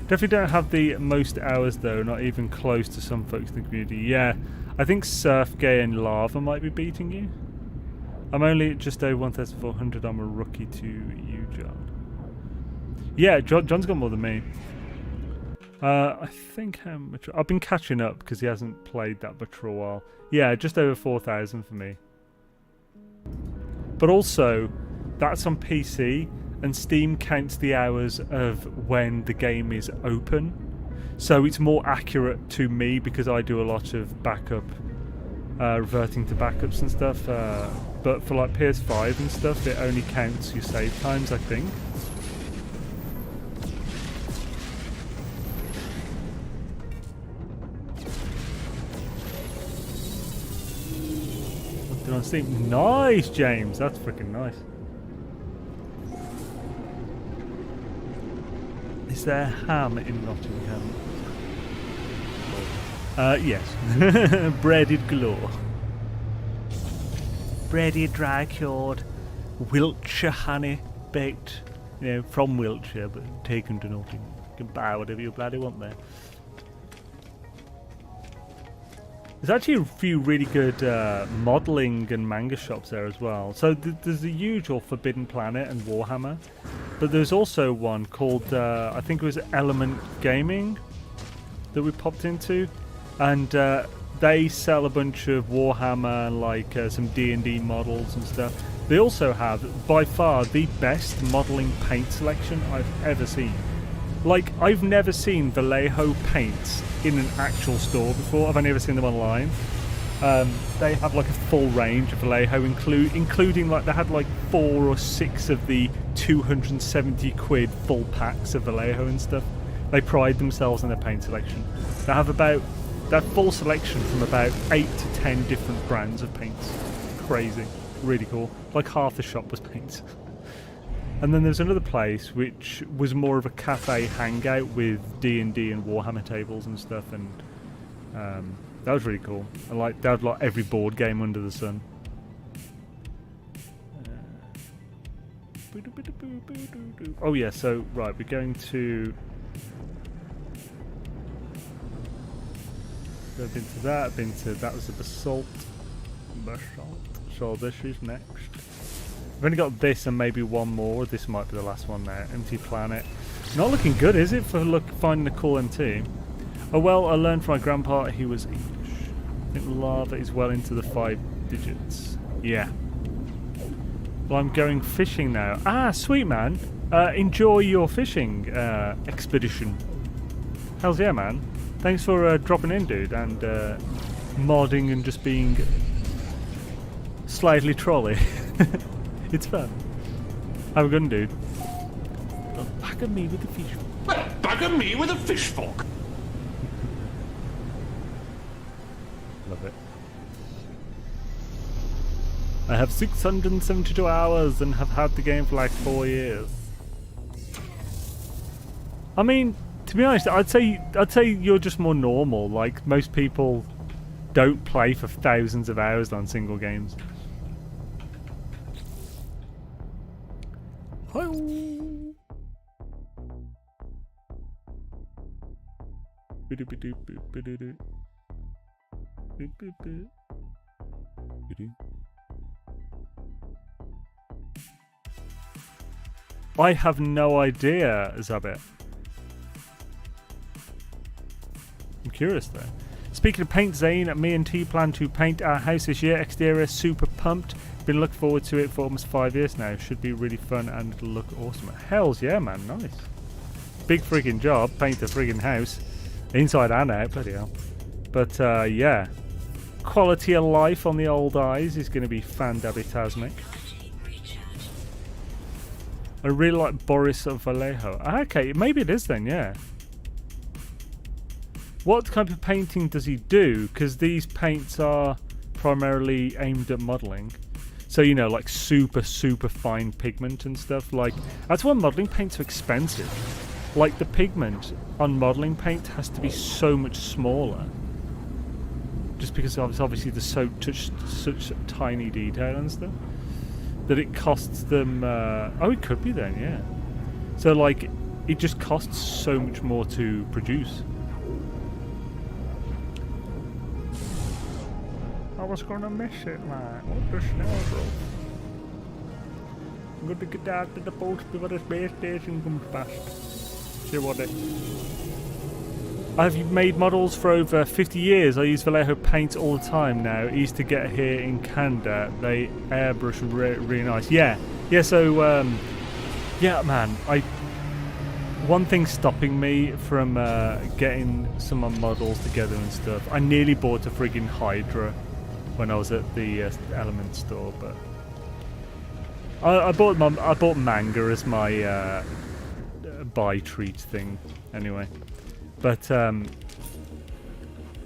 Definitely don't have the most hours though, not even close to some folks in the community. Yeah, I think Surf Gay and Lava might be beating you. I'm only at just over 1,400. I'm a rookie to you, John. Yeah, John's got more than me. I think how much... I've been catching up because he hasn't played that much for a while. Yeah, just over 4,000 for me. But also, that's on PC, and Steam counts the hours of when the game is open. So it's more accurate to me because I do a lot of backup, reverting to backups and stuff. But for like PS5 and stuff, it only counts your save times, I think. On Steam. Nice, James. That's freaking nice. Is there ham in Nottingham? Yes. Breaded galore. Breaded, dry cured, Wiltshire honey baked. You know, from Wiltshire, but taken to Nottingham. You can buy whatever you bloody want there. There's actually a few really good modelling and manga shops there as well. So there's the usual Forbidden Planet and Warhammer, but there's also one called, I think it was Element Gaming, that we popped into, and They sell a bunch of Warhammer, like some D&D models and stuff. They also have, by far, the best modelling paint selection I've ever seen. Like, I've never seen Vallejo paints in an actual store before. I've only ever seen them online. They have like a full range of Vallejo, including like they had like 4 or 6 of the 270 quid full packs of Vallejo and stuff. They pride themselves on their paint selection. They have about that full selection from about 8 to 10 different brands of paints. Crazy, really cool. Like half the shop was paints. And then there's another place which was more of a cafe hangout with D&D and Warhammer tables and stuff, and that was really cool. And like they had like every board game under the sun. Oh yeah, so right, we're going to. So I've been to that. That was the basalt. So this is next. I've only got this and maybe one more. This might be the last one now. Empty planet. Not looking good, is it, for finding a cool MT? Oh well, I learned from my grandpa he was English. I think lava is well into the 5 digits. Yeah. Well, I'm going fishing now. Ah, sweet man. Enjoy your fishing expedition. Hells yeah, man. Thanks for dropping in, dude, and modding and just being slightly trolly. It's fun. Have a good one, dude. Back at me with the fish fork. Back at me with a fish fork. Love it. I have 672 hours and have had the game for like 4 years. I mean, to be honest, I'd say you're just more normal. Like most people don't play for thousands of hours on single games. I have no idea, Zabit. I'm curious though. Speaking of paint, Xaine, me and T plan to paint our house this year. Exterior super pumped. Been looking forward to it for almost 5 years now. Should be really fun and it'll look awesome. Hells yeah, man, nice. Big friggin' job, paint a friggin' house. Inside and out, bloody hell. But yeah. Quality of life on the old eyes is going to be fandabitasmic. I really like Boris of Vallejo. Okay, maybe it is then, yeah. What kind of painting does he do? Because these paints are primarily aimed at modelling. So, you know, like super fine pigment and stuff. Like, that's why modelling paint's so expensive. Like, the pigment on modelling paint has to be so much smaller. Just because obviously there's such tiny detail and stuff. That it costs them... oh, it could be then, yeah. So, like, it just costs so much more to produce. I was gonna miss it, man. What the snowball? I'm gonna get out to the post before the space station comes past. See what it. I've made models for over 50 years. I use Vallejo paint all the time now. Easy to get here in Canada. They airbrush really nice. Yeah. So, yeah, man. One thing stopping me from getting some models together and stuff. I nearly bought a friggin' Hydra when I was at the Element store, but I bought manga as my buy treat thing anyway. But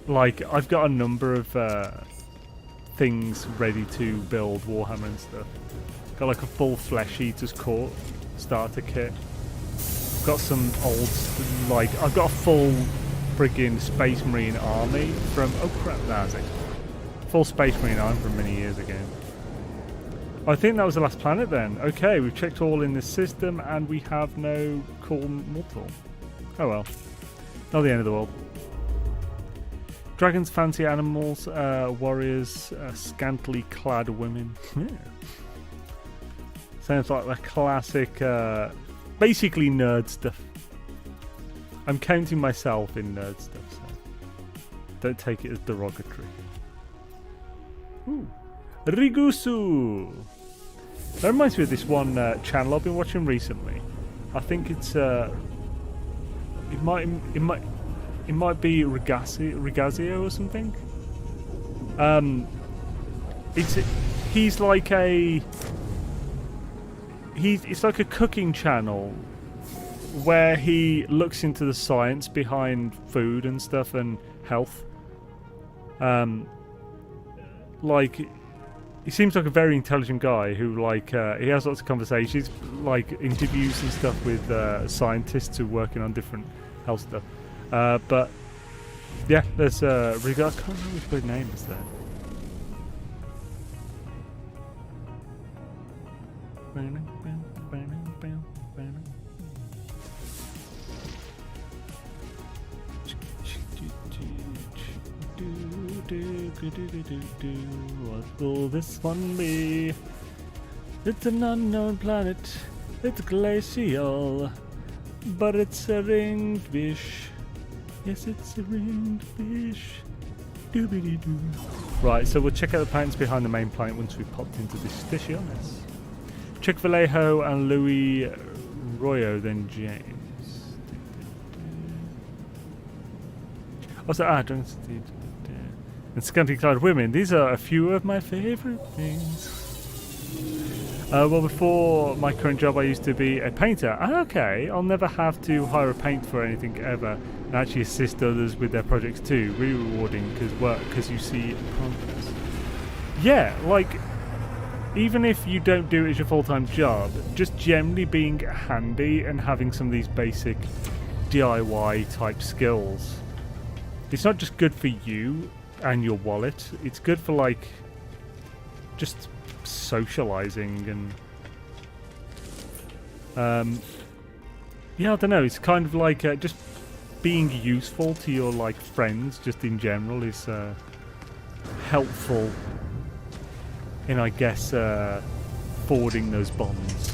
like I've got a number of things ready to build Warhammer and stuff. Got like a full Flesh Eater's Court starter kit. Got some old, like I've got a full friggin' Space Marine army from full Space Marine army from many years ago. I think that was the last planet then. Okay, we've checked all in this system and we have no cool mortal. Oh well. Not the end of the world. Dragons, fancy animals, warriors, scantily clad women. Yeah. Sounds like the classic, basically nerd stuff. I'm counting myself in nerd stuff. So. Don't take it as derogatory. Ooh. Rigusu! That reminds me of this one channel I've been watching recently. I think it's it might be Regazio or something. It's like a cooking channel where he looks into the science behind food and stuff and health. Like, he seems like a very intelligent guy who, like, he has lots of conversations, like interviews and stuff with scientists who are working on different health stuff. But yeah, there's I can't remember which bird name is there. What will this one be? It's an unknown planet. It's glacial, but it's a ringed fish. Yes, it's a ringed fish. Doobity-doo. Right, so we'll check out the planets behind the main planet once we've popped into this stationes. Check Vallejo and Louis Royo, then James. Also, and scantily clad women. These are a few of my favourite things. Well, before my current job, I used to be a painter. Okay, I'll never have to hire a paint for anything ever, and actually assist others with their projects too. Really rewarding because you see progress. Yeah, like, even if you don't do it as your full-time job, just generally being handy and having some of these basic DIY type skills. It's not just good for you and your wallet, it's good for, like, just socializing and yeah, I don't know, it's kind of like just being useful to your, like, friends just in general is helpful in, I guess, forwarding those bonds.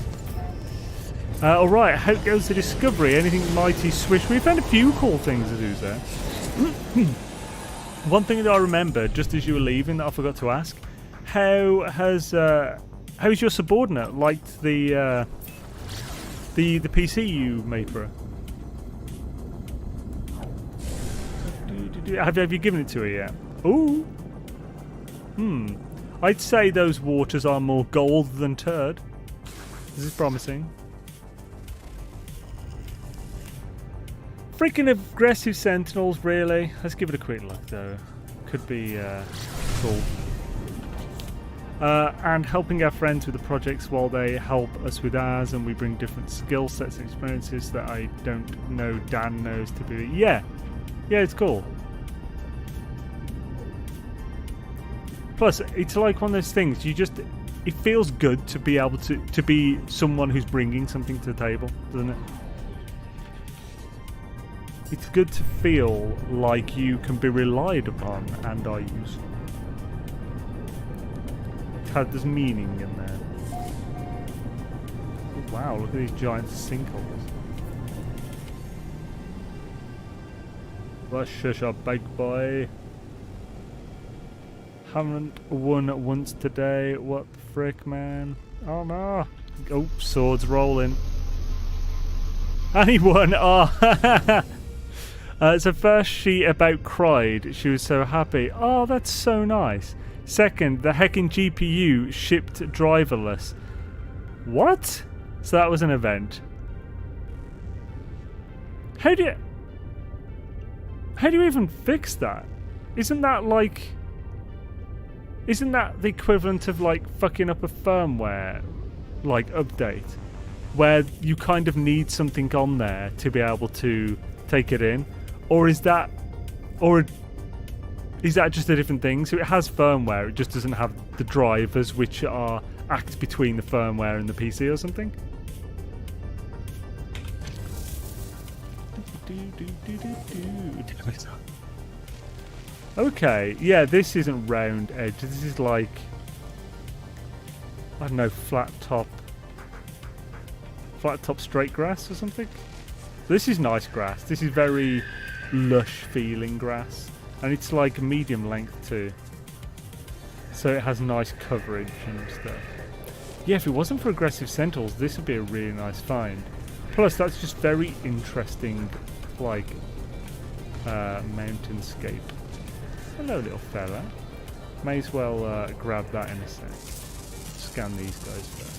Alright, how goes the discovery? Anything mighty swish? We found a few cool things to do there. One thing that I remembered just as you were leaving that I forgot to ask: how's your subordinate liked the PC you made for her? Have you given it to her yet? Ooh. I'd say those waters are more gold than turd. This is promising. Freaking aggressive sentinels, really? Let's give it a quick look, though. Could be cool. And helping our friends with the projects while they help us with ours, and we bring different skill sets and experiences that I don't know Dan knows to be. Yeah, it's cool. Plus, it's like one of those things, it feels good to be able to be someone who's bringing something to the table, doesn't it? It's good to feel like you can be relied upon and are useful. There's meaning in there. Oh, wow, look at these giant sinkholes. Rush a big boy. Haven't won once today. What the frick, man? Oh no. Oh, swords rolling. And he won. Oh. So first she about cried. She was so happy. Oh, that's so nice. Second, the heckin' GPU shipped driverless. What? So that was an event. How do you even fix that? Isn't that the equivalent of, like, fucking up a firmware, like, update, where you kind of need something on there to be able to take it in? Or is that just a different thing? So it has firmware, it just doesn't have the drivers which act between the firmware and the PC or something? Okay, yeah, this isn't round edge. This is like, I don't know, flat top straight grass or something. This is nice grass. This is very lush feeling grass. And it's like medium length too. So it has nice coverage and stuff. Yeah, if it wasn't for aggressive sentinels, this would be a really nice find. Plus, that's just very interesting, like, mountainscape. Hello, little fella. May as well grab that in a sec. Scan these guys first.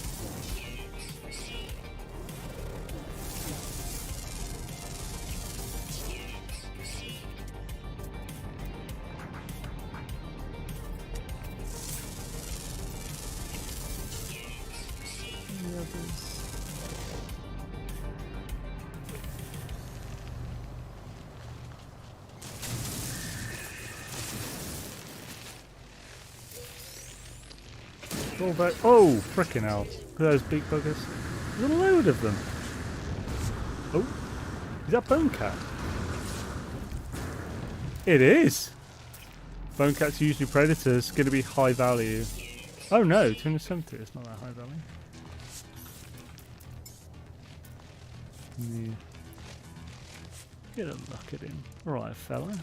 Oh, frickin' hell. Look at those big buggers. There's a load of them. Oh, is that bone cat? It is. Bone cats are usually predators, going to be high value. Oh no, 270, it's not that high value. Yeah. Get a look at him. Right, fella.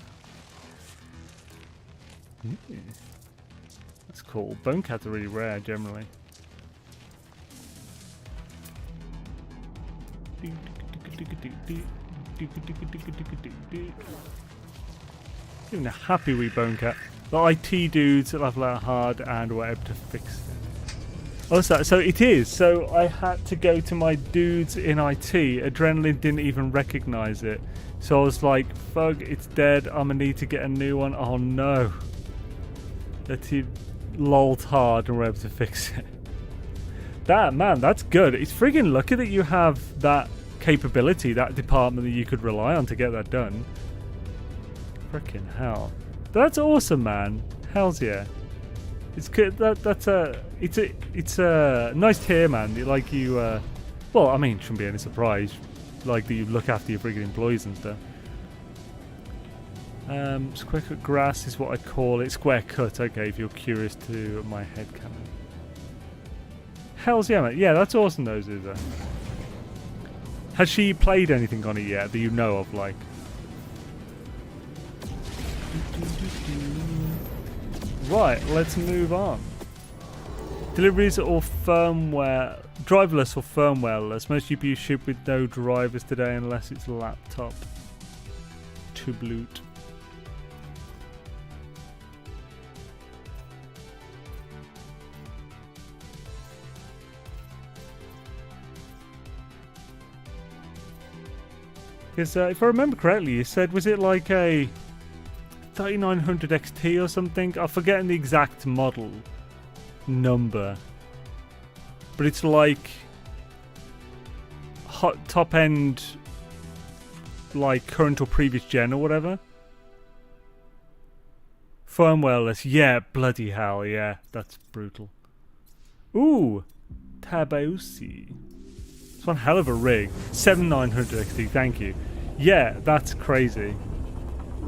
Yeah. That's cool. Bone cats are really rare generally. Even a happy wee bone cat. The IT dudes that level out hard and were able to fix it. Also, so it is. So I had to go to my dudes in IT. Adrenaline didn't even recognize it. So I was like, fuck, it's dead. I'm gonna need to get a new one. Oh no. That he lolled hard and were able to fix it. That, man, that's good. It's friggin' lucky that you have that capability, that department that you could rely on to get that done. Frickin' hell. That's awesome, man. Hells yeah. It's good. It's a nice to hear, man. Like you, well, I mean, shouldn't be any surprise. Like that you look after your friggin' employees and stuff. Square cut grass is what I call it. Square cut, okay, if you're curious to my headcanon. Hells yeah, mate. Yeah, that's awesome, though, Zuza. Has she played anything on it yet that you know of, like? Right, let's move on. Deliveries or firmware, driverless or firmwareless. Most GPUs ship with no drivers today unless it's a laptop. To boot. Because if I remember correctly, you said, was it like a 3900 XT or something? I'm forgetting the exact model number. But it's like hot top end, like current or previous gen or whatever. Firmwareless, yeah, bloody hell, yeah, that's brutal. Ooh, Tabaosi. It's one hell of a rig. 7900 XT, thank you. Yeah, that's crazy.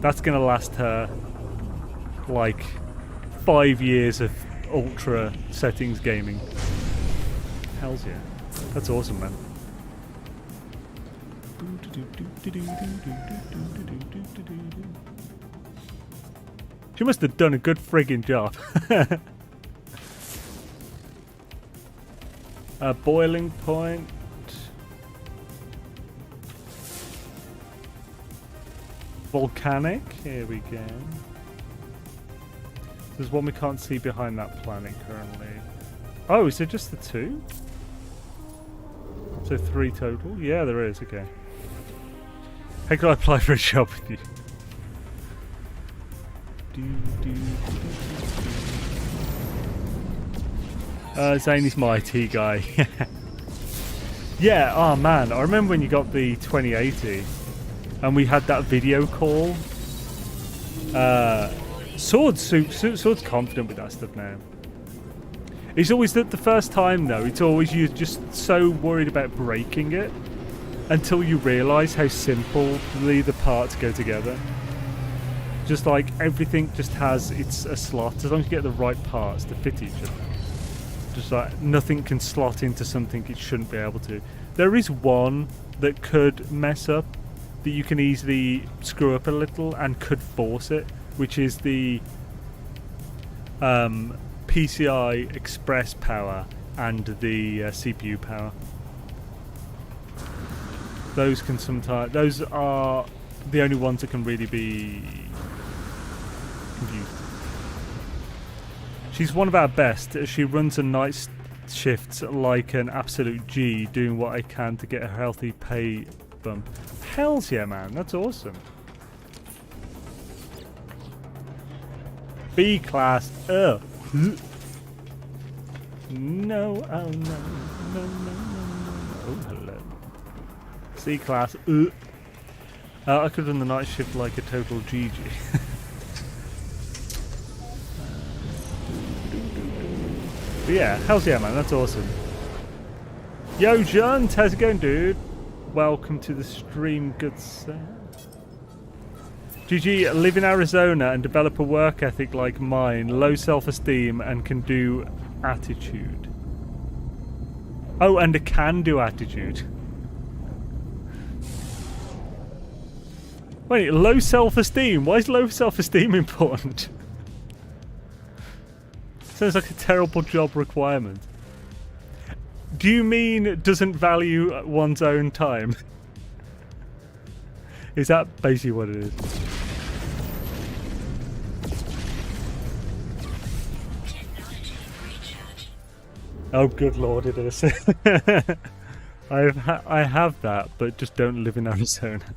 That's gonna last her like 5 years of ultra settings gaming. Hells yeah. That's awesome, man. She must have done a good friggin' job. Boiling point. Volcanic. Here we go. There's one we can't see behind that planet currently. Oh, is it just the 2? So 3 total? Yeah, there is. Okay. How can I apply for a job with you? Xaine is my IT guy. Yeah, oh man, I remember when you got the 2080 and we had that video call. Sword's confident with that stuff now. It's always the first time though, it's always you're just so worried about breaking it until you realise how simply the parts go together. Just like everything just has a slot, as long as you get the right parts to fit each other. Just like nothing can slot into something it shouldn't be able to. There is one that could mess up, that you can easily screw up a little and could force it, which is the PCI Express power and the CPU power. Those can sometimes. Those are the only ones that can really be confused. She's one of our best. She runs a night shift like an absolute G, doing what I can to get a healthy pay bump. Hells yeah, man. That's awesome. B class. Ugh. No. Oh no. No. Oh hello. C class. I could have done the night shift like a total GG. But yeah, hells yeah, man, that's awesome. Yo, John, how's it going, dude? Welcome to the stream, good sir. GG, live in Arizona and develop a work ethic like mine, low self-esteem and can do attitude. Oh, and a can-do attitude. Wait, low self-esteem? Why is low self-esteem important? Sounds like a terrible job requirement. Do you mean doesn't value one's own time? Is that basically what it is? Oh, good lord, it is. I have that, but just don't live in Arizona.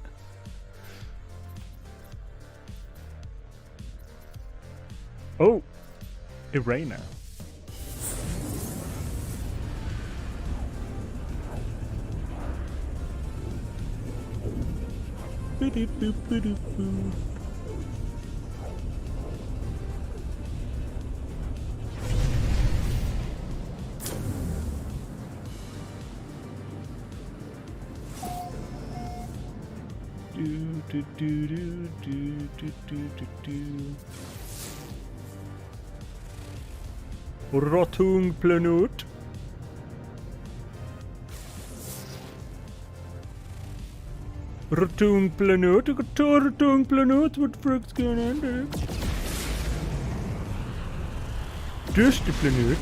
Oh, Irena. Rotung Planut. Rotung Planut. Rotung Planut. What the frick's going on there? Just the Planut.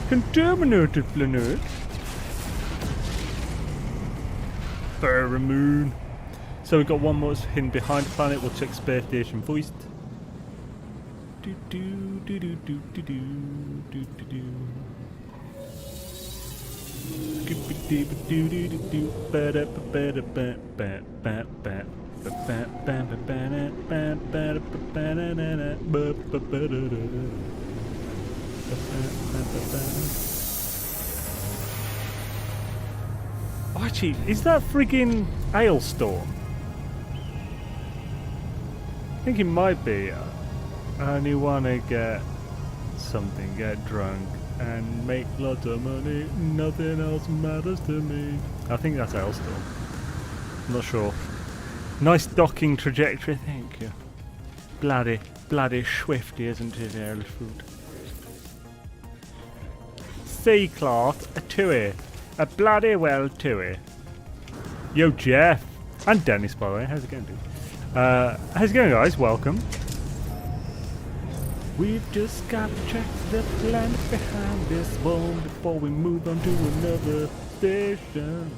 Contaminated Planut. Pheromone. So we've got one more hidden behind the planet. We'll check space station voiced. Do do do do do do do do do do. Skip it do do do do do. Ba da ba ba da ba ba ba ba. Ba ba ba ba ba ba ba ba na na na ba ba ba da da. Ba ba ba ba. Oh, actually, is that friggin' Hailstorm? I think it might be. I only wanna get something, get drunk, and make lots of money. Nothing else matters to me. I think that's Hailstorm. I'm not sure. Nice docking trajectory, thank you. Bloody swifty, isn't it, Airfood? C-class, a tui. A bloody well tui. Yo, Jeff. And Dennis, by the way. How's it going, dude? How's it going, guys? Welcome. We've just got to check the planet behind this wall before we move on to another station.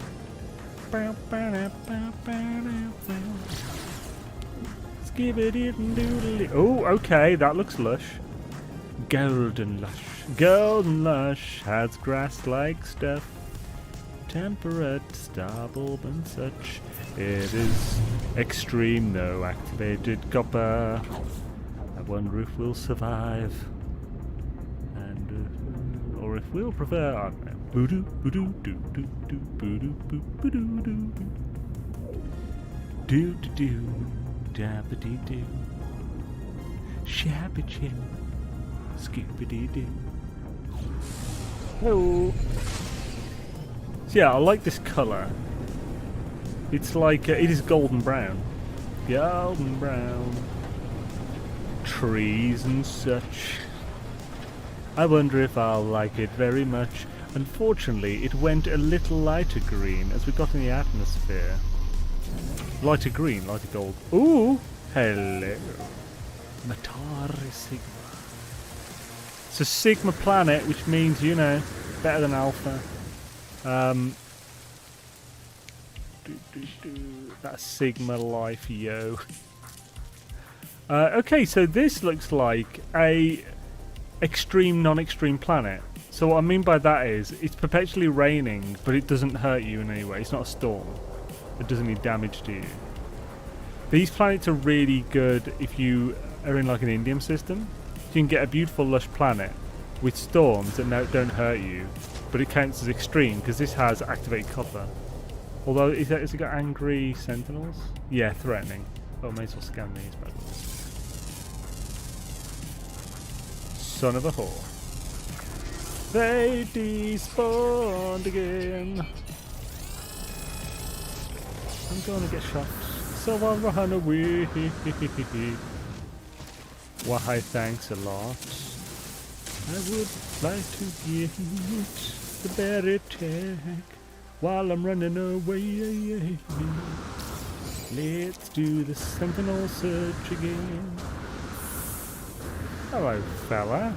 Oh, okay, that looks lush. Golden lush. Golden lush has grass-like stuff. Temperate, starbulb and such. It is extreme, though. Activated copper. I wonder if we'll survive. And, or if we'll prefer. I don't know. Boo-doo, boo-doo, doo-doo, doo, boo-doo, boo-doo, doo-doo. Do-do-do, dabba-dee-doo. Shabba-chim, skip-a-dee-doo. Hello. So yeah, I like this colour. It's like, it is golden brown. Golden brown. Trees and such. I wonder if I'll like it very much. Unfortunately, it went a little lighter green as we got in the atmosphere. Lighter green, lighter gold. Ooh! Hello. Matari Sigma. It's a Sigma planet, which means, you know, better than Alpha. That's Sigma life, yo. Okay, so this looks like a extreme, non-extreme planet. So what I mean by that is, it's perpetually raining, but it doesn't hurt you in any way. It's not a storm. It doesn't need damage to you. These planets are really good if you are in like an Indium system. You can get a beautiful lush planet with storms that don't hurt you, but it counts as extreme because this has activated copper. Although, has it got angry sentinels? Yeah, threatening. Oh, may as well scan these, by the way. Son of a whore. They despawned again. I'm gonna get shot, so I'll run away. Why, thanks a lot. I would like to get the berry tech while I'm running away. Let's do the sentinel search again. Hello, fella.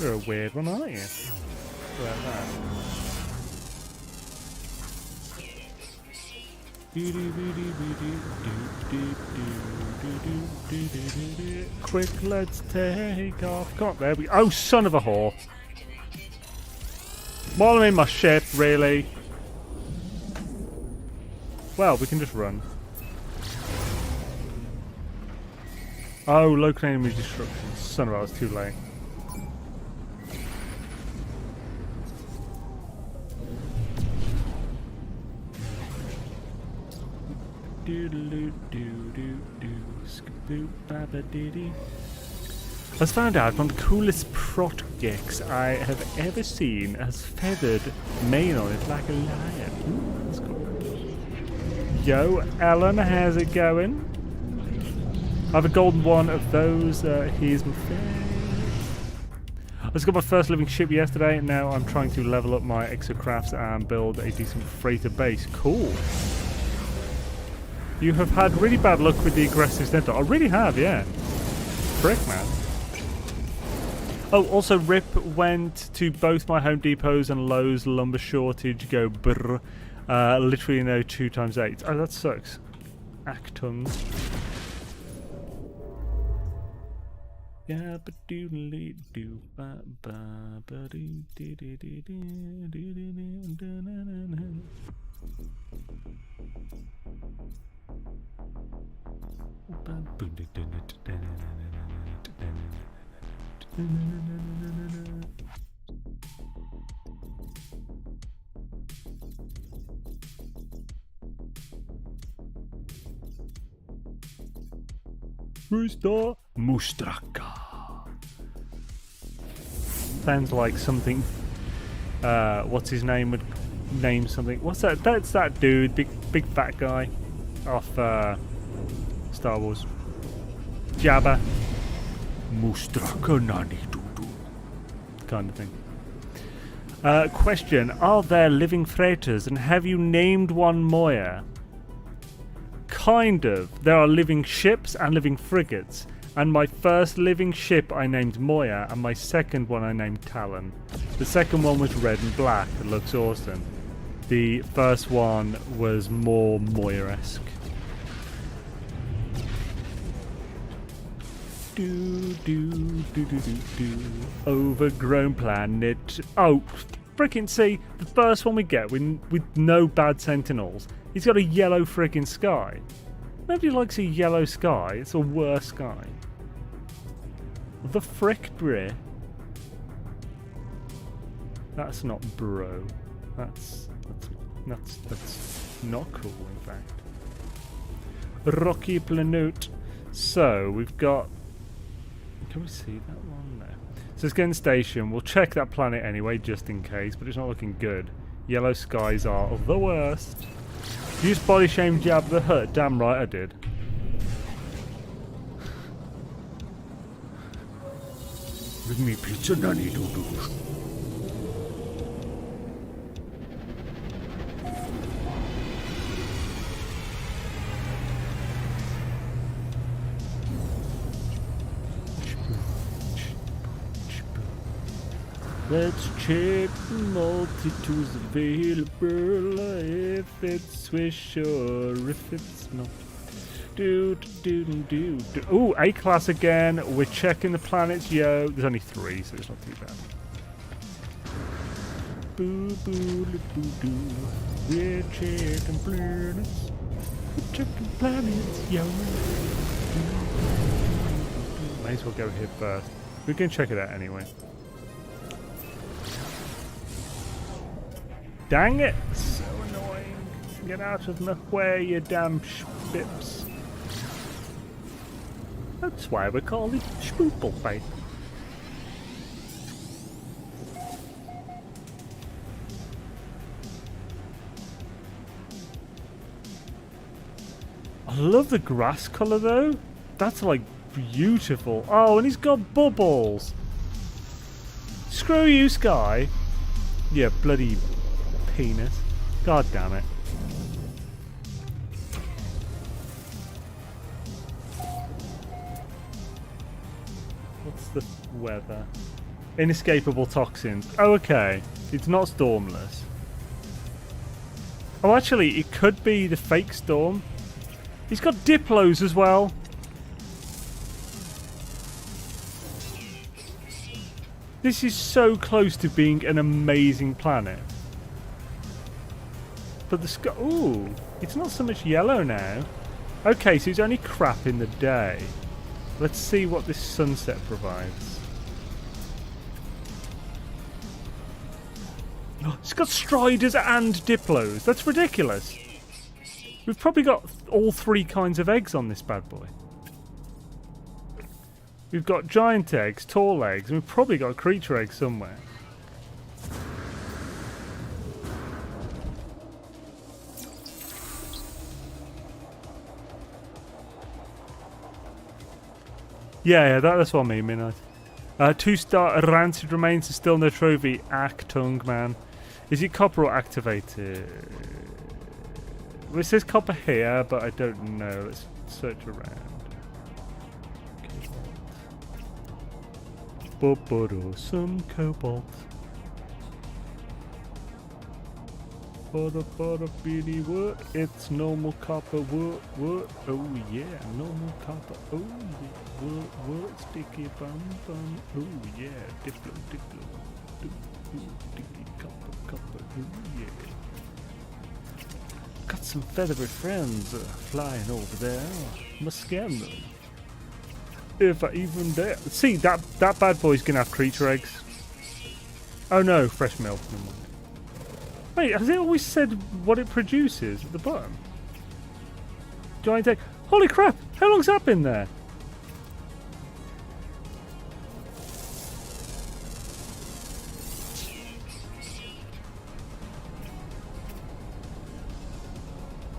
You're a weird one, aren't you? Like that. Quick, let's take off. Come on, there we go. Oh, son of a whore. While I'm in my ship, really. Well, we can just run. Oh, local enemy destruction. Son of a, I was too late. I was found out one of the coolest prot Geks I have ever seen has feathered mane on it like a lion. Ooh, that's cool. Yo, Ellen, how's it going? I have a golden one of those. Here's my face. I just got my first living ship yesterday, and now I'm trying to level up my exocrafts and build a decent freighter base. Cool. You have had really bad luck with the aggressive sentinel. I really have, yeah. Frick, man. Oh, also Rip went to both my Home Depots and Lowe's lumber shortage go brr. Literally no 2 times 8. Oh, that sucks. Actums. Yeah, but doodly doo ba ba ba dee dee dee dee dee dee dee. Rooster Mustraka. Sounds like something. What's his name would name something. What's that? That's that dude, big fat guy, off Star Wars. Jabba. Mustraka nani dudu. Kind of thing. Question: are there living freighters, and have you named one Moya? Kind of. There are living ships and living frigates. And my first living ship I named Moya, and my second one I named Talon. The second one was red and black. It looks awesome. The first one was more Moya-esque. Overgrown planet. Oh, frickin' see, the first one we get with no bad sentinels. He's got a yellow frickin' sky. Nobody likes a yellow sky. It's a worse sky. The frick, bruh. That's not bro. That's not cool, in fact. Rocky planet. So we've got. Can we see that one? No. So it's getting station. We'll check that planet anyway, just in case. But it's not looking good. Yellow skies are the worst. Use body shame Jab the Hutt. Damn right I did. Bring me pizza, nanny doo doo. Let's check multitudes available. If it's Swish or if it's not. Ooh, A-class again. We're checking the planets, yo. There's only 3, so it's not too bad. Boo boo boo doo. We're checking planets. We're checking planets, yo. May as well go here first. We can check it out anyway. Dang it! So annoying. Get out of my way, you damn spips. That's why we call it Spooplefight. I love the grass colour though. That's like beautiful. Oh, and he's got bubbles. Screw you, Sky. Yeah, bloody penis. God damn it. What's the weather? Inescapable toxins. Oh, okay. It's not stormless. Oh, actually, it could be the fake storm. He's got Diplos as well. This is so close to being an amazing planet. But the sky... Ooh, it's not so much yellow now. Okay, so it's only crap in the day. Let's see what this sunset provides. It's got Striders and Diplos. That's ridiculous. We've probably got all 3 kinds of eggs on this bad boy. We've got giant eggs, tall eggs, and we've probably got a creature egg somewhere. Yeah, that's what I mean, Midnight. 2-star rancid remains and still no trophy. Tongue man. Is it copper or activated? Well, it says copper here, but I don't know. Let's search around. Some cobalt. Really work. It's normal copper work. Oh yeah, normal copper. Oh yeah, work. Sticky bum. Oh yeah, diplo. Sticky copper. Oh yeah. Got some feathery friends flying over there. Must scam them. If I even dare. See, that bad boy's gonna have creature eggs. Oh no, fresh milk. Never mind. Wait, has it always said what it produces at the bottom? Giant egg. Holy crap! How long's that been there?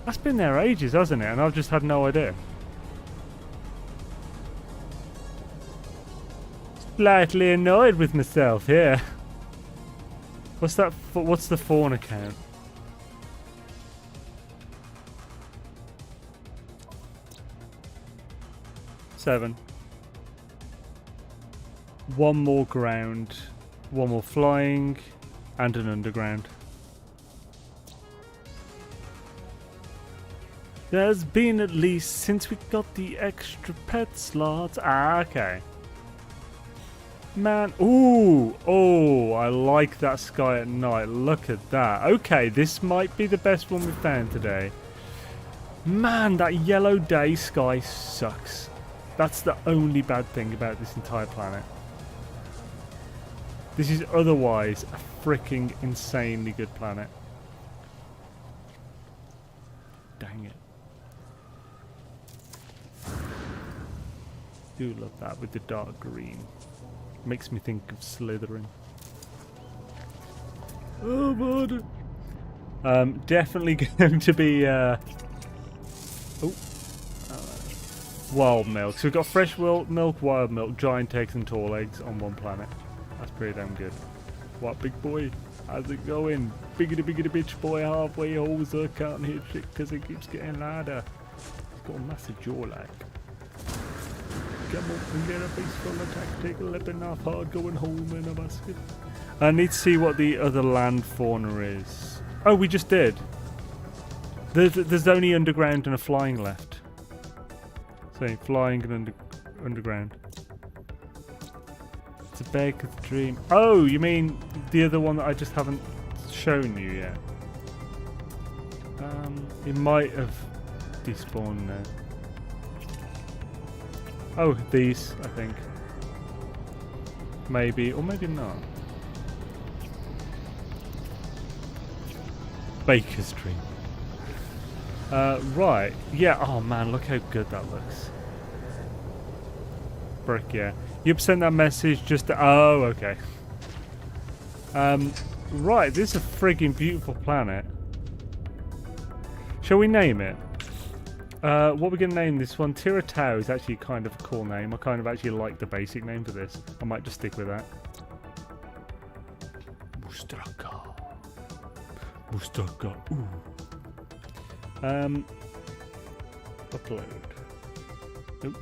That's been there ages, hasn't it? And I've just had no idea. Slightly annoyed with myself here. What's that? What's the fauna count? Seven. 1 more ground, 1 more flying, and an underground. There's been at least since we got the extra pet slots. Ah, okay. Man, ooh, oh, I like that sky at night. Look at that. Okay, this might be the best one we've found today. Man, that yellow day sky sucks. That's the only bad thing about this entire planet. This is otherwise a freaking insanely good planet. Dang it. Do love that with the dark green. Makes me think of Slytherin. Oh, man. Definitely going to be wild milk. So we've got fresh milk, wild milk, giant eggs and tall eggs on one planet. That's pretty damn good. What, big boy? How's it going? Biggity bitch boy, halfway hoser. Can't hit shit because it keeps getting louder. He's got a massive jaw like. Come up and get a face full of tactical, lipping off hard, going home in a basket. I need to see what the other land fauna is. Oh, we just did. There's only underground and a flying left. So flying and underground. It's a baker's dream. Oh, you mean the other one that I just haven't shown you yet? It might have despawned now. Oh, these, I think. Maybe, or maybe not. Baker's dream. Right. Yeah, oh man, look how good that looks. Brick, yeah. You've sent that message just to, oh, okay. Right, this is a friggin' beautiful planet. Shall we name it? What we're going to name this one, Tira Tau, is actually kind of a cool name. I kind of actually like the basic name for this. I might just stick with that. Mustaka. Mustaka. Ooh. Upload. Nope.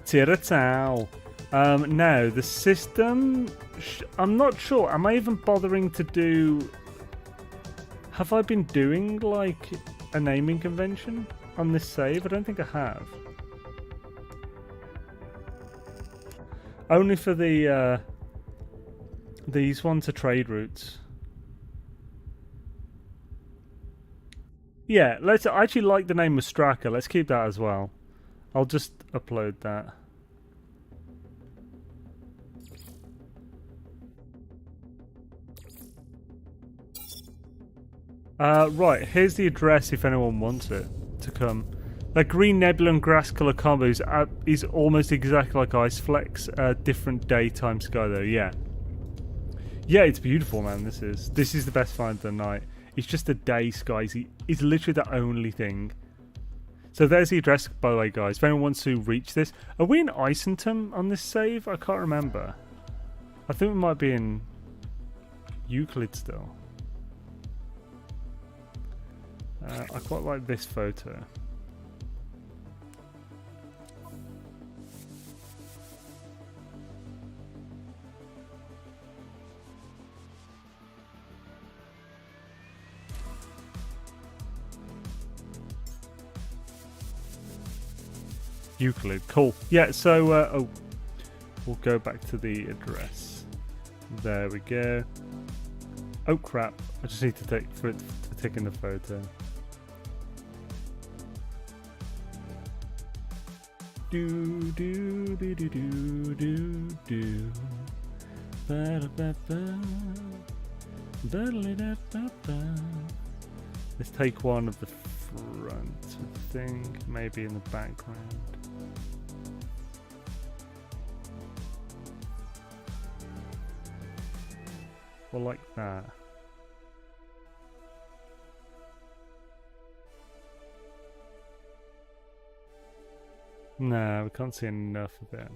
Tira Tau. Now, the system... I'm not sure. Am I even bothering to do... Have I been doing, like, a naming convention on this save? I don't think I have. Only for the, these ones are trade routes. Yeah, let's... I actually like the name Mustraka. Let's keep that as well. I'll just upload that. Right, here's the address if anyone wants it to come. That green nebula and grass colour combo is almost exactly like Ice Flex. Different daytime sky though, yeah. Yeah, it's beautiful, man, this is. This is the best find of the night. It's just a day sky. It's literally the only thing. So there's the address, by the way, guys. If anyone wants to reach this. Are we in Isentum on this save? I can't remember. I think we might be in Euclid still. I quite like this photo. Euclid, cool. Yeah, so oh, we'll go back to the address. There we go. Oh crap! I just need to take in the photo. Do do do do do do do. Ba ba ba. Ba da ba ba. Let's take one of the front thing, maybe in the background. Or like that. No, we can't see enough of it.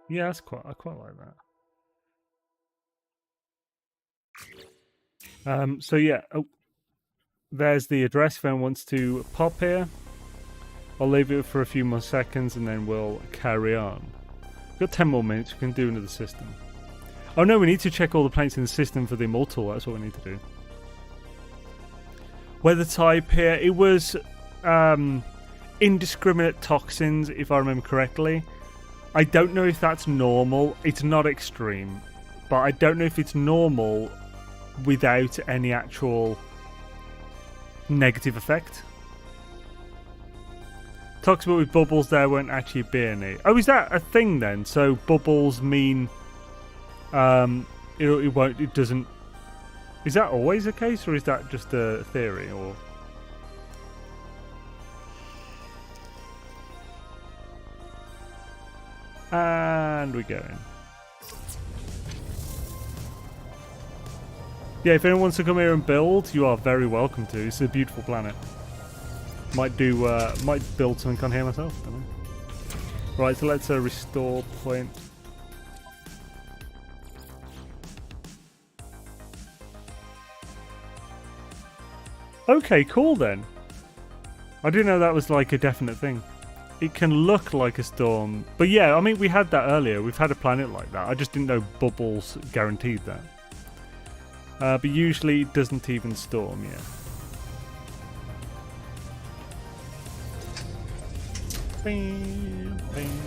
Yeah, I quite like that. So yeah, oh, there's the address if anyone wants to pop here. I'll leave it for a few more seconds and then we'll carry on. We've got 10 more minutes, we can do another system. Oh no, we need to check all the planets in the system for the immortal, that's what we need to do. Weather type here, it was indiscriminate toxins, if I remember correctly. I don't know if that's normal, it's not extreme, but I don't know if it's normal without any actual negative effect. Talks about with bubbles there won't actually be any. Oh, is that a thing then? So bubbles mean it doesn't. Is that always the case, or is that just a theory? Or and we go in. Yeah, if anyone wants to come here and build, you are very welcome to. It's a beautiful planet. Might build something on here myself. I don't know. Right, so let's restore point. Okay, cool then. I didn't know that was like a definite thing. It can look like a storm. But yeah, I mean, we had that earlier. We've had a planet like that. I just didn't know bubbles guaranteed that. But usually it doesn't even storm, yeah. Bam, bam,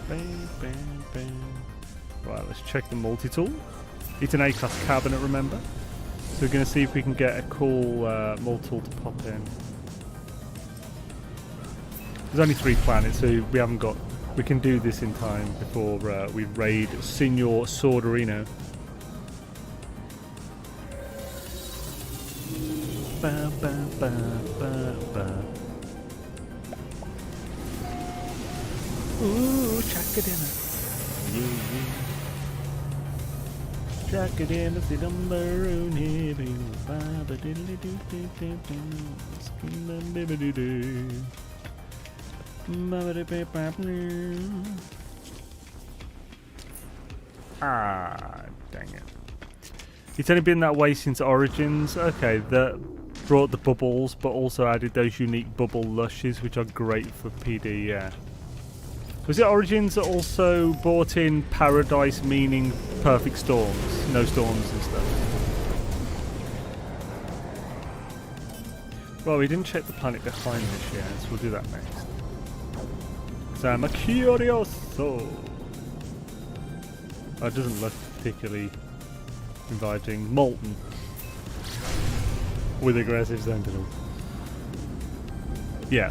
bam, bam, bam. Right, let's check the multi-tool. It's an A-class cabinet, remember? So we're going to see if we can get a cool multi-tool to pop in. There's only 3 planets, so we haven't got... We can do this in time before we raid Signor Swordorino. Ba, ba, ba, ba, ba. Ooh, chakadina. Yeah. Chakadina, sit on maroon heavy. Baba diddly doo doo doo doo. Skin and baby doo doo. Ah, dang it. It's only been that way since Origins. Okay, that brought the bubbles, but also added those unique bubble lushes, which are great for PD, yeah. Was it Origins that also brought in Paradise, meaning perfect storms? No storms and stuff. Well, we didn't check the planet behind this yet, so we'll do that next. So I'm curioso. Oh, it doesn't look particularly inviting. Molten. With aggressive sentinels. Yeah.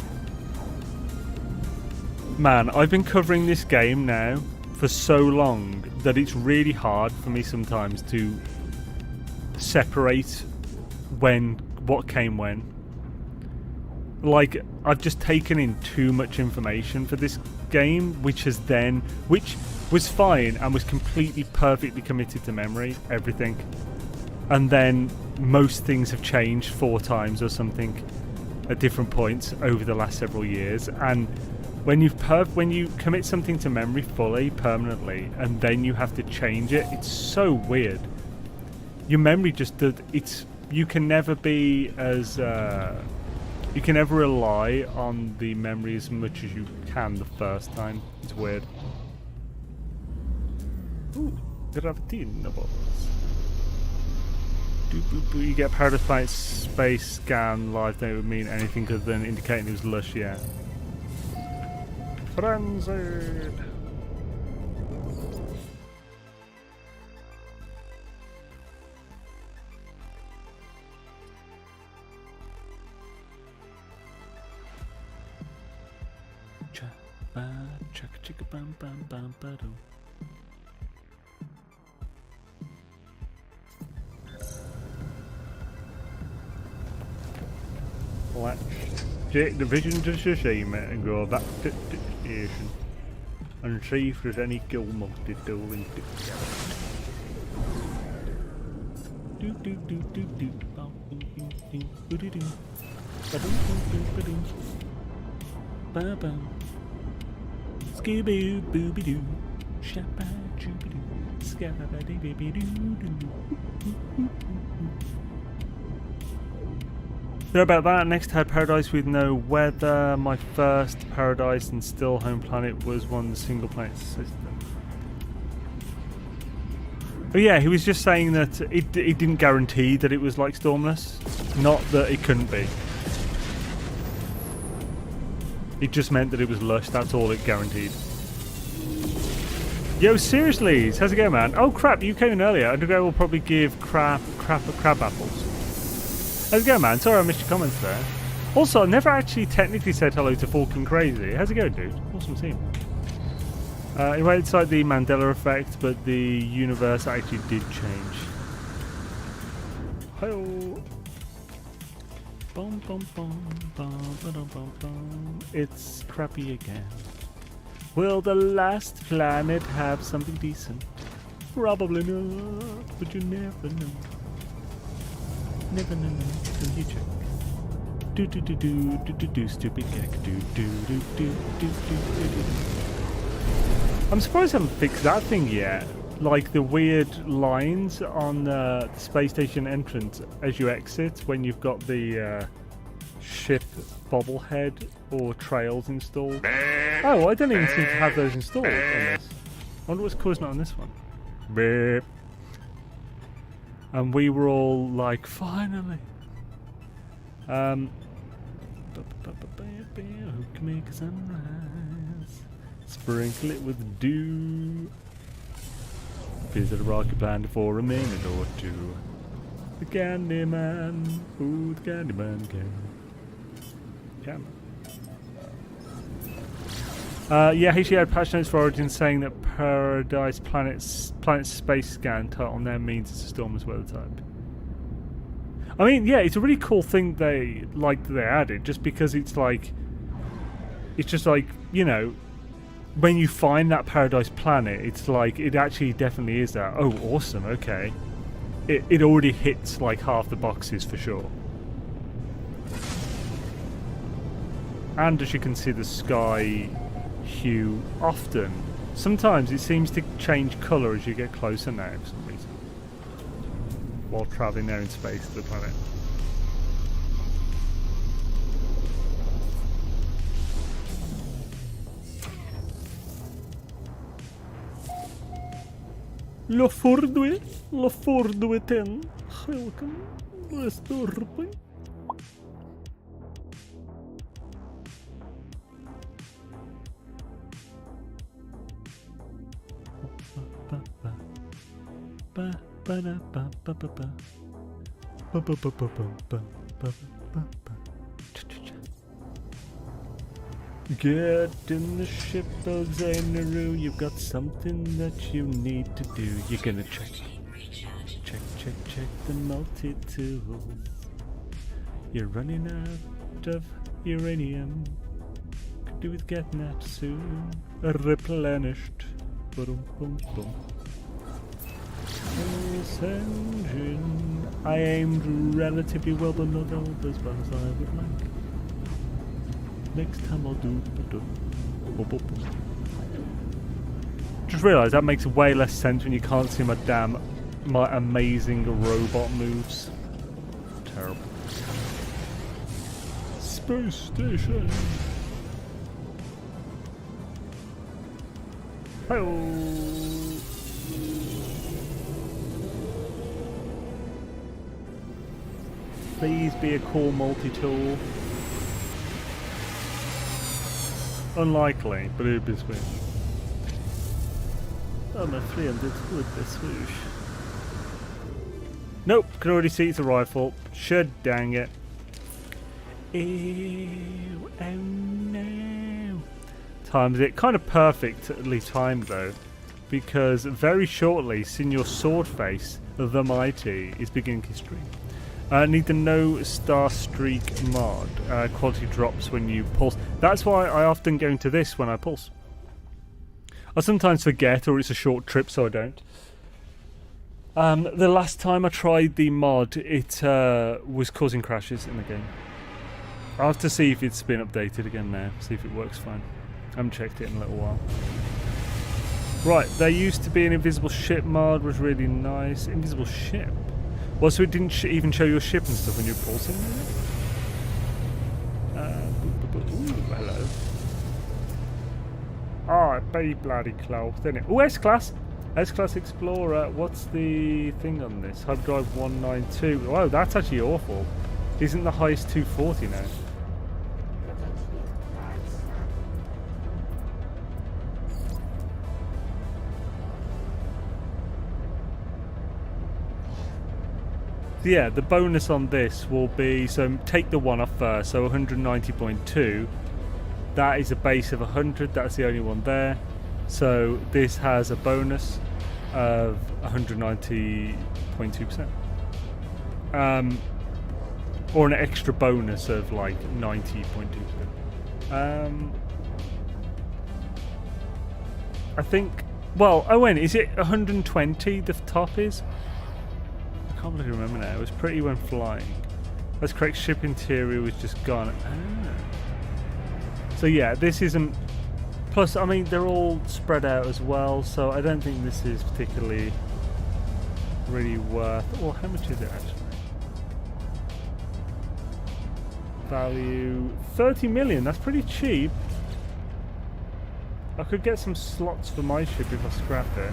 Man, I've been covering this game now for so long that it's really hard for me sometimes to separate what came when. Like, I've just taken in too much information for this game, which was fine and was completely perfectly committed to memory, everything. And then most things have changed 4 times or something at different points over the last several years. And when you commit something to memory fully, permanently, and then you have to change it, it's so weird. Your memory just does. You can never be as. You can never rely on the memory as much as you can the first time. It's weird. Ooh, Gravitino balls. You get Paradise Planet space scan live, that would mean anything other than indicating it was Lush, yeah. Frenzied! Chaka chika bam bam bam ba-dum. Let's take the vision to Xaine and go back to the station and see if there's any kill multi-tool in it. Do do do do do bum do do do do do ba-dum ba dum ba bum skiboo booby doo shabba chooby doo scabba dee baby doo doo. So about that, next had Paradise with no weather. My first Paradise and still home planet was one single planet system. But yeah, he was just saying that it didn't guarantee that it was like Stormless, not that it couldn't be. It just meant that it was Lush, that's all it guaranteed. Yo, seriously, how's it going, man? Oh crap, you came in earlier. Underground will probably give crab apples. How's it going, man? Sorry I missed your comments there. Also, I never actually technically said hello to Falcon Crazy. How's it going, dude? Awesome team. It went inside the Mandela effect, but the universe actually did change. Hi-oh. Bum, bum, bum, bum, ba-dum, bum, bum. It's crappy again. Will the last planet have something decent? Probably not, but you never know. Never know until you check. Do do do do do do do stupid Gek. Do do do do do do do do. I'm surprised I haven't fixed that thing yet. Like the weird lines on the space station entrance as you exit when you've got the ship bobblehead or trails installed. Oh, I don't even seem to have those installed on this. I wonder what's causing it on this one. Beep. And we were all like, finally. Who can make a sunrise? Sprinkle it with dew. Visit a rocky planet for a minute or two. The Candyman. Ooh, the Candyman can. Yeah, he had patch notes for Origin saying that Paradise Planet Space Scan title now means it's a Storm's weather type. I mean, yeah, it's a really cool thing they added, just because it's just like, you know, when you find that Paradise Planet, it's like, it actually definitely is that. Oh, awesome, okay. It already hits like half the boxes for sure. And as you can see, the sky hue often. Sometimes it seems to change colour as you get closer now for some reason. While travelling there in space to the planet. La Fordue 10. Welcome. Restore. Get in the ship of Xaine. You've got something that you need to do. You're gonna check the multi-tool. You're running out of uranium. Could do with getting that soon. Replenished. Boom, boom, boom. This engine. I aimed relatively well, but not as well as I would like. Next time I'll do. Just realised that makes way less sense when you can't see my amazing robot moves. Terrible. Space station. Hi-oh. Please be a cool multi-tool. Unlikely, but it'd be sweet. Oh, my 300 would be swoosh. Nope, can already see it's a rifle. Should, dang it. Ew, oh no. Times it. Kind of perfectly timed though, because very shortly, Senior Swordface, the Mighty, is beginning history. Need the no star streak mod. Quality drops when you pulse. That's why I often go into this when I pulse. I sometimes forget, or it's a short trip, so I don't. The last time I tried the mod, it was causing crashes in the game. I'll have to see if it's been updated again now, see if it works fine. I haven't checked it in a little while. Right, there used to be an invisible ship mod, was really nice. Invisible ship? Well, so it didn't even show your ship and stuff when you're pulsing? Ooh, hello. Alright, be bloody close, isn't it? Oh, S-Class! S-Class Explorer. What's the thing on this? Hyperdrive 192. Oh, that's actually awful. Isn't the highest 240 now? Yeah, the bonus on this will be, so take the one off first, so 190.2. That is a base of 100, that's the only one there. So this has a bonus of 190.2%. Or an extra bonus of like 90.2%. I think, well, Owen, is it 120 the top is? I can't really remember now. It was pretty when flying. That's correct. Ship interior was just gone. Ah. So yeah, this isn't. Plus, I mean, they're all spread out as well, so I don't think this is particularly really worth. Well, how much is it actually? value 30 million. That's pretty cheap. I could get some slots for my ship if I scrap it.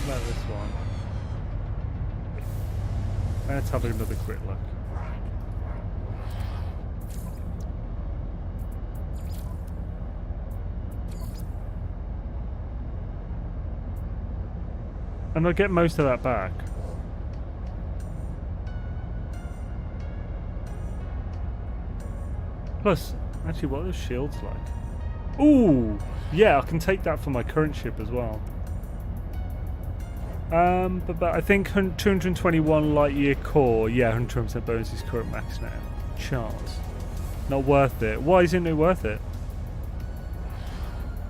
What about this one? Let's have another quick look. And I'll get most of that back. Plus, actually, what are those shields like? Ooh! Yeah, I can take that for my current ship as well. But I think 221 light year core. Yeah, 100% bonus is current max now. Chance. Not worth it. Why isn't it worth it?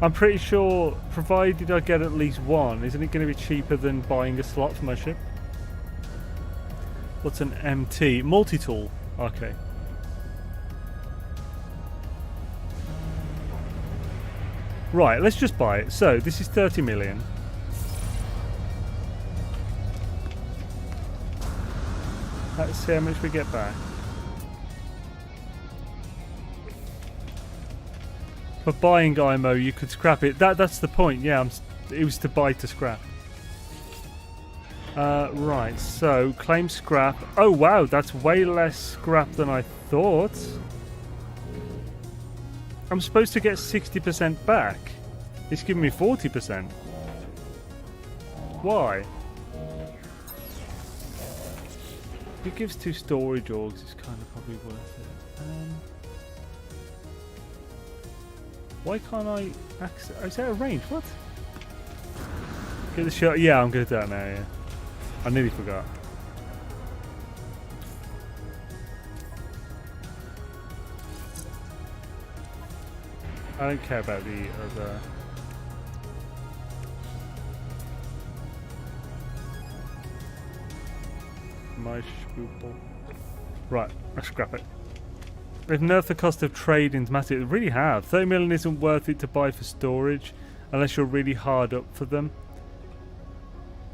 I'm pretty sure, provided I get at least one, isn't it going to be cheaper than buying a slot for my ship? What's an MT? Multi-tool. Okay. Right, let's just buy it. So, this is 30 million. Let's see how much we get back. For buying IMO, you could scrap it. That's the point. Yeah, it was to buy to scrap. Right, so claim scrap. Oh wow, that's way less scrap than I thought. I'm supposed to get 60% back. It's giving me 40%. Why? If it gives 2 storage orgs, it's kind of probably worth it. Why can't I access? Is that a range? What? Get the shot. Yeah, I'm gonna do that now. Yeah, I nearly forgot. I don't care about the other. My spoopel. Right, I scrap it. They've nerfed the cost of trading massively. They really have. 30 million isn't worth it to buy for storage unless you're really hard up for them.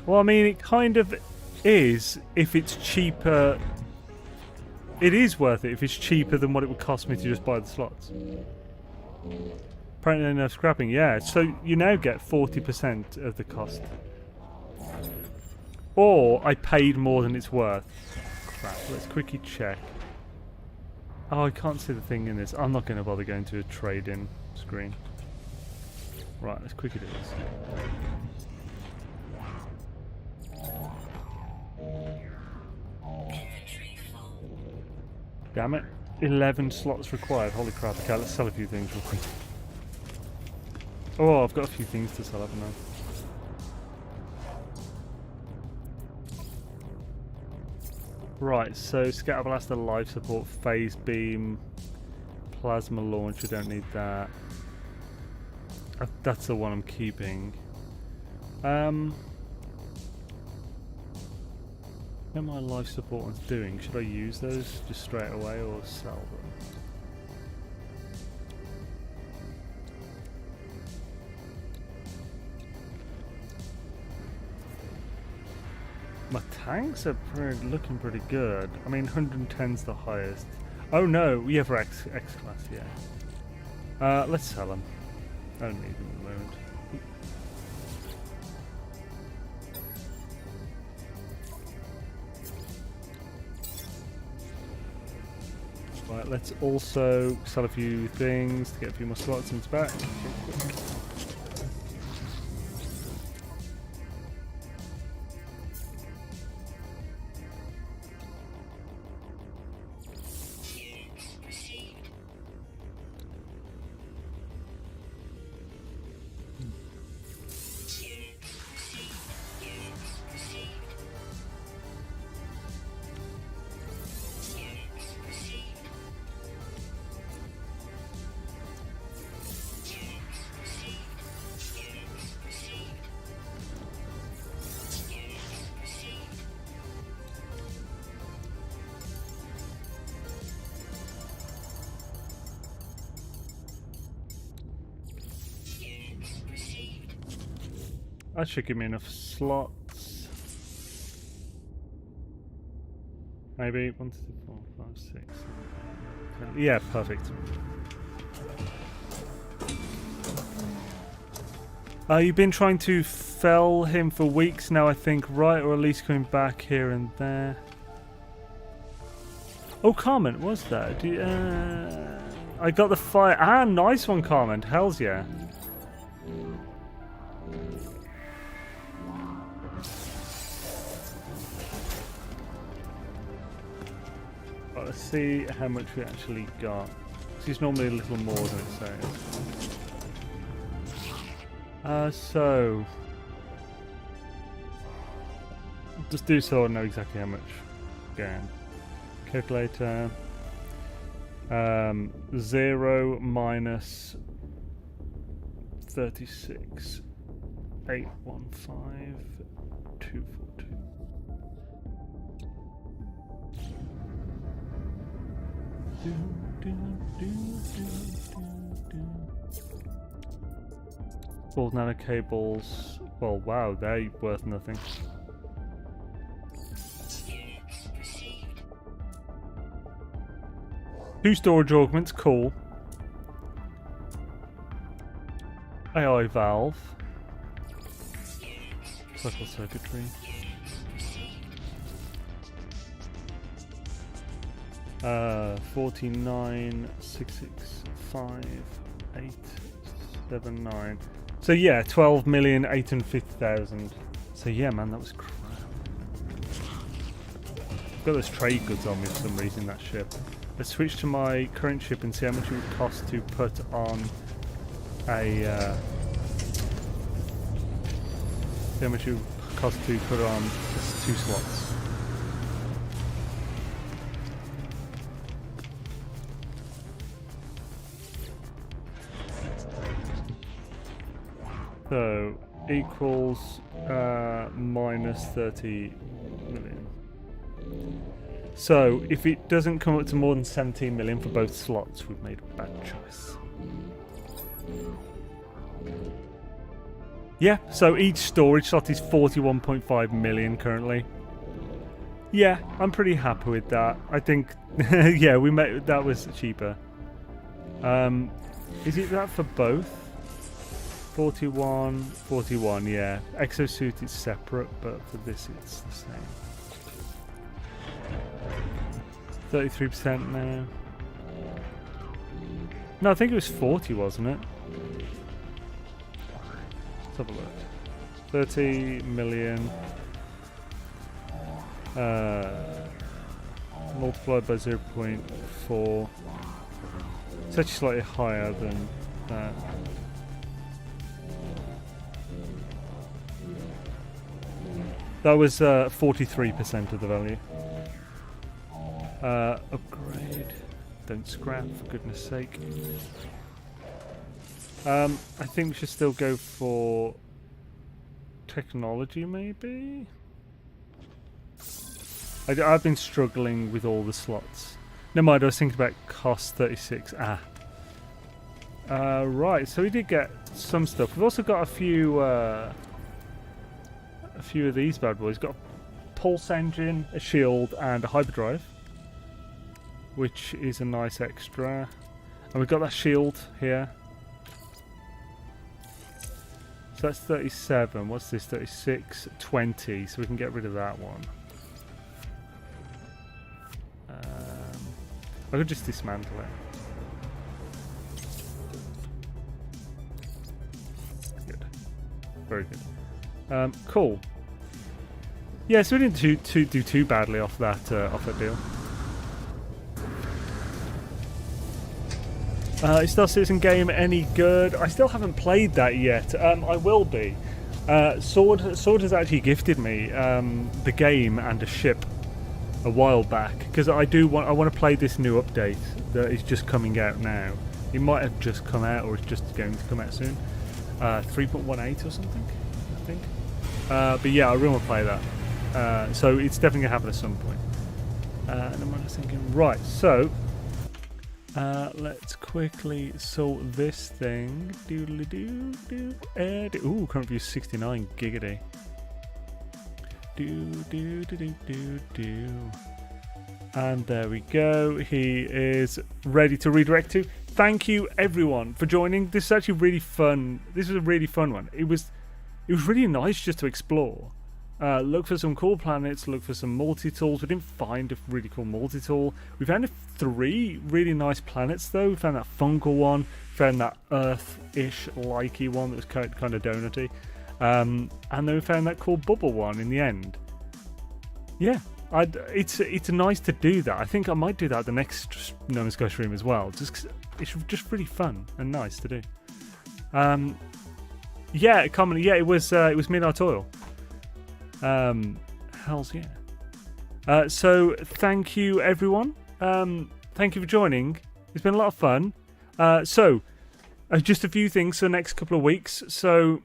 Well, I mean, it kind of is if it's cheaper. It is worth it if it's cheaper than what it would cost me to just buy the slots. Apparently enough scrapping, yeah. So you now get 40% of the cost. Or I paid more than it's worth. Crap, let's quickly check. Oh, I can't see the thing in this. I'm not going to bother going to a trade-in screen. Right, let's quickly do this. Damn it. 11 slots required. Holy crap. Okay, let's sell a few things real quick. Oh, I've got a few things to sell up now. Right, so Scatter Blaster, life support, phase beam, plasma launch, we don't need that. That's the one I'm keeping. What are my life support ones doing? Should I use those just straight away or sell them? My tanks are looking pretty good. I mean, 110's the highest. Oh no, yeah, for X class, yeah. Let's sell them. I don't need them at the moment. Right, let's also sell a few things to get a few more slots into back. That should give me enough slots. Maybe 1, 2, 3, 4, 5, 6, 7, 8, 10. Yeah, perfect. You've been trying to fell him for weeks now, I think, right? Or at least going back here and there. Oh, Carmen, what's that? I got the fire. Ah, nice one, Carmen. Hells yeah. Right, let's see how much we actually got. This is normally a little more than it says. So just do so I know exactly how much. Again, calculator. 0 minus 36, 815, 242. Ball nano cables. Well, wow, they're worth nothing. Units received. 2 storage augments, cool. AI valve. Circle circuitry. 49, 665, 879. So yeah, 12,850,000. So yeah, man, that was crap. I've got those trade goods on me for some reason, that ship. Let's switch to my current ship and see how much it would cost to put on a see how much it would cost to put on 2 slots. So equals minus 30 million. So if it doesn't come up to more than 17 million for both slots, we've made a bad choice. Yeah, so each storage slot is 41.5 million currently. Yeah, I'm pretty happy with that. I think, yeah, we made that was cheaper. Is it that for both? 41, 41, yeah. Exosuit is separate, but for this it's the same. 33% now. No, I think it was 40, wasn't it? Let's have a look. 30 million. Multiplied by 0.4. It's actually slightly higher than that. That was 43% of the value. Upgrade. Don't scrap, for goodness sake. I think we should still go for technology, maybe? I've been struggling with all the slots. Never mind, I was thinking about cost 36. Right, so we did get some stuff. We've also got a few of these bad boys. Got a pulse engine, a shield, and a hyperdrive, which is a nice extra. And we've got that shield here. So that's 37. What's this? 36, 20. So we can get rid of that one. I could just dismantle it. Good. Very good. Cool. Yeah, so we didn't do too badly off that deal. Is Star Citizen game any good? I still haven't played that yet. I will be. Sword has actually gifted me the game and a ship a while back, because I want to play this new update that is just coming out now. It might have just come out, or it's just going to come out soon. 3.18 or something, I think. But yeah, I really want to play that. So it's definitely going to happen at some point. And I'm just thinking, right, so let's quickly sort this thing. Ooh, current view 69 gigaday. And there we go. He is ready to redirect to. Thank you everyone for joining. This is actually really fun. This was a really fun one. It was really nice just to explore. Look for some cool planets, look for some multi-tools. We didn't find a really cool multi-tool. We found 3 really nice planets though. We found that fungal one, found that Earth-ish likey one that was kind of donutty. And then we found that cool bubble one in the end. Yeah, it's nice to do that. I think I might do that the next No Man's Sky stream as well. Just 'cause it's just really fun and nice to do. Yeah, commonly, yeah, it was Midnight Oil. Hells yeah. So thank you everyone. Thank you for joining. It's been a lot of fun. So just a few things for the next couple of weeks. So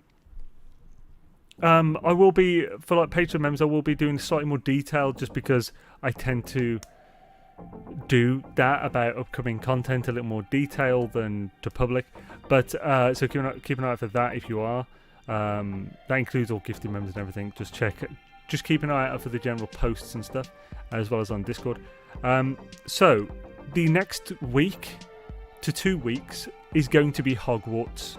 I will be, for like Patreon members, I will be doing slightly more detailed just because I tend to do that about upcoming content a little more detailed than to public. But so keep an eye out for that if you are. That includes all gifted members and everything. Just keep an eye out for the general posts and stuff, as well as on Discord. So the next week to 2 weeks is going to be Hogwarts.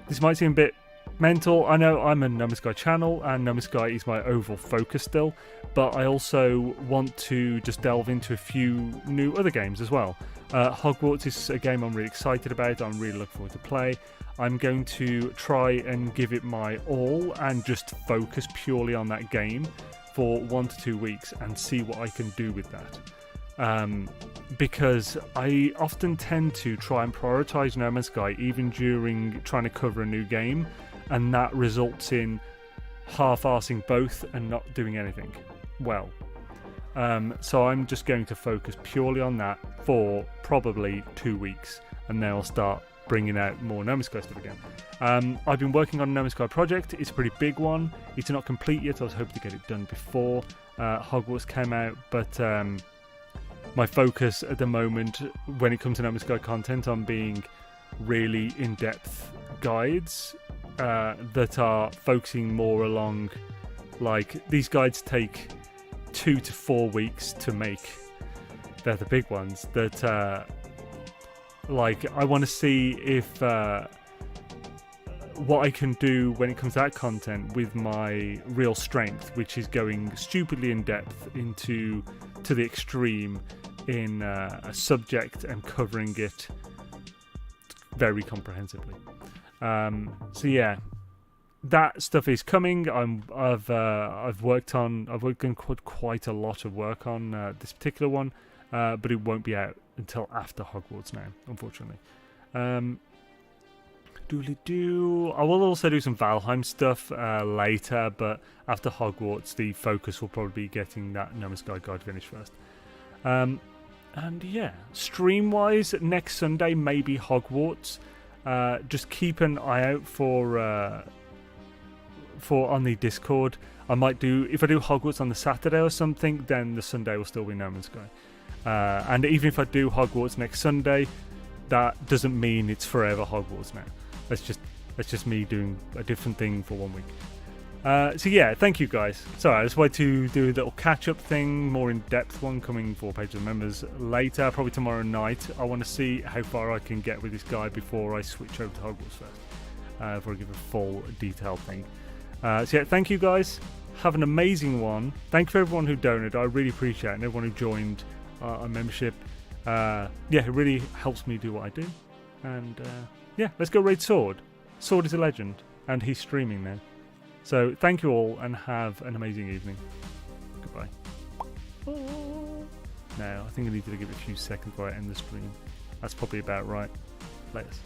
This might seem a bit mental. I know I'm a No Man's Sky channel, and No Man's Sky is my overall focus still, but I also want to just delve into a few new other games as well. Hogwarts is a game I'm really excited about. I'm really looking forward to play. I'm going to try and give it my all and just focus purely on that game for 1 to 2 weeks and see what I can do with that. Because I often tend to try and prioritize No Man's Sky even during trying to cover a new game, and that results in half-arsing both and not doing anything well. So I'm just going to focus purely on that for probably 2 weeks, and then I'll start bringing out more No Man's Sky stuff again. I've been working on a No Man's Sky project. It's a pretty big one. It's not complete yet. I was hoping to get it done before Hogwarts came out, but my focus at the moment when it comes to No Man's Sky content, I'm being really in-depth guides that are focusing more along, like, these guides take 2 to 4 weeks to make. They're the big ones that like, I want to see if what I can do when it comes to that content with my real strength, which is going stupidly in depth to the extreme in a subject and covering it very comprehensively. So yeah, that stuff is coming. I've worked on quite a lot of work on this particular one, but it won't be out until after Hogwarts now, unfortunately. I will also do some Valheim stuff later, but after Hogwarts, the focus will probably be getting that No Man's Sky guide finished first. And yeah, stream-wise, next Sunday maybe Hogwarts. Just keep an eye out for on the Discord. I might do, if I do Hogwarts on the Saturday or something, then the Sunday will still be No Man's Sky. And even if I do Hogwarts next Sunday, that doesn't mean it's forever Hogwarts now. That's just me doing a different thing for 1 week. So yeah, thank you guys. Sorry, I just wanted to do a little catch-up thing, more in-depth one coming for Patreon members later, probably tomorrow night. I want to see how far I can get with this guy before I switch over to Hogwarts first, before I give a full detailed thing. So yeah, thank you guys. Have an amazing one. Thank you for everyone who donated. I really appreciate it, and everyone who joined our membership. Yeah, it really helps me do what I do. And yeah, let's go raid Sword. Sword is a legend, and he's streaming now. So thank you all, and have an amazing evening. Goodbye. Now, I think I need to give it a few seconds before I end the stream. That's probably about right. Latest.